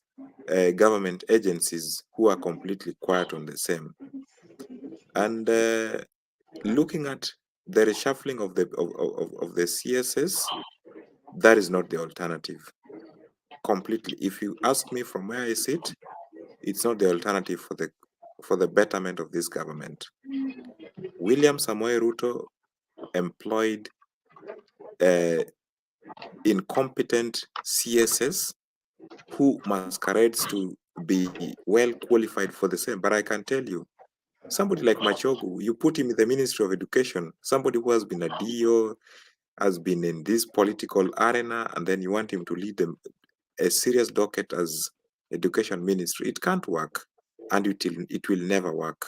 government agencies who are completely quiet on the same. And looking at the reshuffling of the CSS, that is not the alternative. Completely. If you ask me from where I sit, it's not the alternative for the betterment of this government. William Samoei Ruto employed incompetent CSS who masquerades to be well qualified for the same. But I can tell you, somebody like Machogu, you put him in the Ministry of Education, somebody who has been a DO, has been in this political arena, and then you want him to lead a serious docket as Education Ministry. It can't work, and it will never work.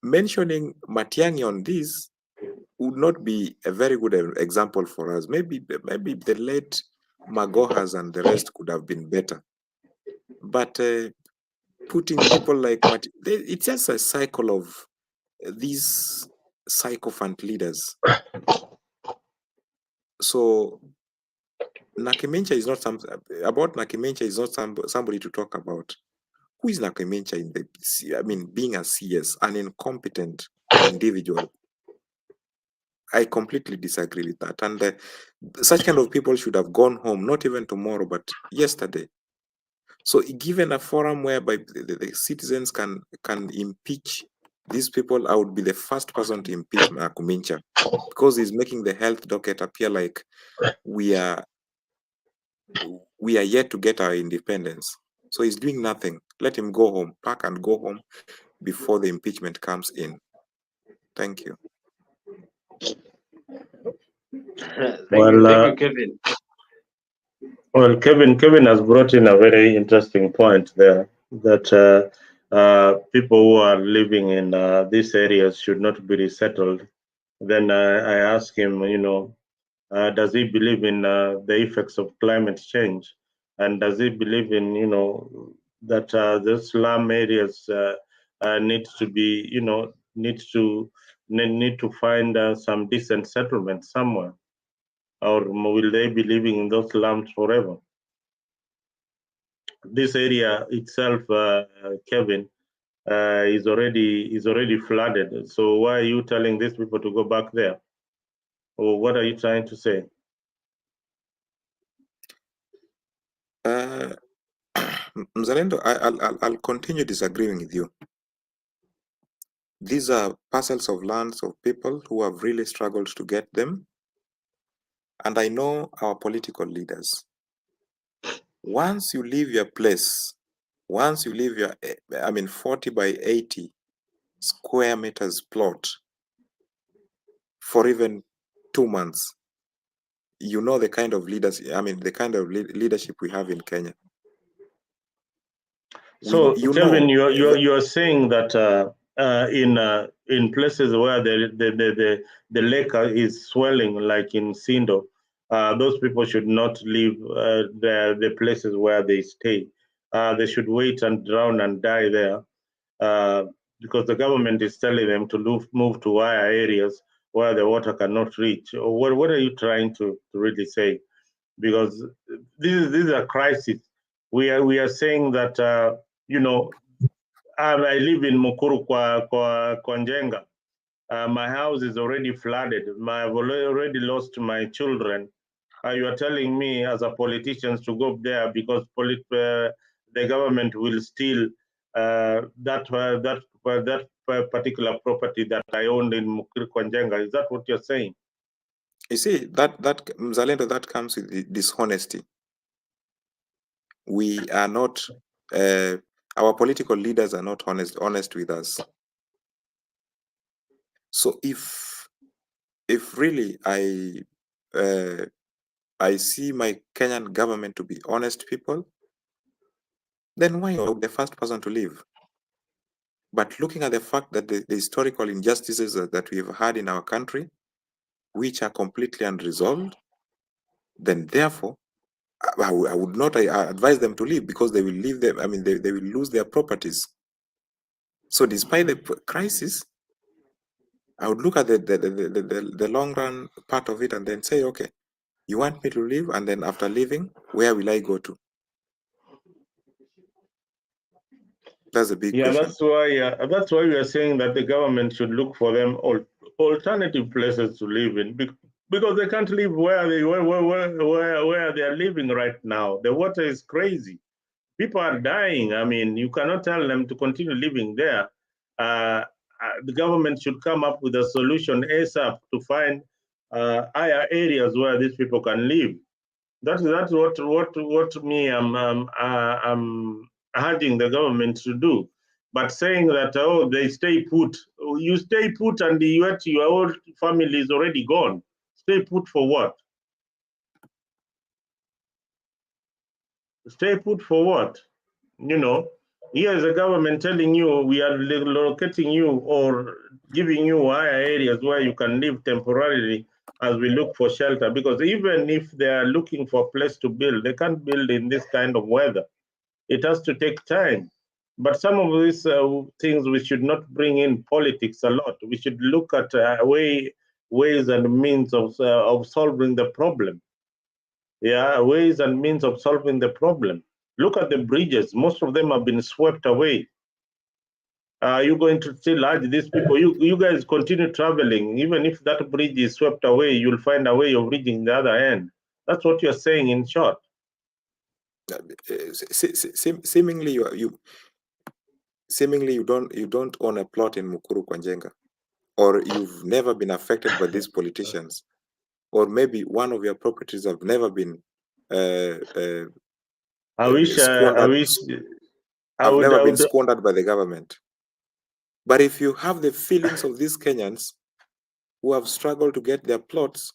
Mentioning Matiang'i on this would not be a very good example for us. Maybe the late Magohas and the rest could have been better. But putting people like it's just a cycle of these sycophant leaders. So Nakimencha is not Nakimencha is not somebody to talk about. Who is Nakimencha being a CS, an incompetent individual? I completely disagree with that. And such kind of people should have gone home, not even tomorrow, but yesterday. So given a forum whereby the citizens can impeach these people, I would be the first person to impeach Nakumincha, because he's making the health docket appear like we are yet to get our independence. So he's doing nothing. Let him go home, pack and go home before the impeachment comes in. Thank you. Thank you, Kevin. Well, Kevin has brought in a very interesting point there, that people who are living in these areas should not be resettled. Then I ask him, does he believe in the effects of climate change? And does he believe in, that the slum areas need to be, need to find some decent settlement somewhere? Or will they be living in those slums forever? This area itself, Kevin, is already flooded. So why are you telling these people to go back there? Or what are you trying to say? Mzalendo, I'll continue disagreeing with you. These are parcels of lands of people who have really struggled to get them. And I know our political leaders. Once you leave your place, once you leave your, 40 by 80 square meters plot for even 2 months, you know the kind of leaders, the kind of leadership we have in Kenya. So, Kevin, you're saying that in places where the lake is swelling, like in Sindo, those people should not leave the places where they stay. They should wait and drown and die there, because the government is telling them to move to higher areas where the water cannot reach. What are you trying to really say? Because this is a crisis. We are saying that I live in Mukuru kwa Njenga. My house is already flooded. I've already lost my children. You are telling me as a politician to go there because the government will steal that particular property that I owned in Mukuru kwa Njenga. Is that what you're saying? You see, that Mzalendo, that comes with dishonesty. We are not, our political leaders are not honest with us. So if really I see my Kenyan government to be honest people, then why not the first person to leave? But looking at the fact that the historical injustices that we've had in our country, which are completely unresolved, then therefore, I would not advise them to leave, because they will leave them. I mean, they will lose their properties. So despite the crisis, I would look at the long run part of it and then say, okay, you want me to leave, and then after leaving, where will I go to? That's a big question. That's why we are saying that the government should look for them alternative places to live in, because they can't live where they are living right now. The water is crazy. People are dying. I mean, you cannot tell them to continue living there. The government should come up with a solution ASAP to find higher areas where these people can live. That's what me I'm urging the government to do. But saying that, oh, they stay put, you stay put and your whole family is already gone. Stay put for what? Stay put for what? You know, here is the government telling you we are locating you or giving you higher areas where you can live temporarily as we look for shelter, because even if they are looking for a place to build, they can't build in this kind of weather. It has to take time. But some of these things we should not bring in politics a lot. We should look at ways and means of solving the problem. Yeah, ways and means of solving the problem. Look at the bridges. Most of them have been swept away. Are you going to still urge these people? You guys continue traveling. Even if that bridge is swept away, you'll find a way of reaching the other end. That's what you're saying in short. Seemingly you don't own a plot in Mukuru kwa Njenga, or you've never been affected by these politicians, or maybe one of your properties have never been squandered by the government. But if you have the feelings of these Kenyans who have struggled to get their plots,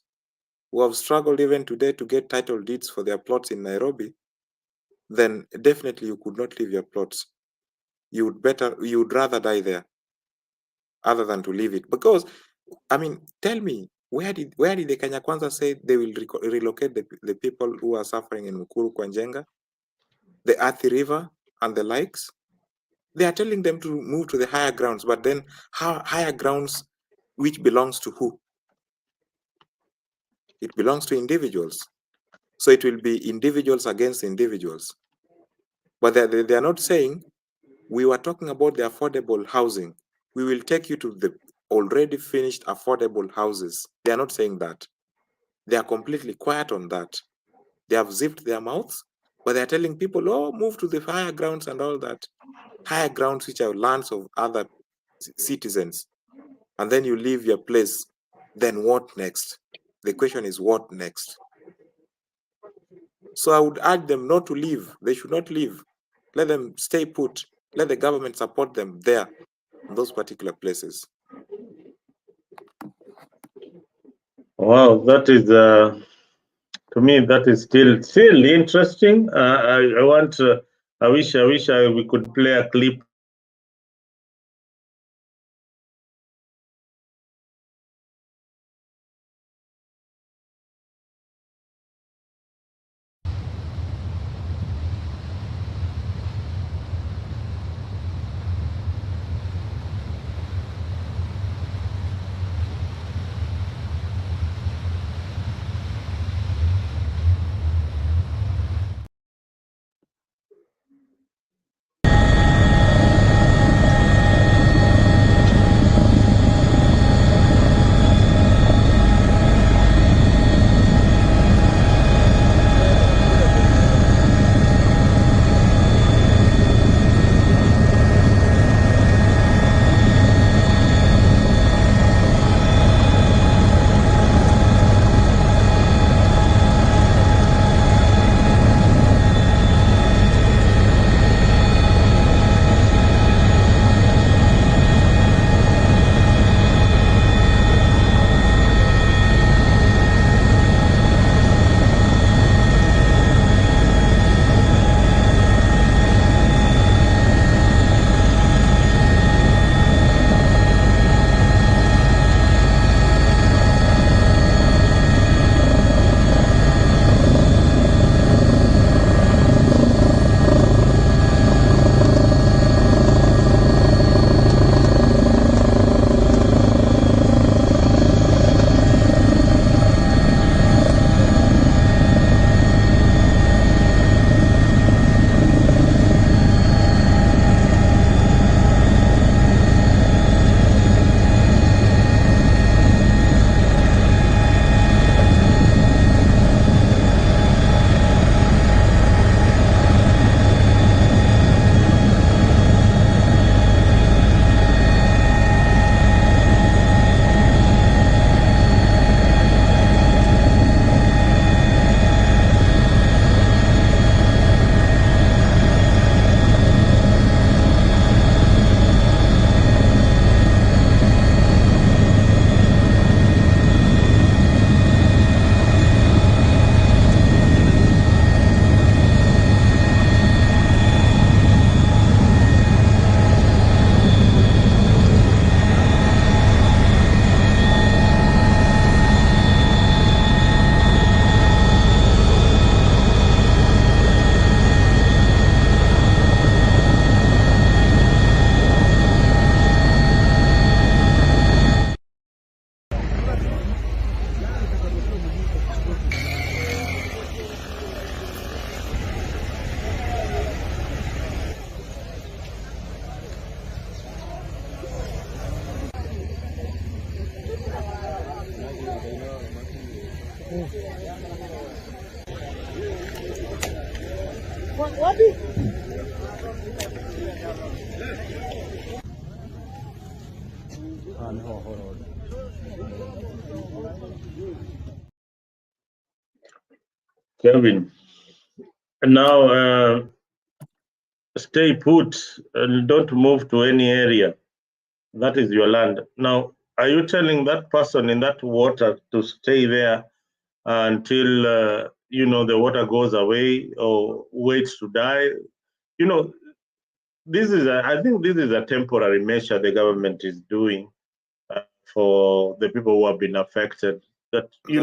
who have struggled even today to get title deeds for their plots in Nairobi, then definitely you could not leave your plots. You would rather die there other than to leave it. Because, I mean, tell me, where did the Kenya Kwanza say they will relocate the people who are suffering in Mukuru kwa Njenga, the Athi River and the likes? They are telling them to move to the higher grounds, but then higher grounds which belongs to who? It belongs to individuals. So it will be individuals against individuals. But they are not saying, we were talking about the affordable housing. We will take you to the already finished affordable houses. They are not saying that. They are completely quiet on that. They have zipped their mouths, but they are telling people, oh, move to the higher grounds and all that. Higher grounds which are lands of other citizens. And then you leave your place. Then what next? The question is, what next? So I would urge them not to leave. They should not leave. Let them stay put. Let the government support them there, in those particular places. Wow, that is to me that is still interesting. I wish we could play a clip. Kevin, now stay put and don't move to any area. That is your land. Now, are you telling that person in that water to stay there until the water goes away or wait to die? I think this is a temporary measure the government is doing for the people who have been affected. That we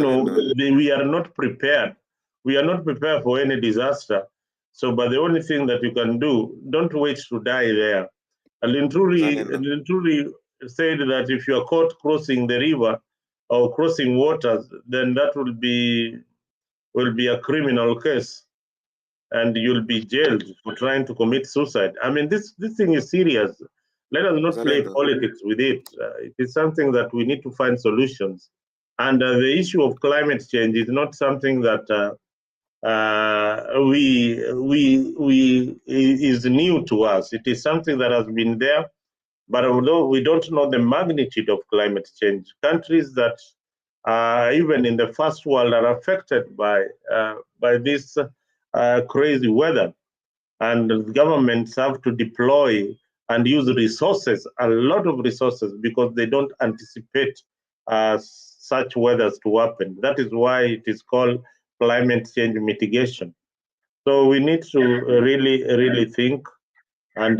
are not prepared. We are not prepared for any disaster. So, but the only thing that you can do, don't wait to die there. And truly said that if you are caught crossing the river or crossing waters, then that will be a criminal case, and you'll be jailed for trying to commit suicide. I mean, this thing is serious. Let us not play politics with it. It is something that we need to find solutions. And the issue of climate change is not something that is new to us. It is something that has been there, but although we don't know the magnitude of climate change, countries that even in the first world are affected by this crazy weather, and governments have to deploy and use resources, a lot of resources, because they don't anticipate such weathers to happen. That is why it is called climate change mitigation. So we need to really, really think, and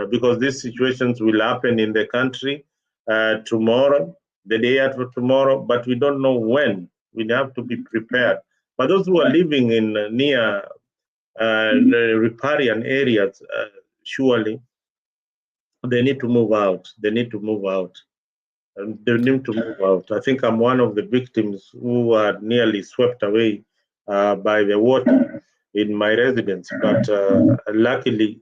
because these situations will happen in the country tomorrow, the day after tomorrow, but we don't know when. We have to be prepared. But those who are living in near the riparian areas, surely they need to move out. They need to move out. They need to move out. I think I'm one of the victims who are nearly swept away by the water in my residence, but luckily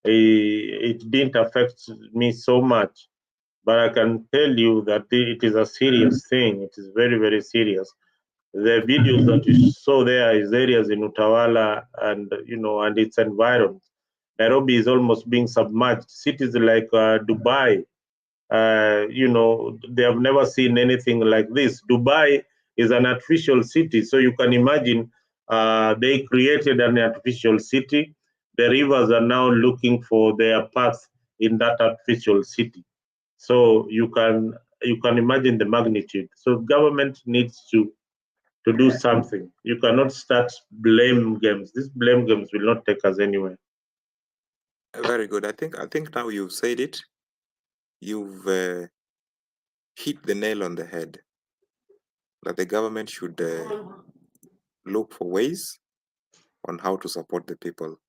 it didn't affect me so much. But I can tell you that it is a serious thing. It is very, very serious. The videos that you saw there is areas in Utawala and and its environs. Nairobi is almost being submerged. Cities like Dubai, they have never seen anything like this. Dubai is an artificial city, so you can imagine they created an artificial city. The rivers are now looking for their path in that artificial city. So you can imagine the magnitude. So government needs to do something. You cannot start blame games. These blame games will not take us anywhere. Very good. I think now you've said it. You've hit the nail on the head. That the government should look for ways on how to support the people.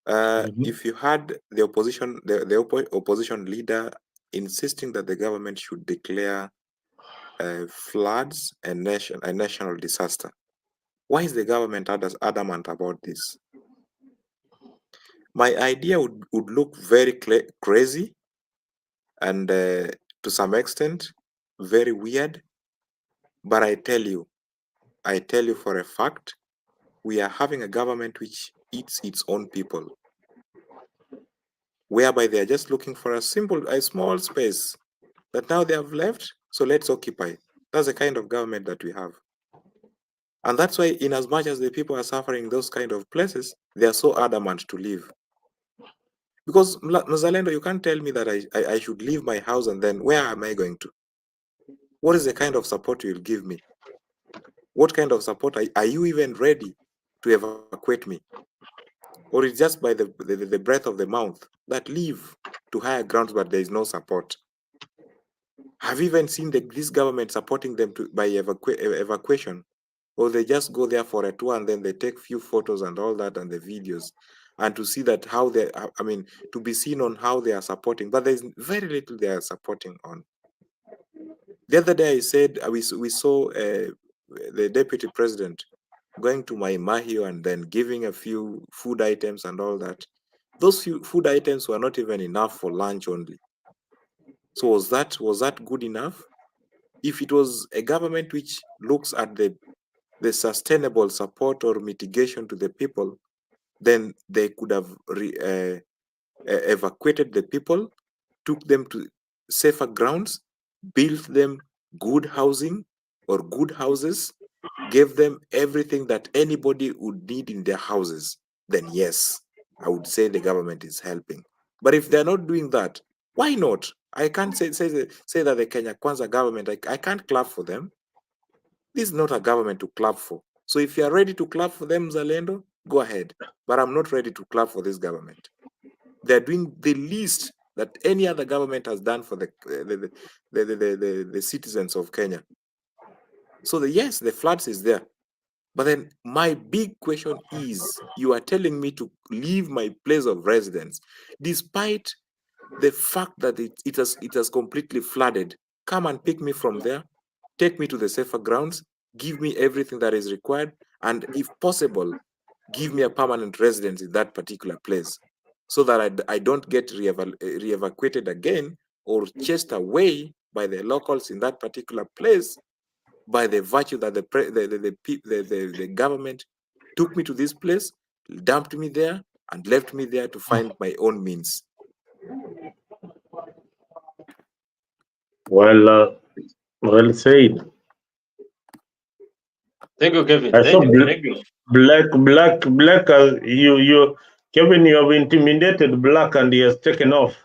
If you had the opposition, the opposition leader insisting that the government should declare floods a national disaster, why is the government adamant about this? My idea would look very crazy and to some extent very weird, but I tell you for a fact, we are having a government which eats its own people, whereby they are just looking for a small space that now they have left, so let's occupy. That's the kind of government that we have. And that's why, in as much as the people are suffering those kind of places, they are so adamant to leave. Because, Mzalendo, you can't tell me that I should leave my house and then where am I going to? What is the kind of support you'll give me? What kind of support are you even ready to evacuate me? Or it's just by the breath of the mouth that leave to higher grounds, but there is no support? Have you even seen this government supporting them by evacuation? Or they just go there for a tour and then they take few photos and all that and the videos, and to see that how they, to be seen on how they are supporting, but there's very little they are supporting on. The other day I said we saw the deputy president going to Mai Mahio and then giving a few food items and all that. Those few food items were not even enough for lunch only. So was that good enough? if it was a government which looks at the sustainable support or mitigation to the people, then they could have evacuated the people, took them to safer grounds, built them good housing or good houses, gave them everything that anybody would need in their houses. Then yes, I would say the government is helping. But if they're not doing that, why not? I can't say that the Kenya Kwanza government, I can't clap for them. This is not a government to clap for. So if you are ready to clap for them, Zalendo, go ahead. But I'm not ready to clap for this government. They're doing the least that any other government has done for the citizens of Kenya. So yes, the floods is there. But then my big question is, you are telling me to leave my place of residence, despite the fact that it has completely flooded. Come and pick me from there, take me to the safer grounds, give me everything that is required, and if possible, give me a permanent residence in that particular place, so that I don't get re-evacuated again or chased away by the locals in that particular place, by the virtue that the government took me to this place, dumped me there, and left me there to find my own means. Well said. Thank you, Kevin. I saw Thank you. Black. You, Kevin, you have intimidated Black, and he has taken off.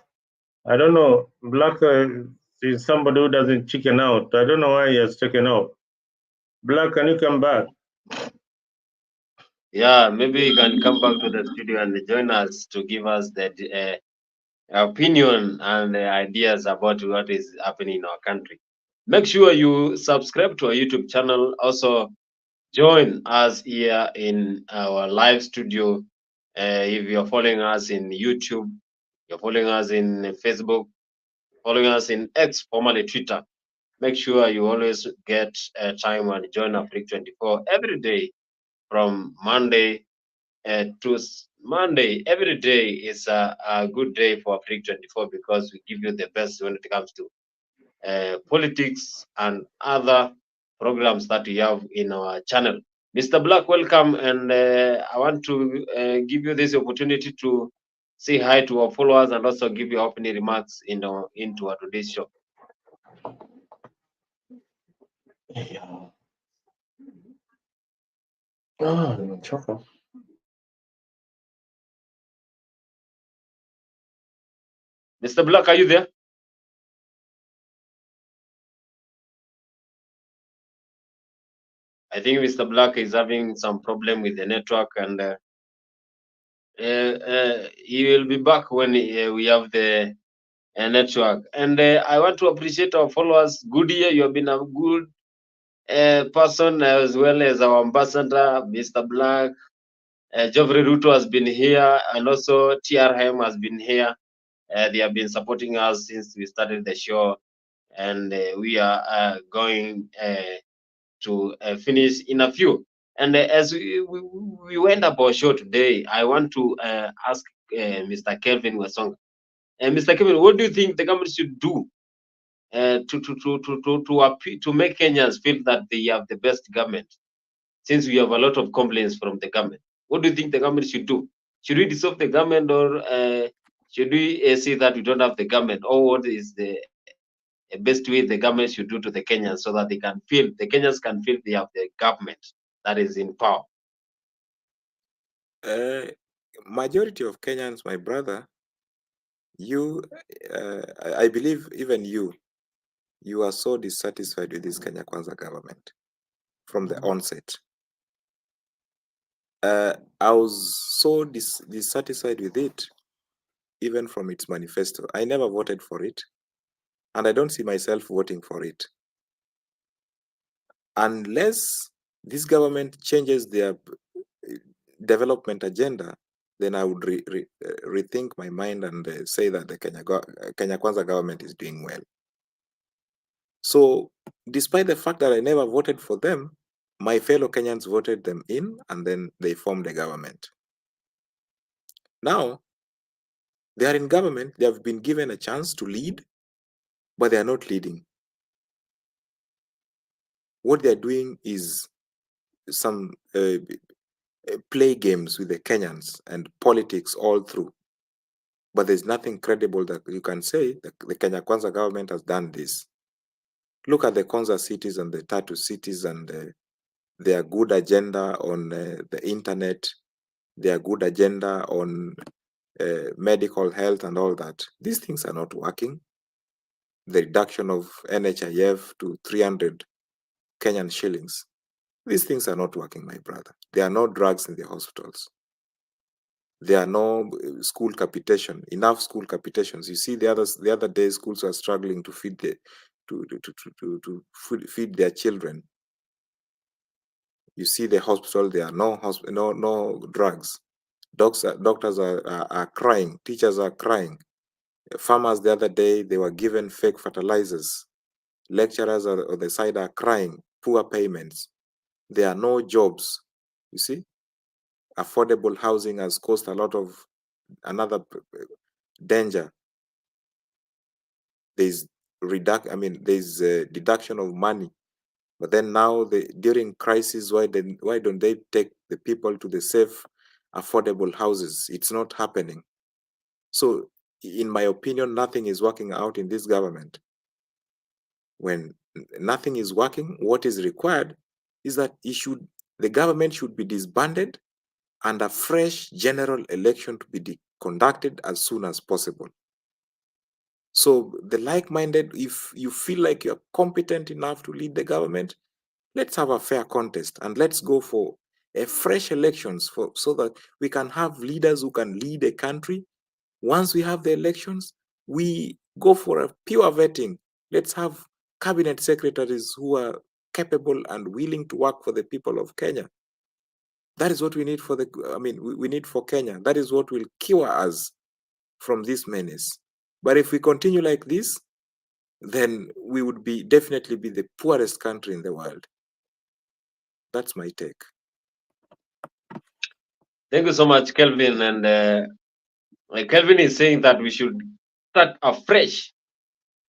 I don't know. Black is somebody who doesn't chicken out. I don't know why he has taken off. Black, can you come back? Yeah, maybe you can come back to the studio and join us to give us the opinion and ideas about what is happening in our country. Make sure you subscribe to our YouTube channel. Also, join us here in our live studio. If you're following us in YouTube, you're following us in Facebook, following us in X, formerly Twitter, make sure you always get time and join AFRIQ24 every day from Monday to Monday. Every day is a good day for AFRIQ24 because we give you the best when it comes to politics and other programs that we have in our channel. Mr. Black, welcome, and I want to give you this opportunity to say hi to our followers and also give your opening remarks into our today's show. Mr. Black, are you there? I think Mr. Black is having some problem with the network, and he will be back when we have the network. And I want to appreciate our followers. Good year, you have been a good person, as well as our ambassador, Mr. Black. Geoffrey Ruto has been here, and also TRM has been here. They have been supporting us since we started the show, and we are going to finish in a few. And as we went up our show today, I want to ask Mr. Kelvin Wasonga. Mr. Kelvin, what do you think the government should do to make Kenyans feel that they have the best government? Since we have a lot of complaints from the government, what do you think the government should do? Should we dissolve the government, or should we say that we don't have the government? Or what is the best way the government should do to the Kenyans so that the Kenyans can feel they have the government that is in power? Majority of Kenyans, my brother, I believe even you are so dissatisfied with this Kenya Kwanza government from the onset. I was so dissatisfied with it, even from its manifesto. I never voted for it, and I don't see myself voting for it. Unless this government changes their development agenda, then I would rethink my mind and say that the Kenya Kwanza government is doing well. So, despite the fact that I never voted for them, my fellow Kenyans voted them in, and then they formed a government. Now, they are in government, they have been given a chance to lead, but they are not leading. What they're doing is some play games with the Kenyans and politics all through. But there's nothing credible that you can say that the Kenya Kwanza government has done this. Look at the Kwanza cities and the Tatu cities and their good agenda on the internet, their good agenda on medical health and all that. These things are not working. The reduction of NHIF to 300 Kenyan shillings. These things are not working, my brother. There are no drugs in the hospitals. There are no school capitation, enough school capitations. You see, the other day, schools are struggling to feed feed their children. You see, the hospital, there are no drugs. Doctors are crying. Teachers are crying. Farmers the other day, they were given fake fertilizers. Lecturers on the side are crying. Poor payments. There are no jobs. You see, affordable housing has caused a lot of another danger. There's there's a deduction of money, but then now during crisis, why don't they take the people to the safe, affordable houses? It's not happening. So, in my opinion, nothing is working out in this government. When nothing is working, what is required is that the government should be disbanded and a fresh general election to be conducted as soon as possible. So the like-minded, if you feel like you're competent enough to lead the government, let's have a fair contest and let's go for a fresh elections so that we can have leaders who can lead a country. Once we have the elections, we go for a pure vetting. Let's have cabinet secretaries who are capable and willing to work for the people of Kenya. That is what we need we need for Kenya. That is what will cure us from this menace. But if we continue like this, then we would definitely be the poorest country in the world. That's my take. Thank you so much, Kelvin. And Kelvin is saying that we should start afresh.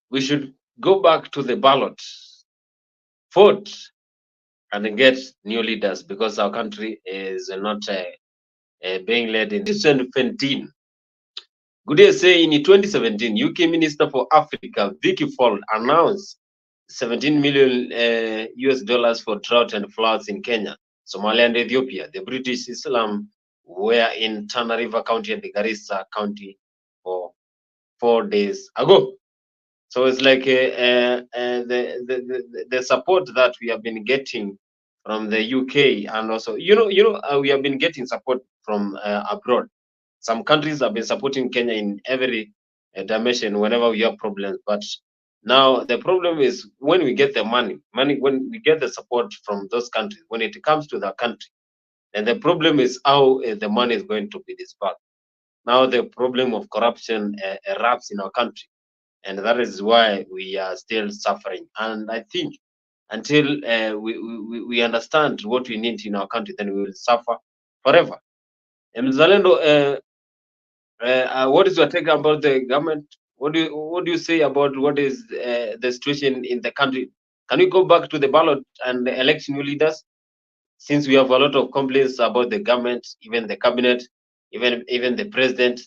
We should go back to the ballot, vote, and get new leaders because our country is not being led in 2017. Good day, say in 2017, UK Minister for Africa, Vicky Ford, announced 17 million US dollars for drought and floods in Kenya, Somalia, and Ethiopia. The British Islam were in Tana River County and the Garissa County for 4 days ago. So it's like the support that we have been getting from the UK, and also we have been getting support from abroad. Some countries have been supporting Kenya in every dimension whenever we have problems. But now the problem is when we get the money, when we get the support from those countries, when it comes to the country, then the problem is how the money is going to be disbursed. Now the problem of corruption erupts in our country, and that is why we are still suffering. And I think until we understand what we need in our country, then we will suffer forever. Mzalendo, what is your take about the government? What do you say about what is the situation in the country? Can we go back to the ballot and elect new leaders? Since we have a lot of complaints about the government, even the cabinet, even the president,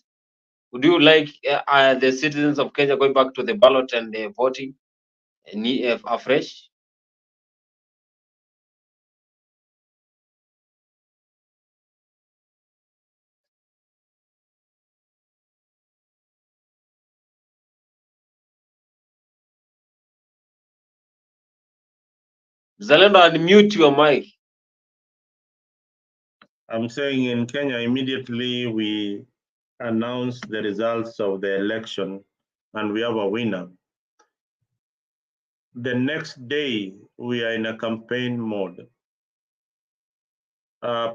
would you like the citizens of Kenya going back to the ballot and voting afresh? Zalendo, unmute your mic. I'm saying in Kenya, immediately we announce the results of the election and we have a winner. The next day, we are in a campaign mode.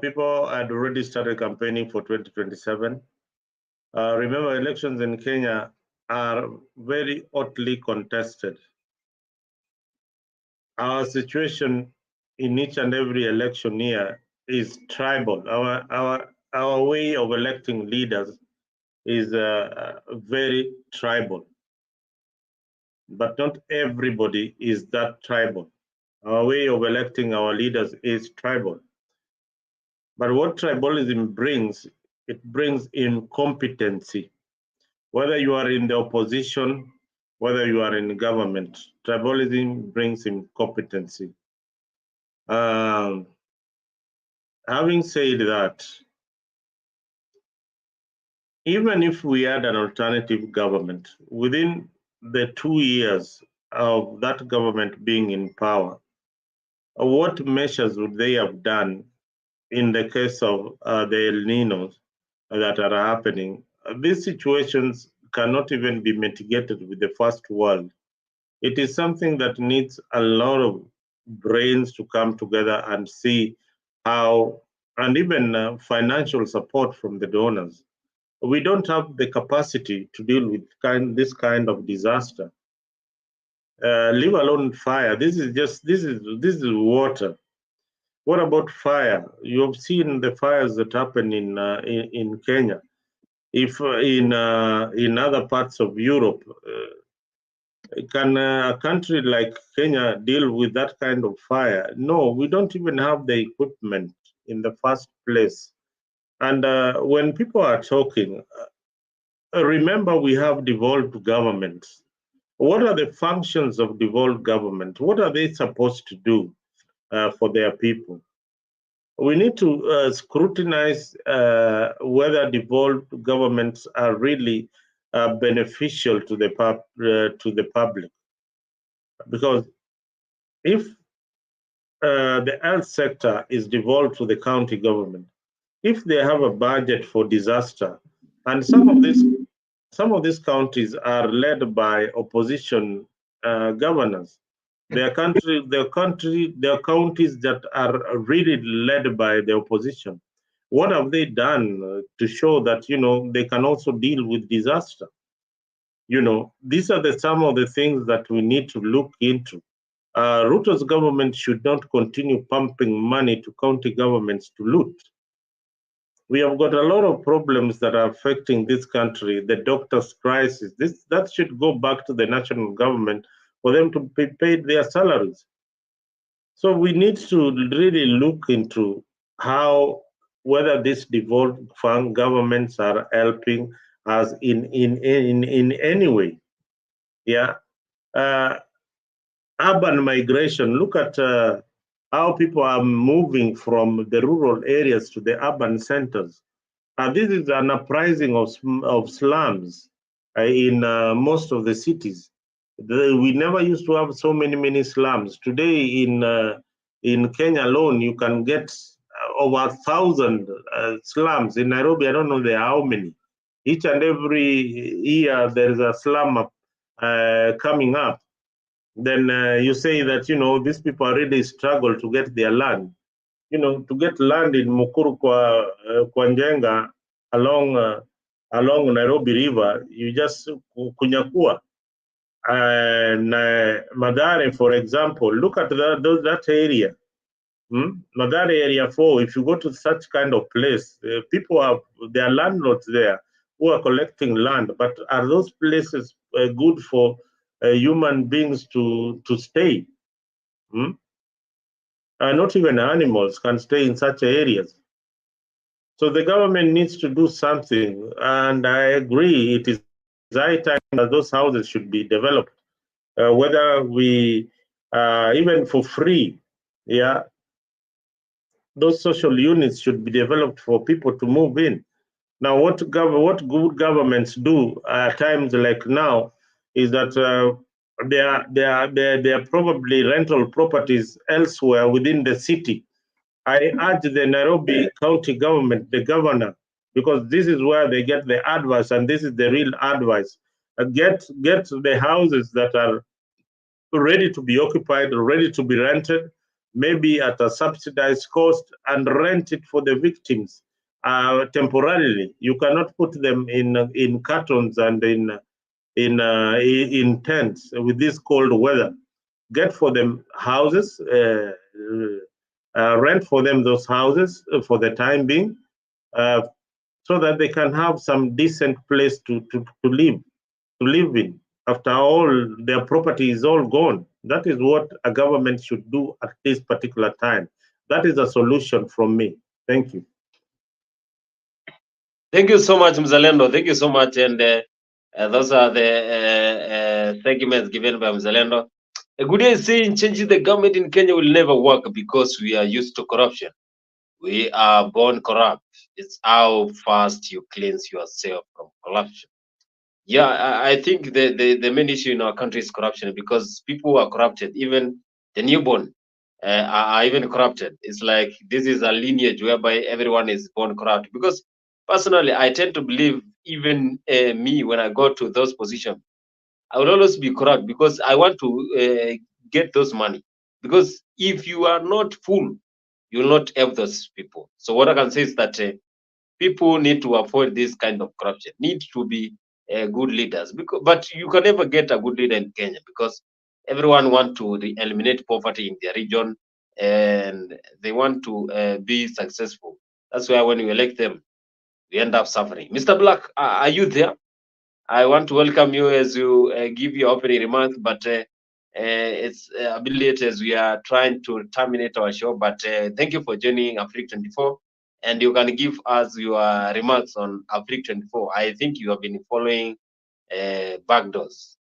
People had already started campaigning for 2027. Remember, elections in Kenya are very hotly contested. Our situation in each and every election here is tribal. Our way of electing leaders is very tribal. But not everybody is that tribal. Our way of electing our leaders is tribal. But what tribalism brings, it brings incompetency. Whether you are in the opposition, whether you are in government, tribalism brings incompetency. Having said that, even if we had an alternative government, within the 2 years of that government being in power, what measures would they have done in the case of the El Ninos that are happening? These situations cannot even be mitigated with the first world. It is something that needs a lot of brains to come together and see how, and even financial support from the donors. We don't have the capacity to deal with this kind of disaster. Leave alone fire. This is water. What about fire? You have seen the fires that happen in Kenya. If in other parts of Europe, can a country like Kenya deal with that kind of fire? No, we don't even have the equipment in the first place. And when people are talking, remember we have devolved governments. What are the functions of devolved government? What are they supposed to do for their people? We need to scrutinize whether devolved governments are really beneficial to the public. Because if the health sector is devolved to the county government, if they have a budget for disaster, and some of these counties are led by opposition governors, there are counties that are really led by the opposition. What have they done to show that they can also deal with disaster? These are some of the things that we need to look into. Ruto's government should not continue pumping money to county governments to loot. We have got a lot of problems that are affecting this country, the doctors' crisis. That should go back to the national government for them to be paid their salaries. So we need to really look into whether these devolved fund governments are helping us in any way. Yeah. Urban migration, look at how people are moving from the rural areas to the urban centers. This is an uprising of slums in most of the cities. We never used to have so many slums. Today in Kenya alone, you can get over 1,000 slums. In Nairobi, I don't know how many. Each and every year, there is a slum coming up. Then you say that, these people really struggle to get their land. To get land in Mukuru kwa Njenga along Nairobi River, you just kunyakua. And Madare, for example, look at that area. Madare area 4, if you go to such kind of place, people there are landlords there who are collecting land, but are those places good for human beings to stay? Not even animals can stay in such areas. So the government needs to do something, and I agree it is high time that those houses should be developed, whether we even for free. Yeah, those social units should be developed for people to move in. Now, what good governments do at times like now is that there are probably rental properties elsewhere within the city. I urge the Nairobi County government, the governor, because this is where they get the advice, and this is the real advice. Get the houses that are ready to be occupied, ready to be rented, maybe at a subsidized cost, and rent it for the victims temporarily. You cannot put them in cartons and in tents with this cold weather. Get for them houses. Rent for them those houses for the time being, so that they can have some decent place to live in. After all, their property is all gone. That is what a government should do at this particular time. That is a solution from me. Thank you. Thank you so much, Mzalendo. Thank you so much. And those are the segments given by Mzalendo. A good day is saying changing the government in Kenya will never work because we are used to corruption. We are born corrupt. It's how fast you cleanse yourself from corruption. Yeah, I think the main issue in our country is corruption because people are corrupted. Even the newborn are even corrupted. It's like this is a lineage whereby everyone is born corrupt. Because personally, I tend to believe even me, when I go to those positions, I will always be corrupt because I want to get those money. Because if you are not full, you will not help those people. So what I can say is that people need to avoid this kind of corruption, need to be good leaders. But you can never get a good leader in Kenya because everyone want to eliminate poverty in their region and they want to be successful. That's why when we elect them, we end up suffering. Mr. Black, are you there? I want to welcome you as you give your opening remarks, but it's a bit late as we are trying to terminate our show. But thank you for joining AFRIQ24, and you can give us your remarks on AFRIQ24. I think you have been following backdoors.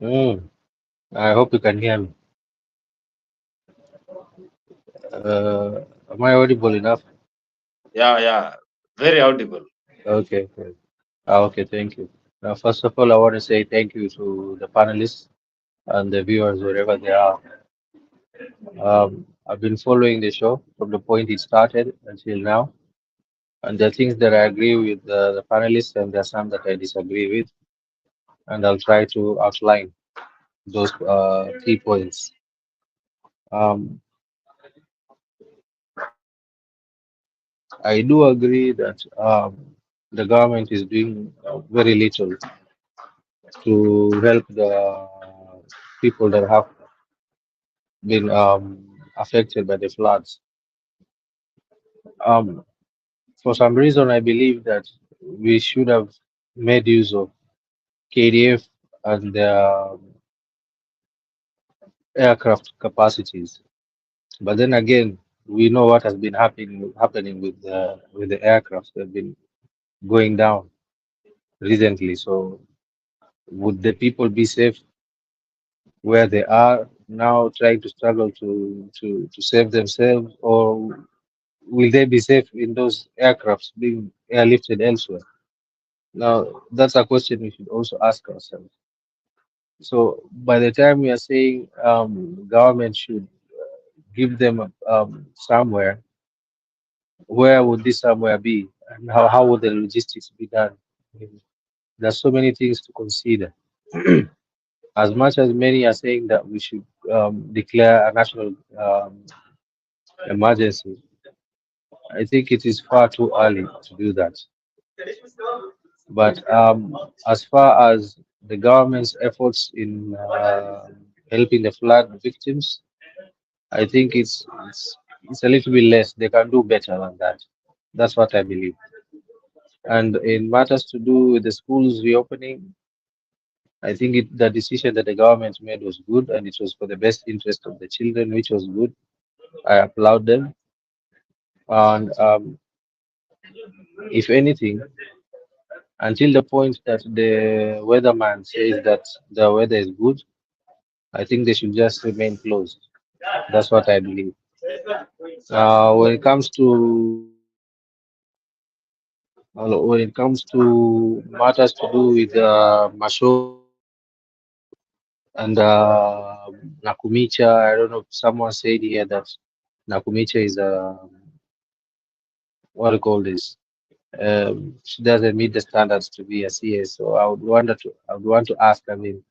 I hope you can hear me. Am I audible enough? Yeah, very audible. Okay, good. Okay, thank you. Now, first of all, I want to say thank you to the panelists and the viewers wherever they are. I've been following the show from the point it started until now, and there are things that I agree with the panelists, and there are some that I disagree with, and I'll try to outline those key points. I do agree that the government is doing very little to help the people that have been affected by the floods. For some reason, I believe that we should have made use of KDF and their aircraft capacities. But then again, we know what has been happening with the aircraft that have been going down recently. So, would the people be safe where they are now, trying to struggle to save themselves, or will they be safe in those aircrafts being airlifted elsewhere? Now, that's a question we should also ask ourselves. So, by the time we are saying government should give them somewhere, where would this somewhere be, and how would the logistics be done? There's so many things to consider. As much as many are saying that we should declare a national emergency, I think it is far too early to do that. But as far as the government's efforts in helping the flood victims, I think it's a little bit less. They can do better than that. That's what I believe. And in matters to do with the schools reopening, I think the decision that the government made was good, and it was for the best interest of the children, which was good. I applaud them. And if anything, until the point that the weatherman says that the weather is good, I think they should just remain closed. That's what I believe. When it comes to matters to do with Masho and Nakumicha, I don't know if someone said here that Nakumicha is what do you call this? She doesn't meet the standards to be a CS. So I would want to ask, I mean,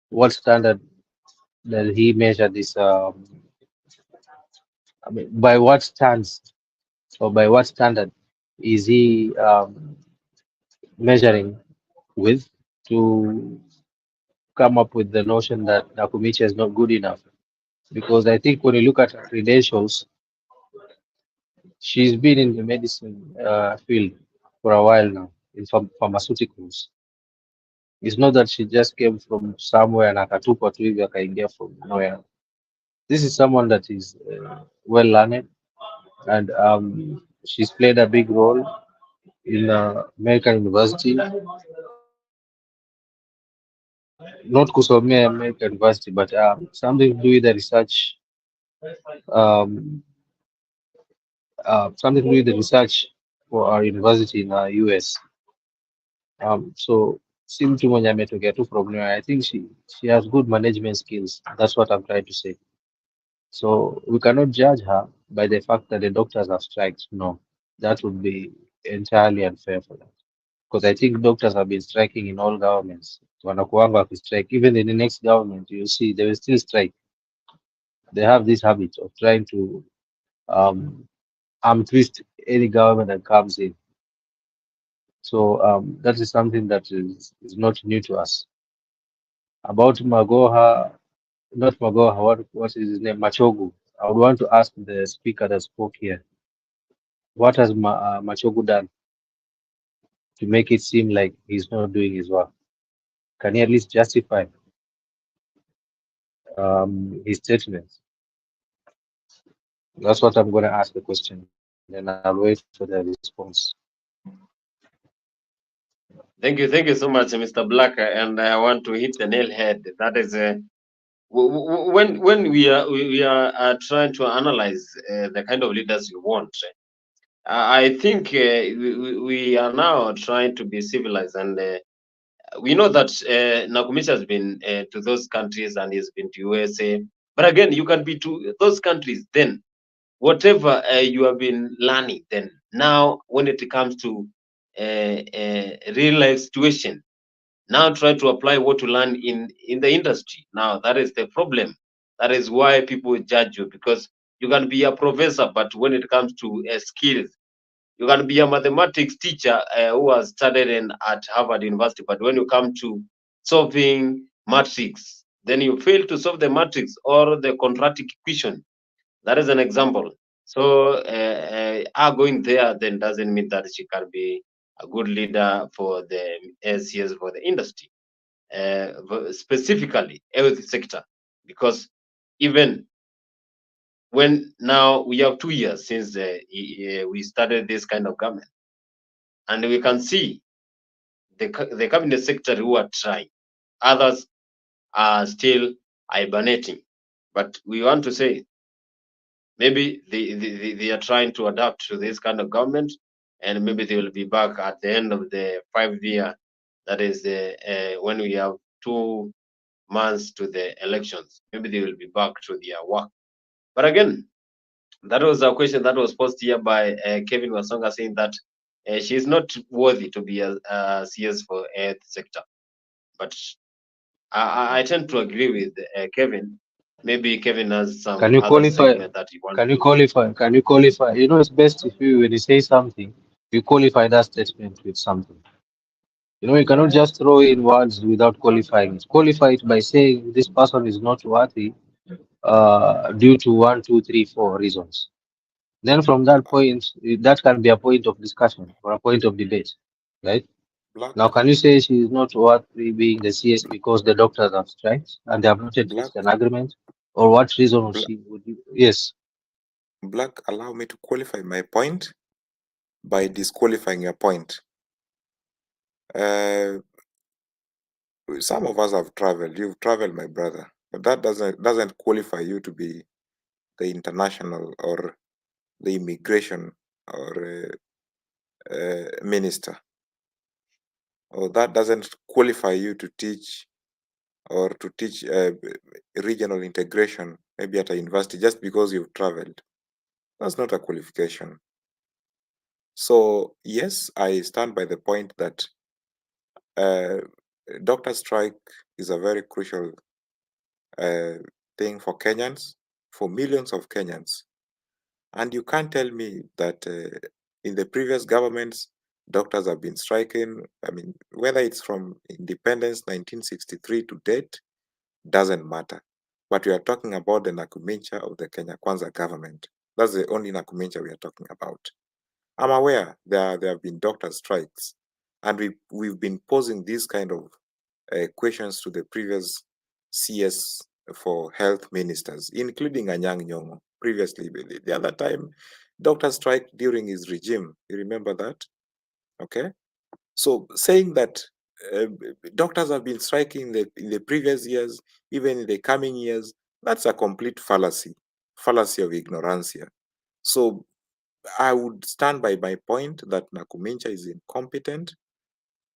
what standard does he measure this? I mean, by what stance or by what standard is he measuring with to come up with the notion that Nakumicha is not good enough? Because I think when you look at her credentials, she's been in the medicine field for a while now, in pharmaceuticals. It's not that she just came from somewhere and akatupwa tu hivi akaingia from nowhere. This is someone that is well learned, and she's played a big role in American University. Not kusomea American University, but something to do with the research. Something to do with the research for our university in the US. So si mtu mwenye ametokea tu from nowhere. I think she has good management skills. That's what I'm trying to say. So we cannot judge her by the fact that the doctors have striked. No, that would be entirely unfair for that. Because I think doctors have been striking in all governments. Wanakuanga wakistrike. Even in the next government, you see they will still strike. They have this habit of trying to twist any government that comes in. So that is something that is not new to us. About Magoha, not Magoha, what is his name? Machogu. I would want to ask the speaker that spoke here. What has Machogu done to make it seem like he's not doing his work? Can he at least justify his statements? That's what I'm going to ask the question. Then I'll wait for the response. Thank you so much, Mr. Black. And I want to hit the nail head. That is when we are trying to analyze the kind of leaders we want. I think we are now trying to be civilized, and we know that Nakumisha has been to those countries and he's been to USA. But again, you can be to those countries, then whatever you have been learning, then now when it comes to real life situation, now try to apply what you learn in the industry. Now that is the problem. That is why people judge you, because you can be a professor, but when it comes to skills, you can be a mathematics teacher who has studied at Harvard University, but when you come to solving matrix, then you fail to solve the matrix or the quadratic equation. That is an example. So her going there then doesn't mean that she can be a good leader for the SCS, for the industry, specifically health sector, because even when now we have 2 years since we started this kind of government, and we can see the cabinet secretary who are trying, others are still hibernating. But we want to say maybe they are trying to adapt to this kind of government, and maybe they will be back at the end of the 5 year. That is when we have 2 months to the elections. Maybe they will be back to their work. But again, that was a question that was posed here by Kevin Wasonga, saying that she is not worthy to be a CS for health sector. But I tend to agree with Kevin. Maybe Kevin has some Can you other qualify? segment that he wants. Can you qualify? Can you qualify? You know, it's best if you, when you say something, you qualify that statement with something. You know, you cannot just throw in words without qualifying it. Qualify it by saying this person is not worthy due to 1, 2, 3, 4 reasons. Then from that point, that can be a point of discussion or a point of debate, right? Now, can you say she is not worthy being the CS because the doctors have striked and they have not yet reached an agreement? Or what reason would she would you? Yes. Black, allow me to qualify my point by disqualifying your point. Some of us have traveled. You've traveled, my brother, but that doesn't qualify you to be the international or the immigration or minister. Or that doesn't qualify you to teach or to teach regional integration, maybe at a university, just because you've traveled. That's not a qualification. So yes, I stand by the point that doctor strike is a very crucial thing for Kenyans, for millions of Kenyans. And you can't tell me that in the previous governments, doctors have been striking. I mean, whether it's from independence 1963 to date, doesn't matter. But we are talking about the Nakumincha of the Kenya Kwanza government. That's the only Nakumincha we are talking about. I'm aware there have been doctor strikes, and we've been posing this kind of questions to the previous CS for health ministers, including Anyang' Nyong'o previously. The other time, doctor strike during his regime. You remember that? Okay. So saying that doctors have been striking in the previous years, even in the coming years, that's a complete fallacy of ignorance here. So I would stand by my point that Nakumincha is incompetent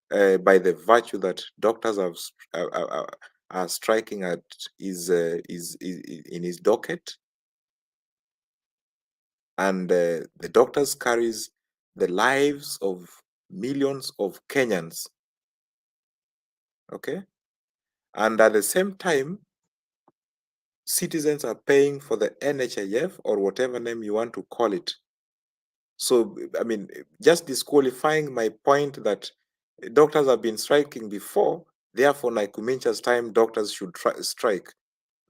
by the virtue that doctors are striking at is in his docket, and the doctors carries the lives of millions of Kenyans. Okay, and at the same time, citizens are paying for the NHIF or whatever name you want to call it. So, I mean, just disqualifying my point that doctors have been striking before, therefore, Naikumincha's time, doctors should strike.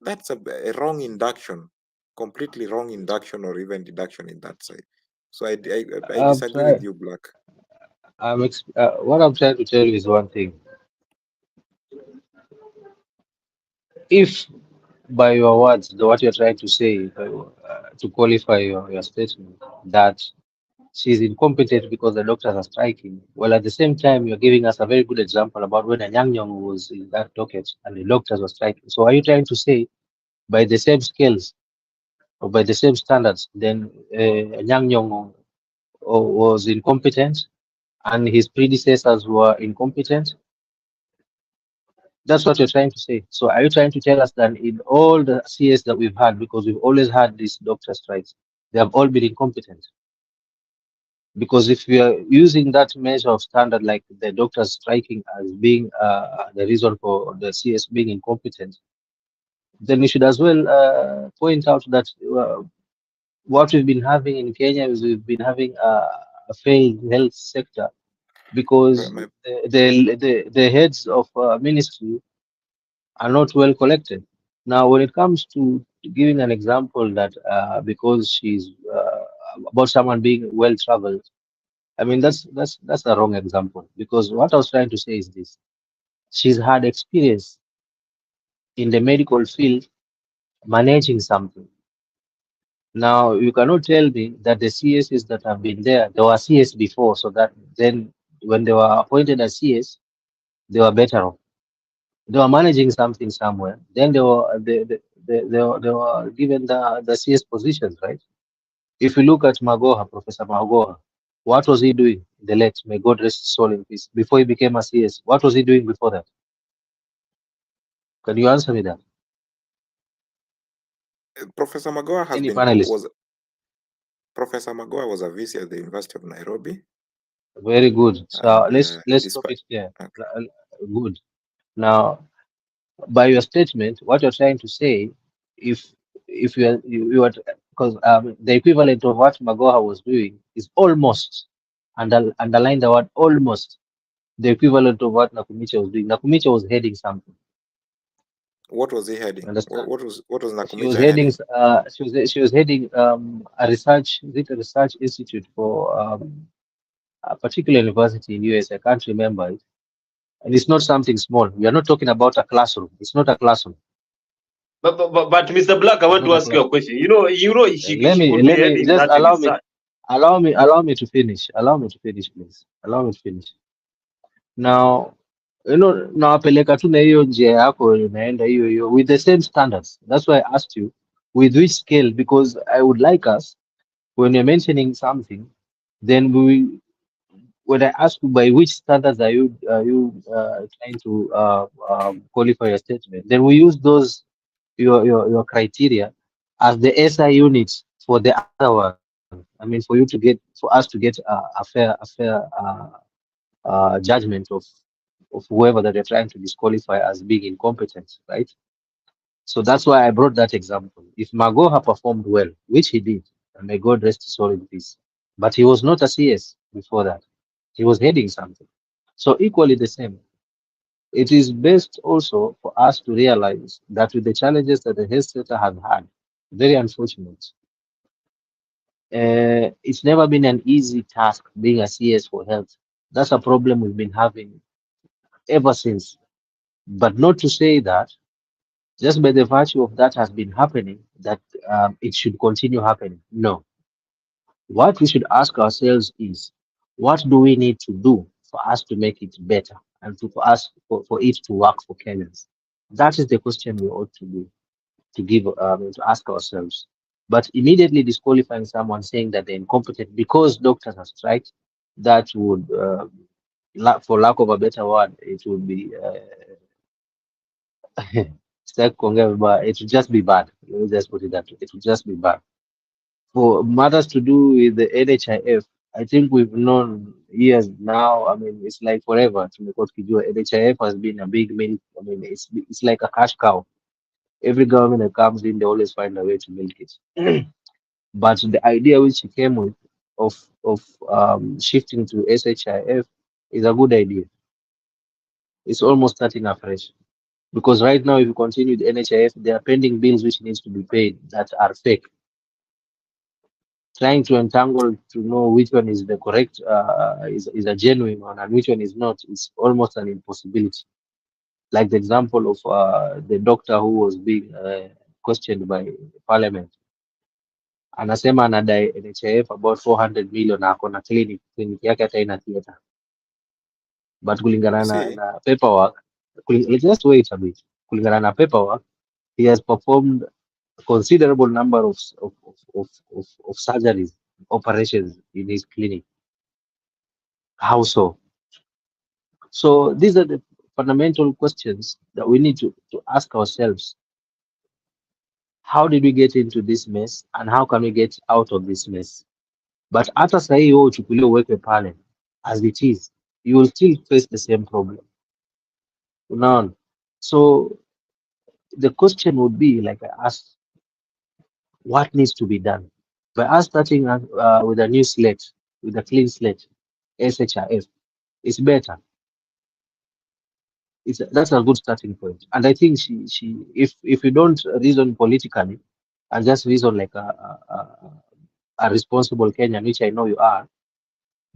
That's a wrong induction, completely wrong induction or even deduction in that side. So I disagree with you, Black. What I'm trying to tell you is one thing. If by your words, what you're trying to say, to qualify your statement, that she's incompetent because the doctors are striking, well, at the same time, you're giving us a very good example about when Anyang' Nyong'o was in that docket and the doctors were striking. So are you trying to say, by the same scales or by the same standards, then Anyang' Nyong'o was incompetent and his predecessors were incompetent? That's what you're trying to say. So are you trying to tell us that in all the CS that we've had, because we've always had these doctor strikes, they have all been incompetent? Because if we are using that measure of standard, like the doctors striking as being the reason for the CS being incompetent, then we should as well point out that what we've been having in Kenya is we've been having a failed health sector because the heads of ministry are not well collected. Now, when it comes to giving an example that because she's about someone being well traveled, I mean that's a wrong example, because what I was trying to say is this: she's had experience in the medical field managing something. Now, you cannot tell me that the CSs that have been there were CS before, so that then when they were appointed as CS, they were better off. They were managing something somewhere. Then they were given the CS positions, right? If you look at Magoha, Professor Magoha, what was he doing? The late, may God rest his soul in peace. Before he became a CS, what was he doing before that? Can you answer me that? Professor Magoha has Any been panelist? Professor Magoha was a VC at the University of Nairobi. Very good. So And, let's stop it here. Good. Now, by your statement, what you're trying to say, if you are, because the equivalent of what Magoha was doing is almost, underline the word almost, the equivalent of what Nakumicha was doing. Nakumicha was heading something. What was he heading? Understand? What was Nakumicha She was heading. heading? She was heading a research institute for a particular university in US. I can't remember it. And it's not something small. We are not talking about a classroom. It's not a classroom. But Mr. Black, I want to ask you a question. You know, she let me could be heading just that allow me to finish. Allow me to finish, please. Allow me to finish. Now, nawapeleka tu na hiyo njia yako inaenda hiyo with the same standards. That's why I asked you with which scale, because I would like us, when you're mentioning something, then when I ask you by which standards are you trying to qualify your statement, then we use those your criteria as the SI units for the other one. I mean, for us to get a fair judgment of whoever that you're trying to disqualify as being incompetent, right? So that's why I brought that example. If Magoha performed well, which he did, and may God rest his soul in peace, but he was not a CS before that. He was heading something. So equally the same. It is best also for us to realize that with the challenges that the health sector have had, very unfortunate. It's never been an easy task being a CS for health. That's a problem we've been having ever since. But not to say that just by the virtue of that has been happening, that it should continue happening. No. What we should ask ourselves is, what do we need to do for us to make it better and for it to work for Kenyans? That is the question we ought to do, to ask ourselves. But immediately disqualifying someone, saying that they're incompetent because doctors are striked, that would, for lack of a better word, it would be, it would just be bad. Let me just put it that way. It would just be bad. For matters to do with the NHIF, I think we've known years now. I mean, it's like forever. NHIF has been a big milk. I mean, it's like a cash cow. Every government that comes in, they always find a way to milk it. But the idea which he came with of shifting to SHIF is a good idea. It's almost starting afresh. Because right now, if you continue the NHIF, there are pending bills which needs to be paid that are fake. Trying to entangle to know which one is the correct, is a genuine one and which one is not, is almost an impossibility. Like the example of the doctor who was being questioned by Parliament. Anasema anadai NHIF about 400 million ako na clinic yake hata ina theater. But kulingana na paperwork, let's just wait a bit. Kulingana na paperwork, he has performed a considerable number of surgeries, operations in his clinic. How so? So these are the fundamental questions that we need to ask ourselves. How did we get into this mess and how can we get out of this mess? But hata sahi wewe uchukulie uweke pale as it is, you will still face the same problem. Unaona? So the question would be, like I asked, what needs to be done? By us starting with a new slate, with a clean slate, SHIF, it's better. That's a good starting point. And I think if you don't reason politically and just reason like a responsible Kenyan, which I know you are,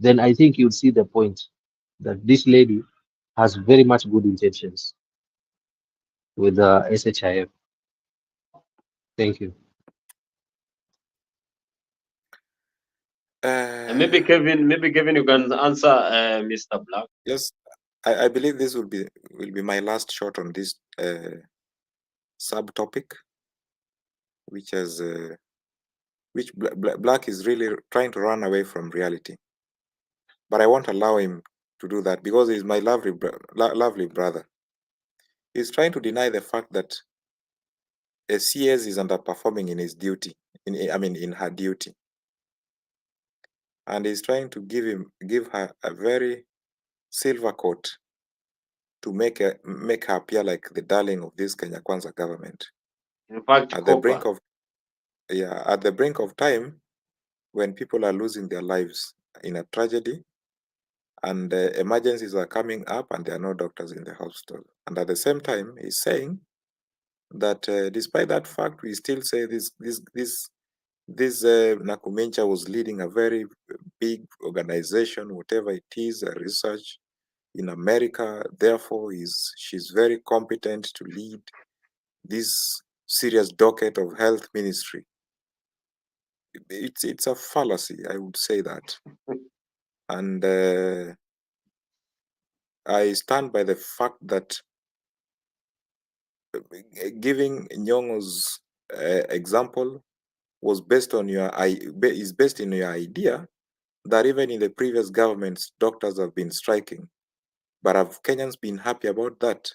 then I think you'll see the point that this lady has very much good intentions with the SHIF. Thank you. Maybe Kevin, you can answer Mr. Black. Yes, I believe this will be my last shot on this subtopic, which is which Black is really trying to run away from reality. But I won't allow him to do that because he's my lovely brother. He's trying to deny the fact that a CS is underperforming in his duty, in her duty. And he's trying to give her a very silver coat to make her appear like the darling of this Kenya Kwanza government. In fact, at the brink of time, when people are losing their lives in a tragedy, and emergencies are coming up, and there are no doctors in the hospital, and at the same time, he's saying that despite that fact, we still say this Nakumincha was leading a very big organization, whatever it is, a research in America. Therefore, she's very competent to lead this serious docket of health ministry. It's a fallacy, I would say that. And I stand by the fact that giving Nyong'o's example was based on is based in your idea that even in the previous governments, doctors have been striking. But have Kenyans been happy about that?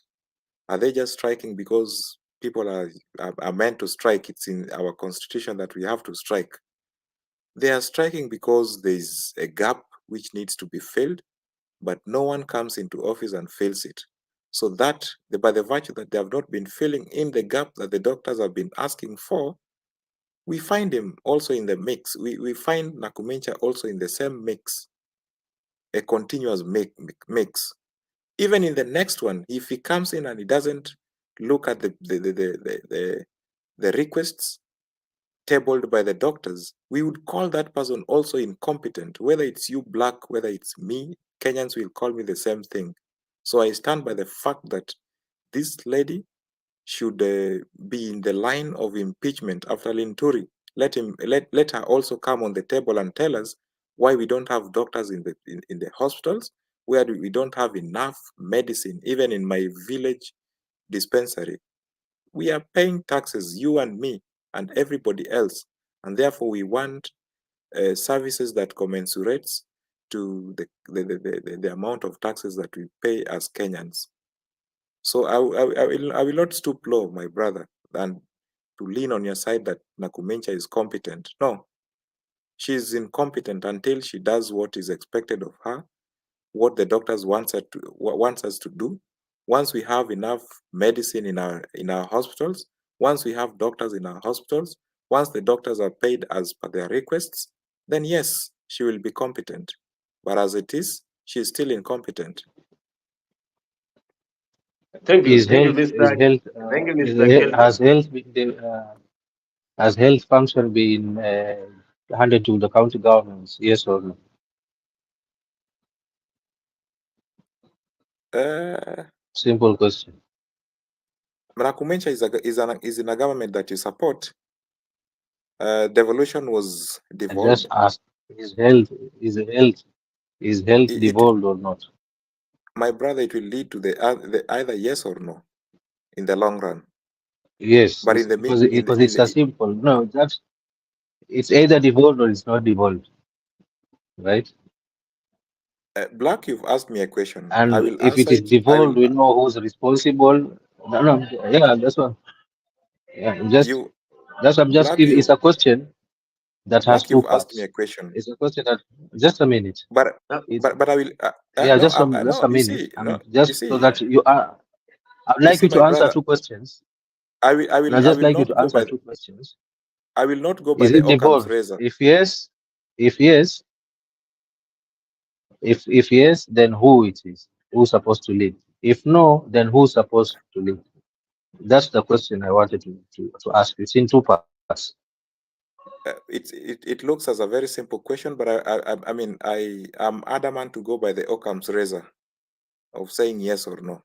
Are they just striking because people are meant to strike? It's in our constitution that we have to strike. They are striking because there's a gap which needs to be filled, but no one comes into office and fills it. So that, by the virtue that they have not been filling in the gap that the doctors have been asking for, we find him also in the mix. We find Nakumincha also in the same mix, a continuous mix. Even in the next one, if he comes in and he doesn't look at the requests tabled by the doctors, we would call that person also incompetent. Whether it's you, Black, whether it's me, Kenyans will call me the same thing. So I stand by the fact that this lady should be in the line of impeachment after Linturi. Let her also come on the table and tell us why we don't have doctors in the hospitals, where we don't have enough medicine, even in my village dispensary. We are paying taxes, you and me and everybody else, and therefore we want services that commensurates to the amount of taxes that we pay as Kenyans. So I will not stoop low, my brother, and to lean on your side that Nakumincha is competent. No, she's incompetent until she does what is expected of her, what the doctors wants us to do. Once we have enough medicine in our hospitals, once we have doctors in our hospitals, once the doctors are paid as per their requests, then yes, she will be competent. But as it is, she is still incompetent. Thank you. Thank you, Mr. Has health function been handed to the county governments? Yes or no? Simple question. Nakumincha is in a government that you support. Devolution was devolved. I just asked, is health devolved or not? My brother, it will lead to the either yes or no in the long run. Yes, but because it's a simple. No, it's either devolved or it's not devolved, right? Black, you've asked me a question. And I will if it is devolved, we know who's responsible. Yeah, that's what. Yeah, I'm just Black, giving. It's a question that has two you've parts. asked me a question. It's a question that just a minute. But I will. Yeah, no, just a no, minute. you Just see, so that you are. I'd like you to answer two questions. I will just like you not to answer two questions. I will not go by Is the it devolved? razor. If yes, then who it is? Who's supposed to lead? If no, then who's supposed to lead? That's the question I wanted to ask. It's in two parts. It looks as a very simple question, but I mean I am adamant to go by the Occam's razor of saying yes or no.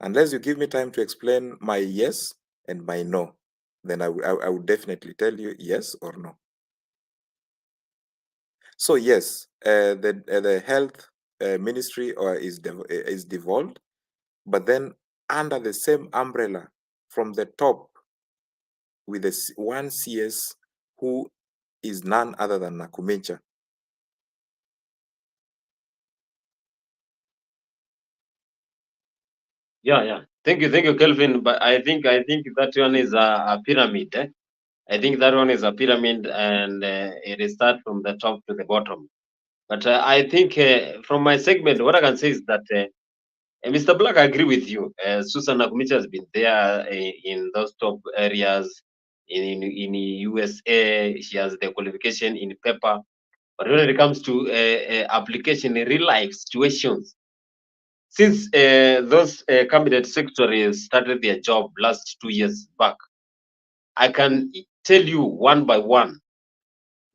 Unless you give me time to explain my yes and my no, then I would definitely tell you yes or no. So yes, the health ministry is devolved, but then under the same umbrella from the top with one CS who is none other than Nakumincha. Yeah. Thank you, Kelvin. But I think that one is a pyramid. I think that one is a pyramid, and it is start from the top to the bottom. But I think from my segment, what I can say is that Mr. Black, I agree with you. Susan Nakumincha has been there in those top areas in USA. She has the qualification in paper. But when it comes to application in real life situations, since those cabinet secretaries started their job last 2 years back, I can tell you one by one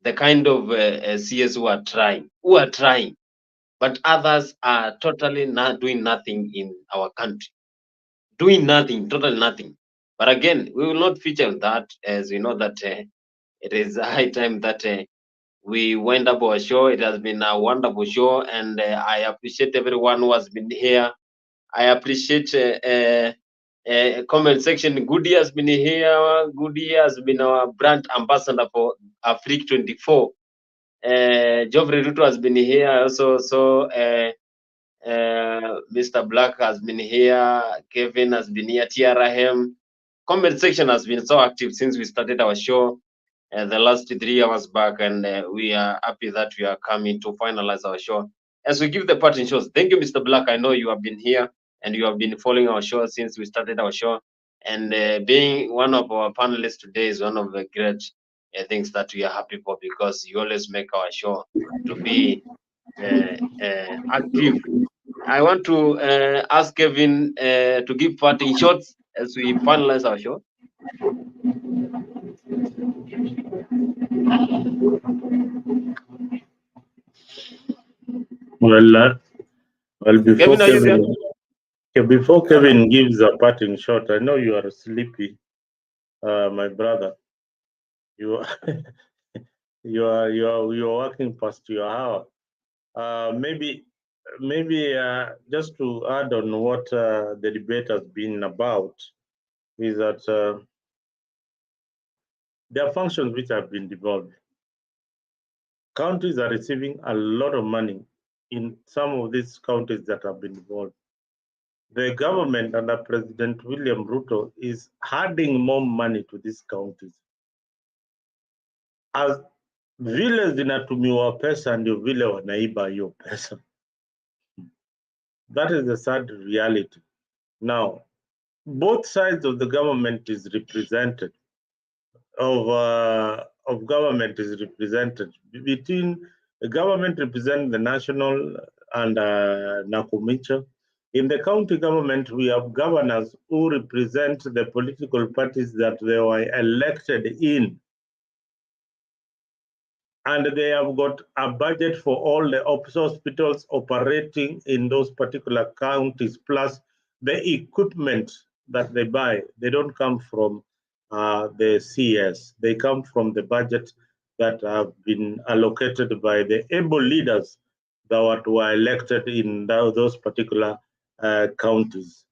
the kind of CS who are trying, but others are totally not doing nothing in our country, doing nothing, totally nothing. But again, we will not feature that, as we know that it is high time that we wind up our show. It has been a wonderful show, and I appreciate everyone who has been here. I appreciate comment section. Goody has been here. Goody has been our brand ambassador for AFRIQ24. Geoffrey Ruto has been here also. So Mr. Black has been here. Kevin has been here. TRM. Comment section has been so active since we started our show the last 3 hours back, and we are happy that we are coming to finalize our show. As we give the parting shows, thank you, Mr. Black. I know you have been here and you have been following our show since we started our show. And being one of our panelists today is one of the great things that we are happy for, because you always make our show to be active. I want to ask Kevin to give parting shots as we finalize our show. Well, before Kevin, are you there? Okay, before Kevin gives a parting shot, I know you are sleepy, my brother. You are you are working past your hour. Maybe just to add on what the debate has been about is that there are functions which have been devolved. Counties are receiving a lot of money in some of these counties that have been devolved. The government under President William Ruto is adding more money to these counties. As vile zinatumiwa pesa ndio vile wanaiba hiyo pesa. That is the sad reality. Now, both sides of the government is represented. Of government is represented between the government representing the national and Nakumicha. In the county government, we have governors who represent the political parties that they were elected in. And they have got a budget for all the hospitals operating in those particular counties, plus the equipment that they buy. They don't come from the CS. They come from the budget that have been allocated by the able leaders that were elected in those particular counties.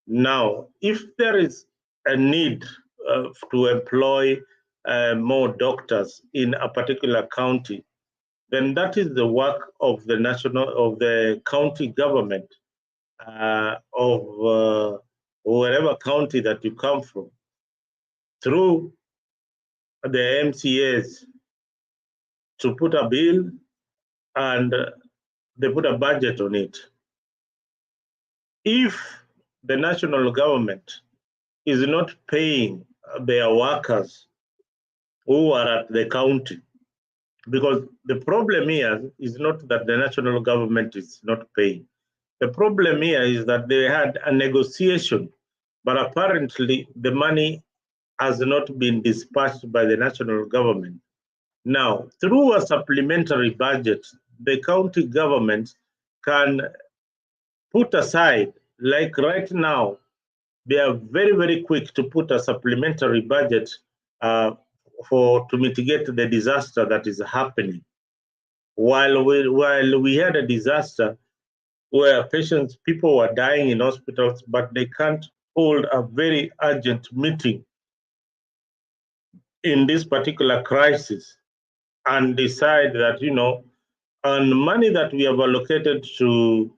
Now, if there is a need to employ more doctors in a particular county, then that is the work of the county government of wherever county that you come from, through the MCAs to put a bill and they put a budget on it. If the national government is not paying their workers who are at the county, because the problem here is not that the national government is not paying. The problem here is that they had a negotiation, but apparently the money has not been dispatched by the national government. Now, through a supplementary budget, the county government can put aside, like right now, they are very, very quick to put a supplementary budget to mitigate the disaster that is happening. While we had a disaster where people were dying in hospitals, but they can't hold a very urgent meeting in this particular crisis and decide that, on money that we have allocated to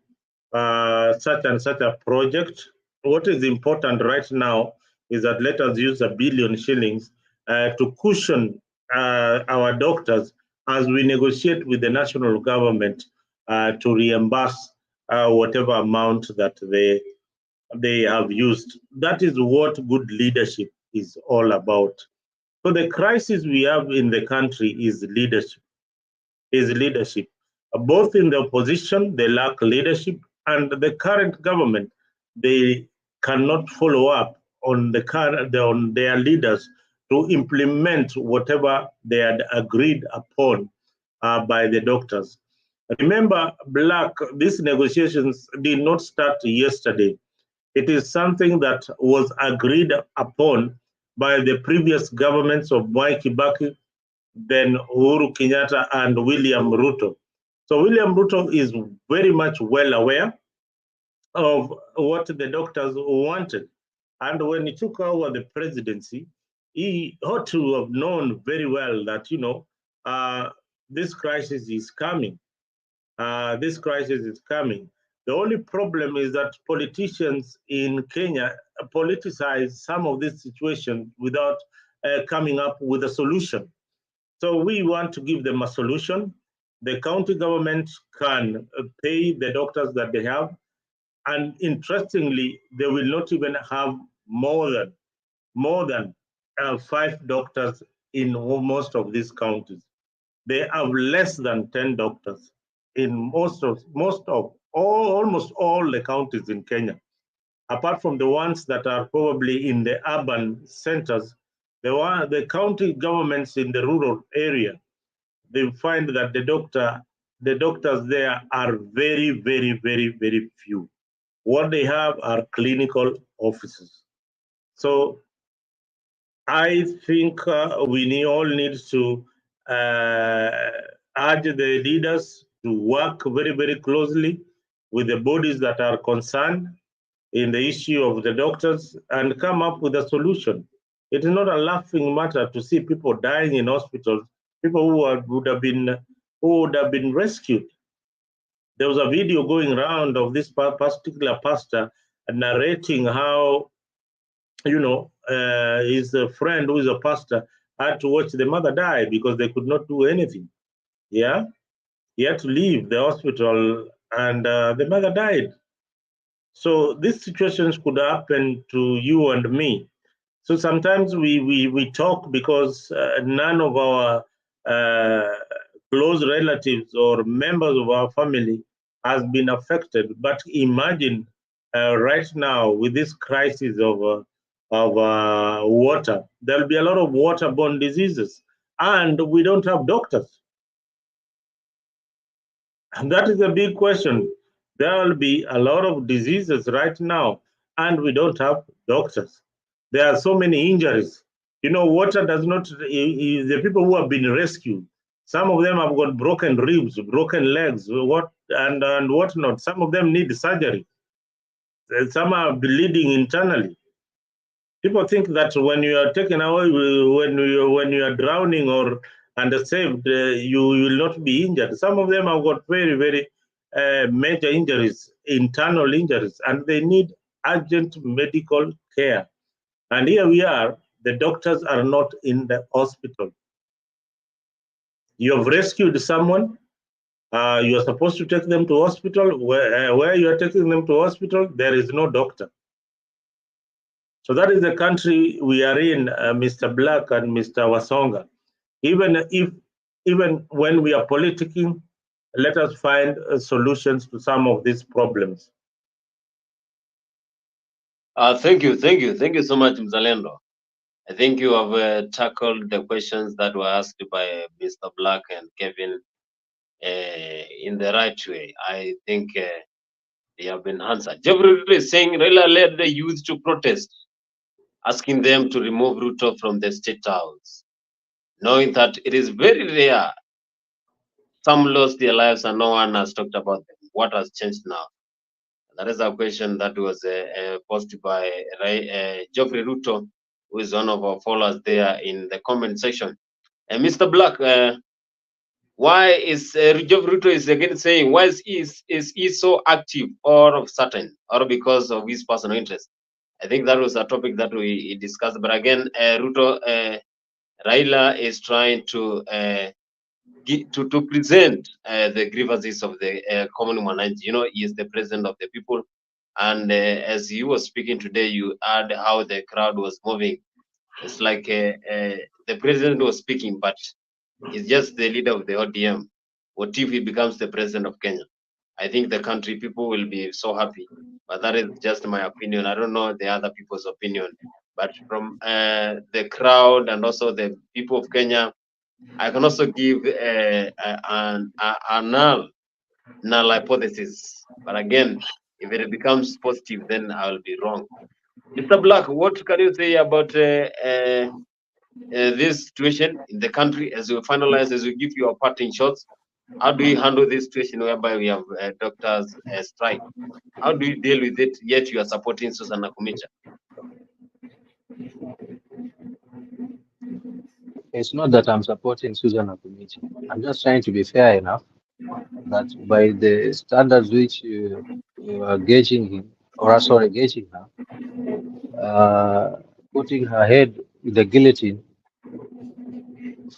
such and such a project, what is important right now is that let us use 1 billion shillings to cushion our doctors as we negotiate with the national government to reimburse whatever amount that they have used. That is what good leadership is all about. So the crisis we have in the country is leadership. Both in the opposition, they lack leadership, and the current government, they cannot follow up on their leaders to implement whatever they had agreed upon by the doctors. Remember, these negotiations did not start yesterday. It is something that was agreed upon by the previous governments of Mwai Kibaki, then Uhuru Kenyatta and William Ruto. So William Ruto is very much well aware of what the doctors wanted. And when he took over the presidency, he ought to have known very well that, this crisis is coming. This crisis is coming. The only problem is that politicians in Kenya politicize some of this situation without coming up with a solution. So we want to give them a solution. The county government can pay the doctors that they have. And interestingly, they will not even have more than 5 doctors in most of these counties. They have less than 10 doctors in almost all the counties in Kenya. Apart from the ones that are probably in the urban centers, the county governments in the rural area, they find that the doctors there are very, very, very, very few. What they have are clinical officers. So I think we all need to urge the leaders to work very, very closely with the bodies that are concerned in the issue of the doctors and come up with a solution. It is not a laughing matter to see people dying in hospitals, people who would have been rescued. There was a video going around of this particular pastor narrating how, his friend who is a pastor had to watch the mother die because they could not do anything. Yeah, he had to leave the hospital, and the mother died. So these situations could happen to you and me. So sometimes we talk because none of our close relatives or members of our family has been affected. But imagine right now with this crisis of water, there'll be a lot of waterborne diseases, and we don't have doctors. And that is a big question. There will be a lot of diseases right now, and we don't have doctors. There are so many injuries. Water does not, the people who have been rescued, some of them have got broken ribs, broken legs, and whatnot. Some of them need surgery. Some are bleeding internally. People think that when you are taken away, when you are drowning or saved, you will not be injured. Some of them have got very, very major injuries, internal injuries, and they need urgent medical care. And here we are, the doctors are not in the hospital. You have rescued someone, you are supposed to take them to hospital. Where you are taking them to hospital, there is no doctor. So that is the country we are in, Mr. Black and Mr. Wasonga. Even when we are politicking, let us find solutions to some of these problems. Thank you so much, Mzalendo. I think you have tackled the questions that were asked by Mr. Black and Kevin in the right way. I think they have been answered. Jeffrey is saying Raila led the youth to protest, asking them to remove Ruto from the state house, knowing that it is very rare. Some lost their lives and no one has talked about them. What has changed now? That is a question that was posted by Geoffrey Ruto, who is one of our followers there in the comment section. And Mr. Black, why is Geoffrey Ruto is again saying, why is he so active all of a sudden, or because of his personal interest? I think that was a topic that we discussed. But again, Raila is trying to present the grievances of the common man. He is the president of the people. And as he was speaking today, you heard how the crowd was moving. It's like the president was speaking, but he's just the leader of the ODM. What if he becomes the president of Kenya? I think the country people will be so happy. But that is just my opinion. I don't know the other people's opinion. But from the crowd and also the people of Kenya, I can also give a null hypothesis. But again, if it becomes positive, then I will be wrong. Mr. Black, what can you say about this situation in the country as we finalize, as we give you our parting shots? How do you handle this situation whereby we have doctors strike? How do you deal with it, yet you are supporting Susan Nakumicha? It's not that I'm supporting Susan Nakumicha. I'm just trying to be fair enough that by the standards which you are gauging him, or sorry, gauging her, putting her head with the guillotine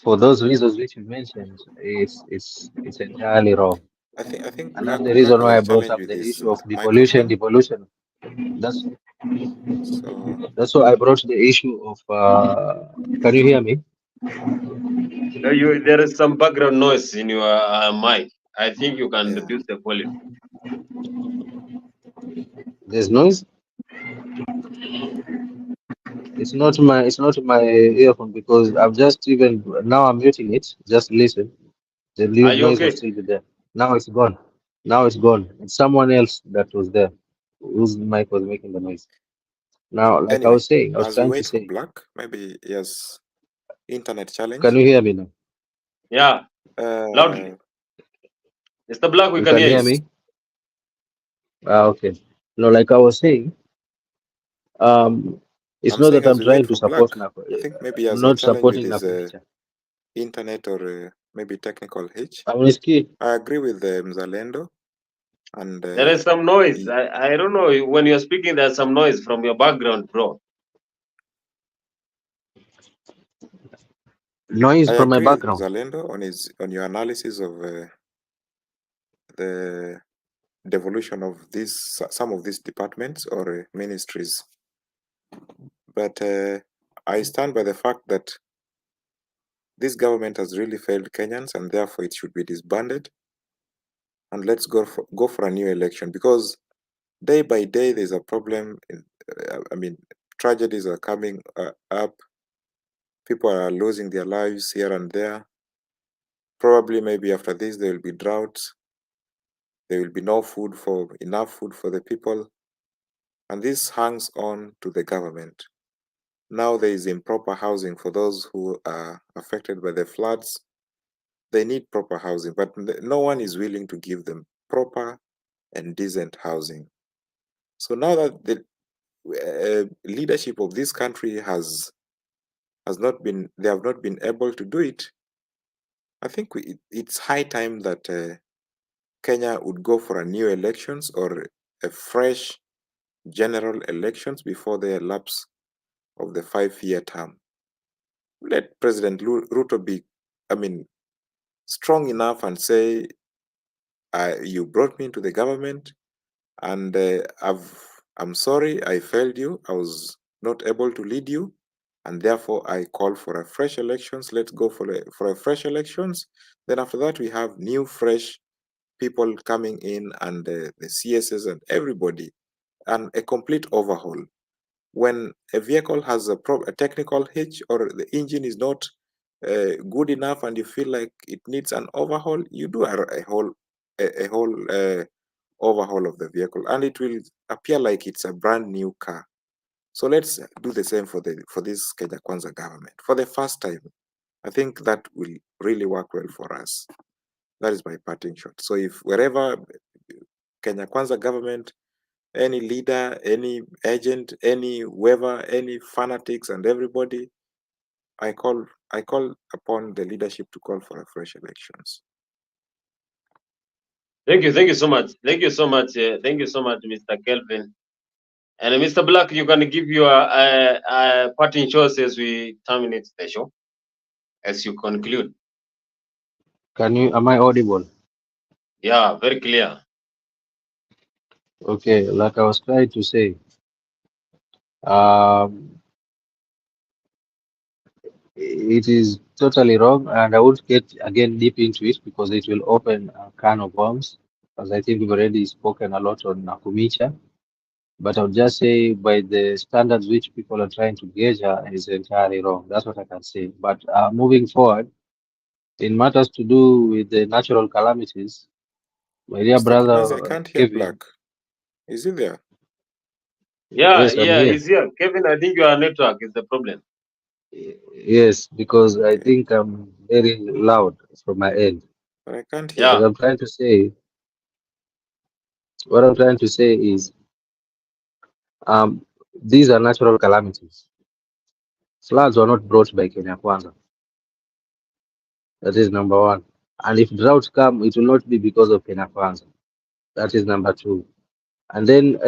for those reasons which you mentioned, it's entirely wrong. I think and that's the reason why I brought up the issue of devolution. That's why I brought the issue of. Can you hear me? There is some background noise in your mic. I think you can reduce the volume. There's noise. It's not my earphone because I've just even now I'm muting it. Just listen. The noise will still be there. Now it's gone. It's someone else that was there. Whose mic was making the noise? Now, like I Anyway, was saying, I was as we trying to wait for say, Black, maybe yes, internet challenge. can you hear me now? Yeah, loudly. Mr. Black, we You can can hear hear you. me? Okay. No, like I was saying, it's I'm not saying that as I'm we wait trying to for Black, support I think maybe I'm as a not challenge with supporting his Nakumicha. internet or maybe technical hitch. I'm risky. I agree with Mzalendo, and There is some noise. I don't know, when you're speaking, there's some noise from your background, bro. Noise I from my agree with background. Mzalendo on your analysis of the devolution of some of these departments or ministries. But I stand by the fact that this government has really failed Kenyans, and therefore it should be disbanded. And let's go for a new election, because day by day there's a problem. I mean, tragedies are coming up. People are losing their lives here and there. Probably, maybe after this, there will be droughts. There will be enough food for the people, and this hangs on to the government. Now there is improper housing for those who are affected by the floods. They need proper housing, but no one is willing to give them proper and decent housing. So now that the leadership of this country they have not been able to do it, I think it's high time that Kenya would go for a new elections or a fresh general elections before the lapse of the 5-year term. Let President Ruto be, strong enough and say, you brought me into the government, and I'm sorry, I failed you. I was not able to lead you, and therefore I call for a fresh elections. Let's go for a fresh elections. Then after that, we have new, fresh people coming in, and the CSs and everybody, and a complete overhaul. When a vehicle has a technical hitch, or the engine is not good enough, and you feel like it needs an overhaul, you do a whole overhaul of the vehicle, and it will appear like it's a brand new car. So let's do the same for this Kenya Kwanza government. For the first time, I think that will really work well for us. That is my parting shot. So if wherever Kenya Kwanza government, any leader, any agent, any whoever, any fanatics and everybody, I call upon the leadership to call for a fresh elections. Thank you so much. Thank you so much, Mr. Kelvin. And Mr. Black, you can give your parting shots as we terminate the show, as you conclude. Am I audible? Yeah, very clear. Okay, like I was trying to say, it is totally wrong, and I won't get again deep into it because it will open a can of worms, as I think we've already spoken a lot on Nakumicha. But I'll just say, by the standards which people are trying to gauge her, is entirely wrong. That's what I can say. But moving forward, in matters to do with the natural calamities, my dear Mr. brother Kimazi, I can't hear Kevin. Black. Is he there? Yeah, Yes, I'm here. he's here. Kevin, I think your network is the problem. Yes, because I think I'm very loud from my end. But I can't hear. What I'm trying to say is, these are natural calamities. Floods were not brought by Kenya Kwanza. That is number one. And if droughts come, it will not be because of Kenya Kwanza. That is number two. And then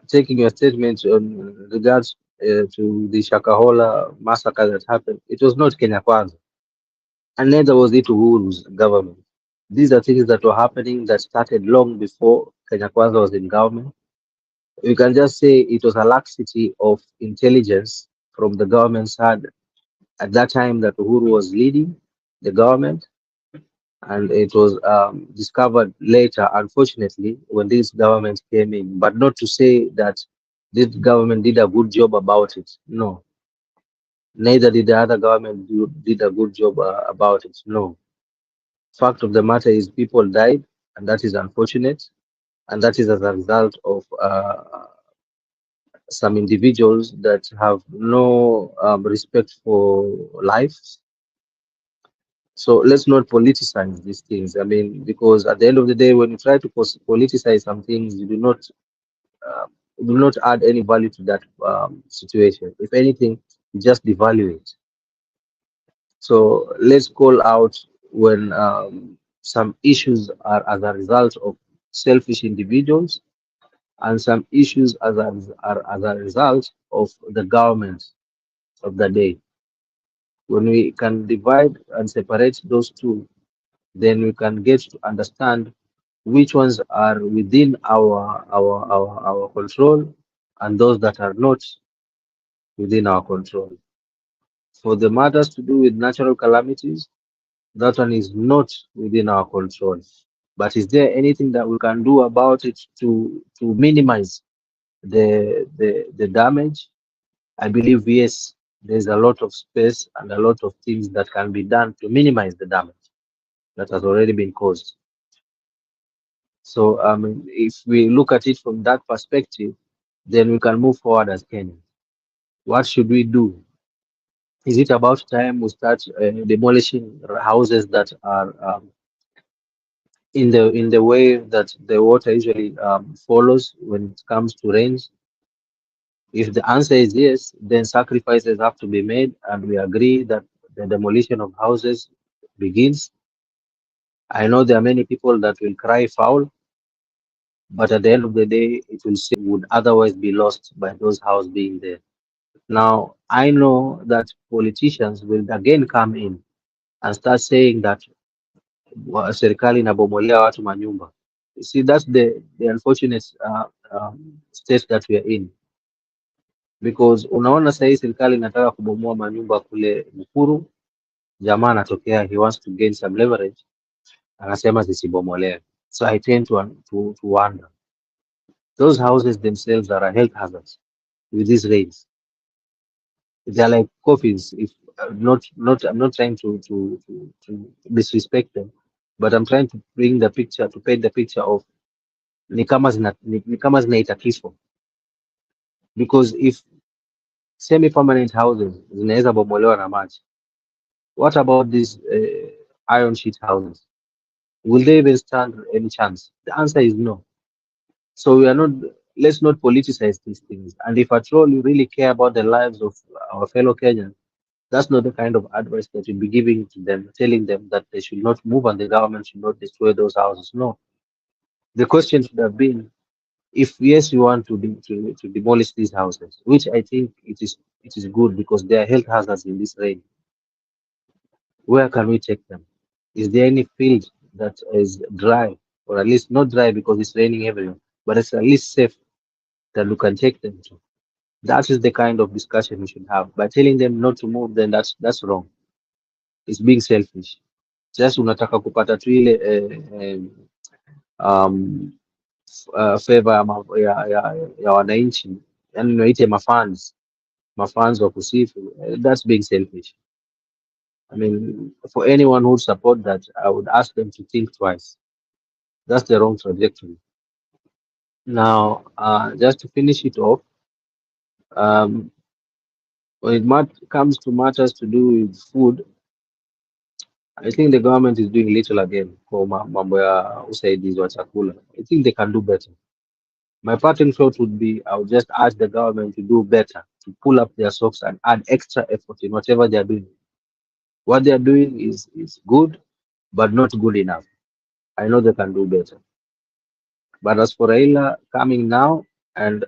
taking your statement on regards to the Shakahola massacre that happened, it was not Kenya Kwanza. And neither was it Uhuru's government. These are things that were happening that started long before Kenya Kwanza was in government. You can just say it was a laxity of intelligence from the government side at that time that Uhuru was leading the government, and it was discovered later, unfortunately, when this government came in. But not to say that this government did a good job about it. No. Neither did the other government did a good job about it. No. Fact of the matter is people died, and that is unfortunate. and that is as a result of some individuals that have no respect for life. So let's not politicize these things. I mean, because at the end of the day, when you try to politicize some things, you do not add any value to that situation. If anything, you just devalue it. So let's call out when some issues are as a result of selfish individuals, and some issues are as a result of the government of the day. When we can divide and separate those two, then we can get to understand which ones are within our control and those that are not within our control. For the matters to do with natural calamities, that one is not within our control. But is there anything that we can do about it to minimize the damage? I believe yes, there's a lot of space and a lot of things that can be done to minimize the damage that has already been caused. So if we look at it from that perspective, then we can move forward as Kenyans. What should we do? Is it about time we start demolishing houses that are in the way that the water usually follows when it comes to rains? If the answer is yes, then sacrifices have to be made, and we agree that the demolition of houses begins. I know there are many people that will cry foul, but at the end of the day, it will still would otherwise be lost by those houses being there. Now, I know that politicians will again come in and start saying that serikali inabomolea watu manyumba. You see, that's the unfortunate state that we are in. Because unaona sahii serikali inataka kubomoa manyumba kule Mukuru, jamaa anatokea, he wants to gain some leverage, anasema zisibomolewe. So I tend to wonder, those houses themselves are a health hazard with these rains. They're like coffins. If I'm not trying to disrespect them, but I'm trying to paint the picture of ni kama zinaita kifo. Because if semi-permanent houses zinaweza bomolewa na maji, what about these iron sheet houses? Will they even stand any chance? The answer is no. So let's not politicize these things. And if at all you really care about the lives of our fellow Kenyans, that's not the kind of advice that you'll be giving to them, telling them that they should not move and the government should not destroy those houses. No. The question should have been, if yes, you want to demolish these houses, which I think it is good because there are health hazards in this rain. Where can we take them? Is there any field that is dry, or at least not dry because it's raining everywhere, but it's at least safe that we can take them to? That is the kind of discussion we should have. By telling them not to move, then that's wrong. It's being selfish. Just unataka kupata tu ile favor ya wananchi, yani unaite mafans wa kusifu. That's being selfish. I mean, for anyone who would support that, I would ask them to think twice. That's the wrong trajectory. Now, just to finish it off, when it comes to matters to do with food, I think the government is doing little again for mambo ya usaidizi wa chakula. I think they can do better. My parting shot would be, I would just ask the government to do better, to pull up their socks and add extra effort in whatever they are doing. What they are doing is good, but not good enough. I know they can do better. But as for Raila coming now and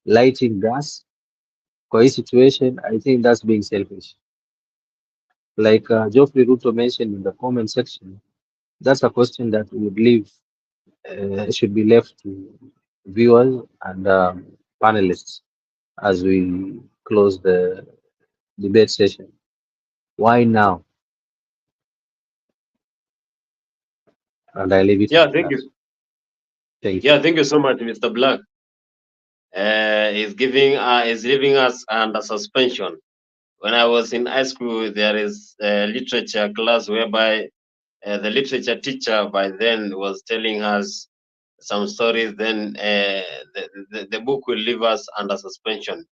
lighting gas for his situation, I think that's being selfish. Like Geoffrey Ruto mentioned in the comment section, that's a question that we would leave, should be left to viewers and panelists as we close the debate session. Why now? And I leave it. Yeah, thank you. Thank you. Yeah, thank you so much, Mr. Black. Is leaving us under suspension. When I was in high school, there is a literature class whereby the literature teacher by then was telling us some stories, then the book will leave us under suspension.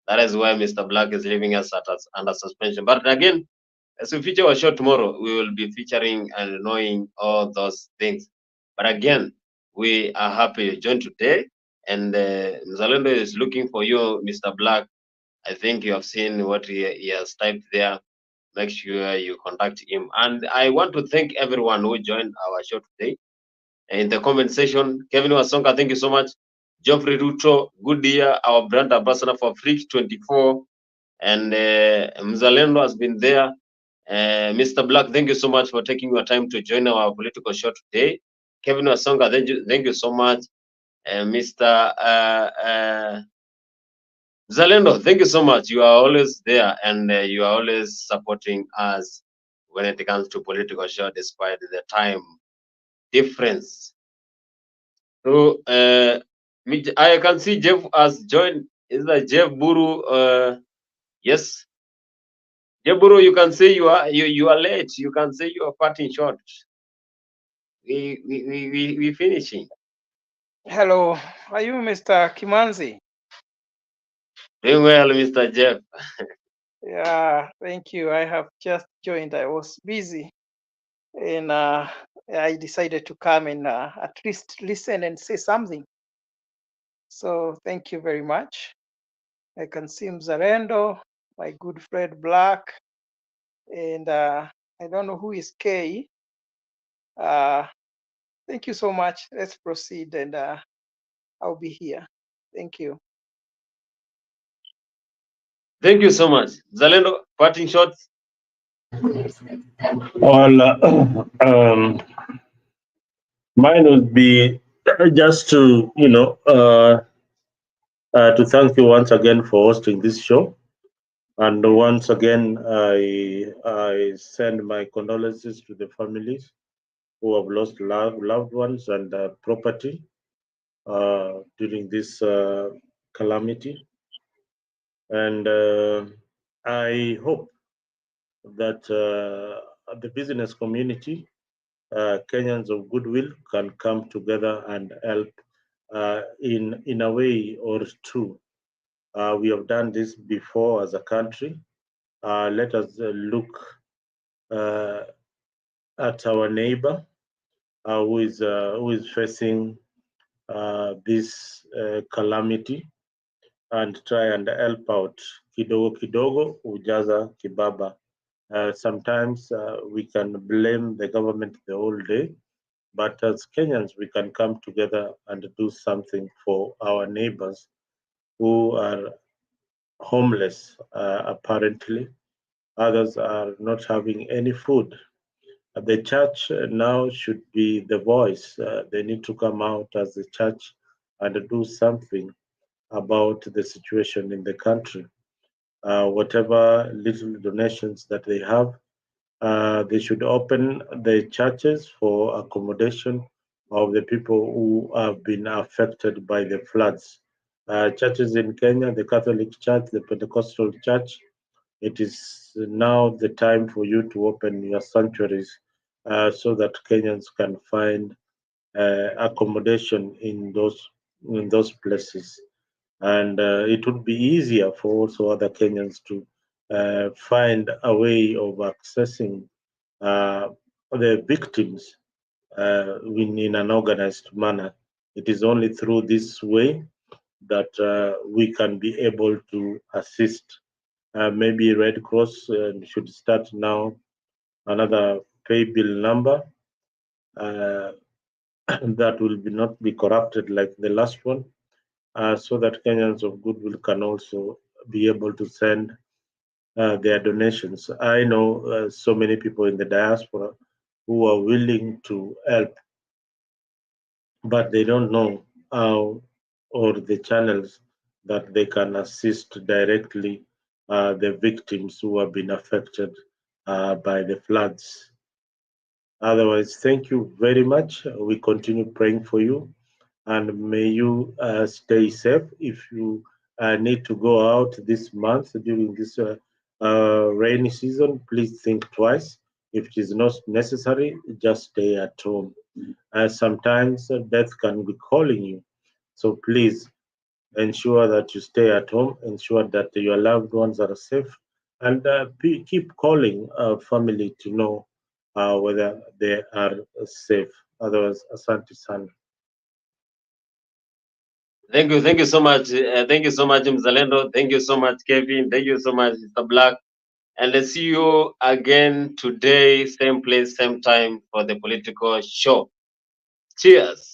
That is why Mr. Black is leaving us under suspension. But again, as we feature our show tomorrow, we will be featuring and knowing all those things. But again, we are happy you joined today. And Mzalendo is looking for you, Mr. Black. I think you have seen what he has typed there. Make sure you contact him. And I want to thank everyone who joined our show today. In the comment section, Kevin Wasonga, thank you so much. Geoffrey Ruto, good year, our brand ambassador for AFRIQ24. And Mzalendo has been there. Mr. Black, thank you so much for taking your time to join our political show today. Kevin Wasonga, thank you so much. Mr. Zalendo, thank you so much. You are always there and you are always supporting us when it comes to political show, despite the time difference. So I can see Jeff has joined. Is that Jeff Buru? Yes, Jeff Buru. You can say you are late. You can say you are cutting short. We finishing. Hello, are you Mr. Kimanzi? Doing well, Mr. Jeff. Yeah, thank you. I have just joined. I was busy, and I decided to come and at least listen and say something. So thank you very much. I can see Mzalendo, my good friend Black, and I don't know who is K. Thank you so much. Let's proceed, and I'll be here. Thank you. Thank you so much. Zalendo, parting shots. Well, mine would be just to, to thank you once again for hosting this show. And once again, I send my condolences to the families who have lost loved ones and property during this calamity. And I hope that the business community, Kenyans of goodwill, can come together and help in a way or two. We have done this before as a country. Let us look at our neighbor who is facing this calamity and try and help out. Kidogo kidogo ujaza kibaba. Sometimes we can blame the government the whole day, but as Kenyans, we can come together and do something for our neighbors who are homeless, apparently. Others are not having any food. The church now should be the voice. They need to come out as the church and do something about the situation in the country. Whatever little donations that they have, they should open the churches for accommodation of the people who have been affected by the floods. Churches in Kenya, the Catholic Church, the Pentecostal Church, it is now the time for you to open your sanctuaries so that Kenyans can find accommodation in those places. And it would be easier for also other Kenyans to find a way of accessing the victims in an organized manner. It is only through this way that we can be able to assist. Maybe Red Cross should start now another pay bill number that will not be corrupted like the last one, so that Kenyans of goodwill can also be able to send their donations. I know so many people in the diaspora who are willing to help, but they don't know how or the channels that they can assist directly the victims who have been affected by the floods. Otherwise, thank you very much. We continue praying for you, and may you stay safe. If you need to go out this month during this rainy season, please think twice. If it is not necessary, just stay at home. Sometimes death can be calling you. So please ensure that you stay at home, ensure that your loved ones are safe, and keep calling family to know whether they are safe. Otherwise, asante sana. Thank you so much. Thank you so much, Mzalendo. Thank you so much, Kevin. Thank you so much, Mr. Black. And let's see you again today, same place, same time for the political show. Cheers.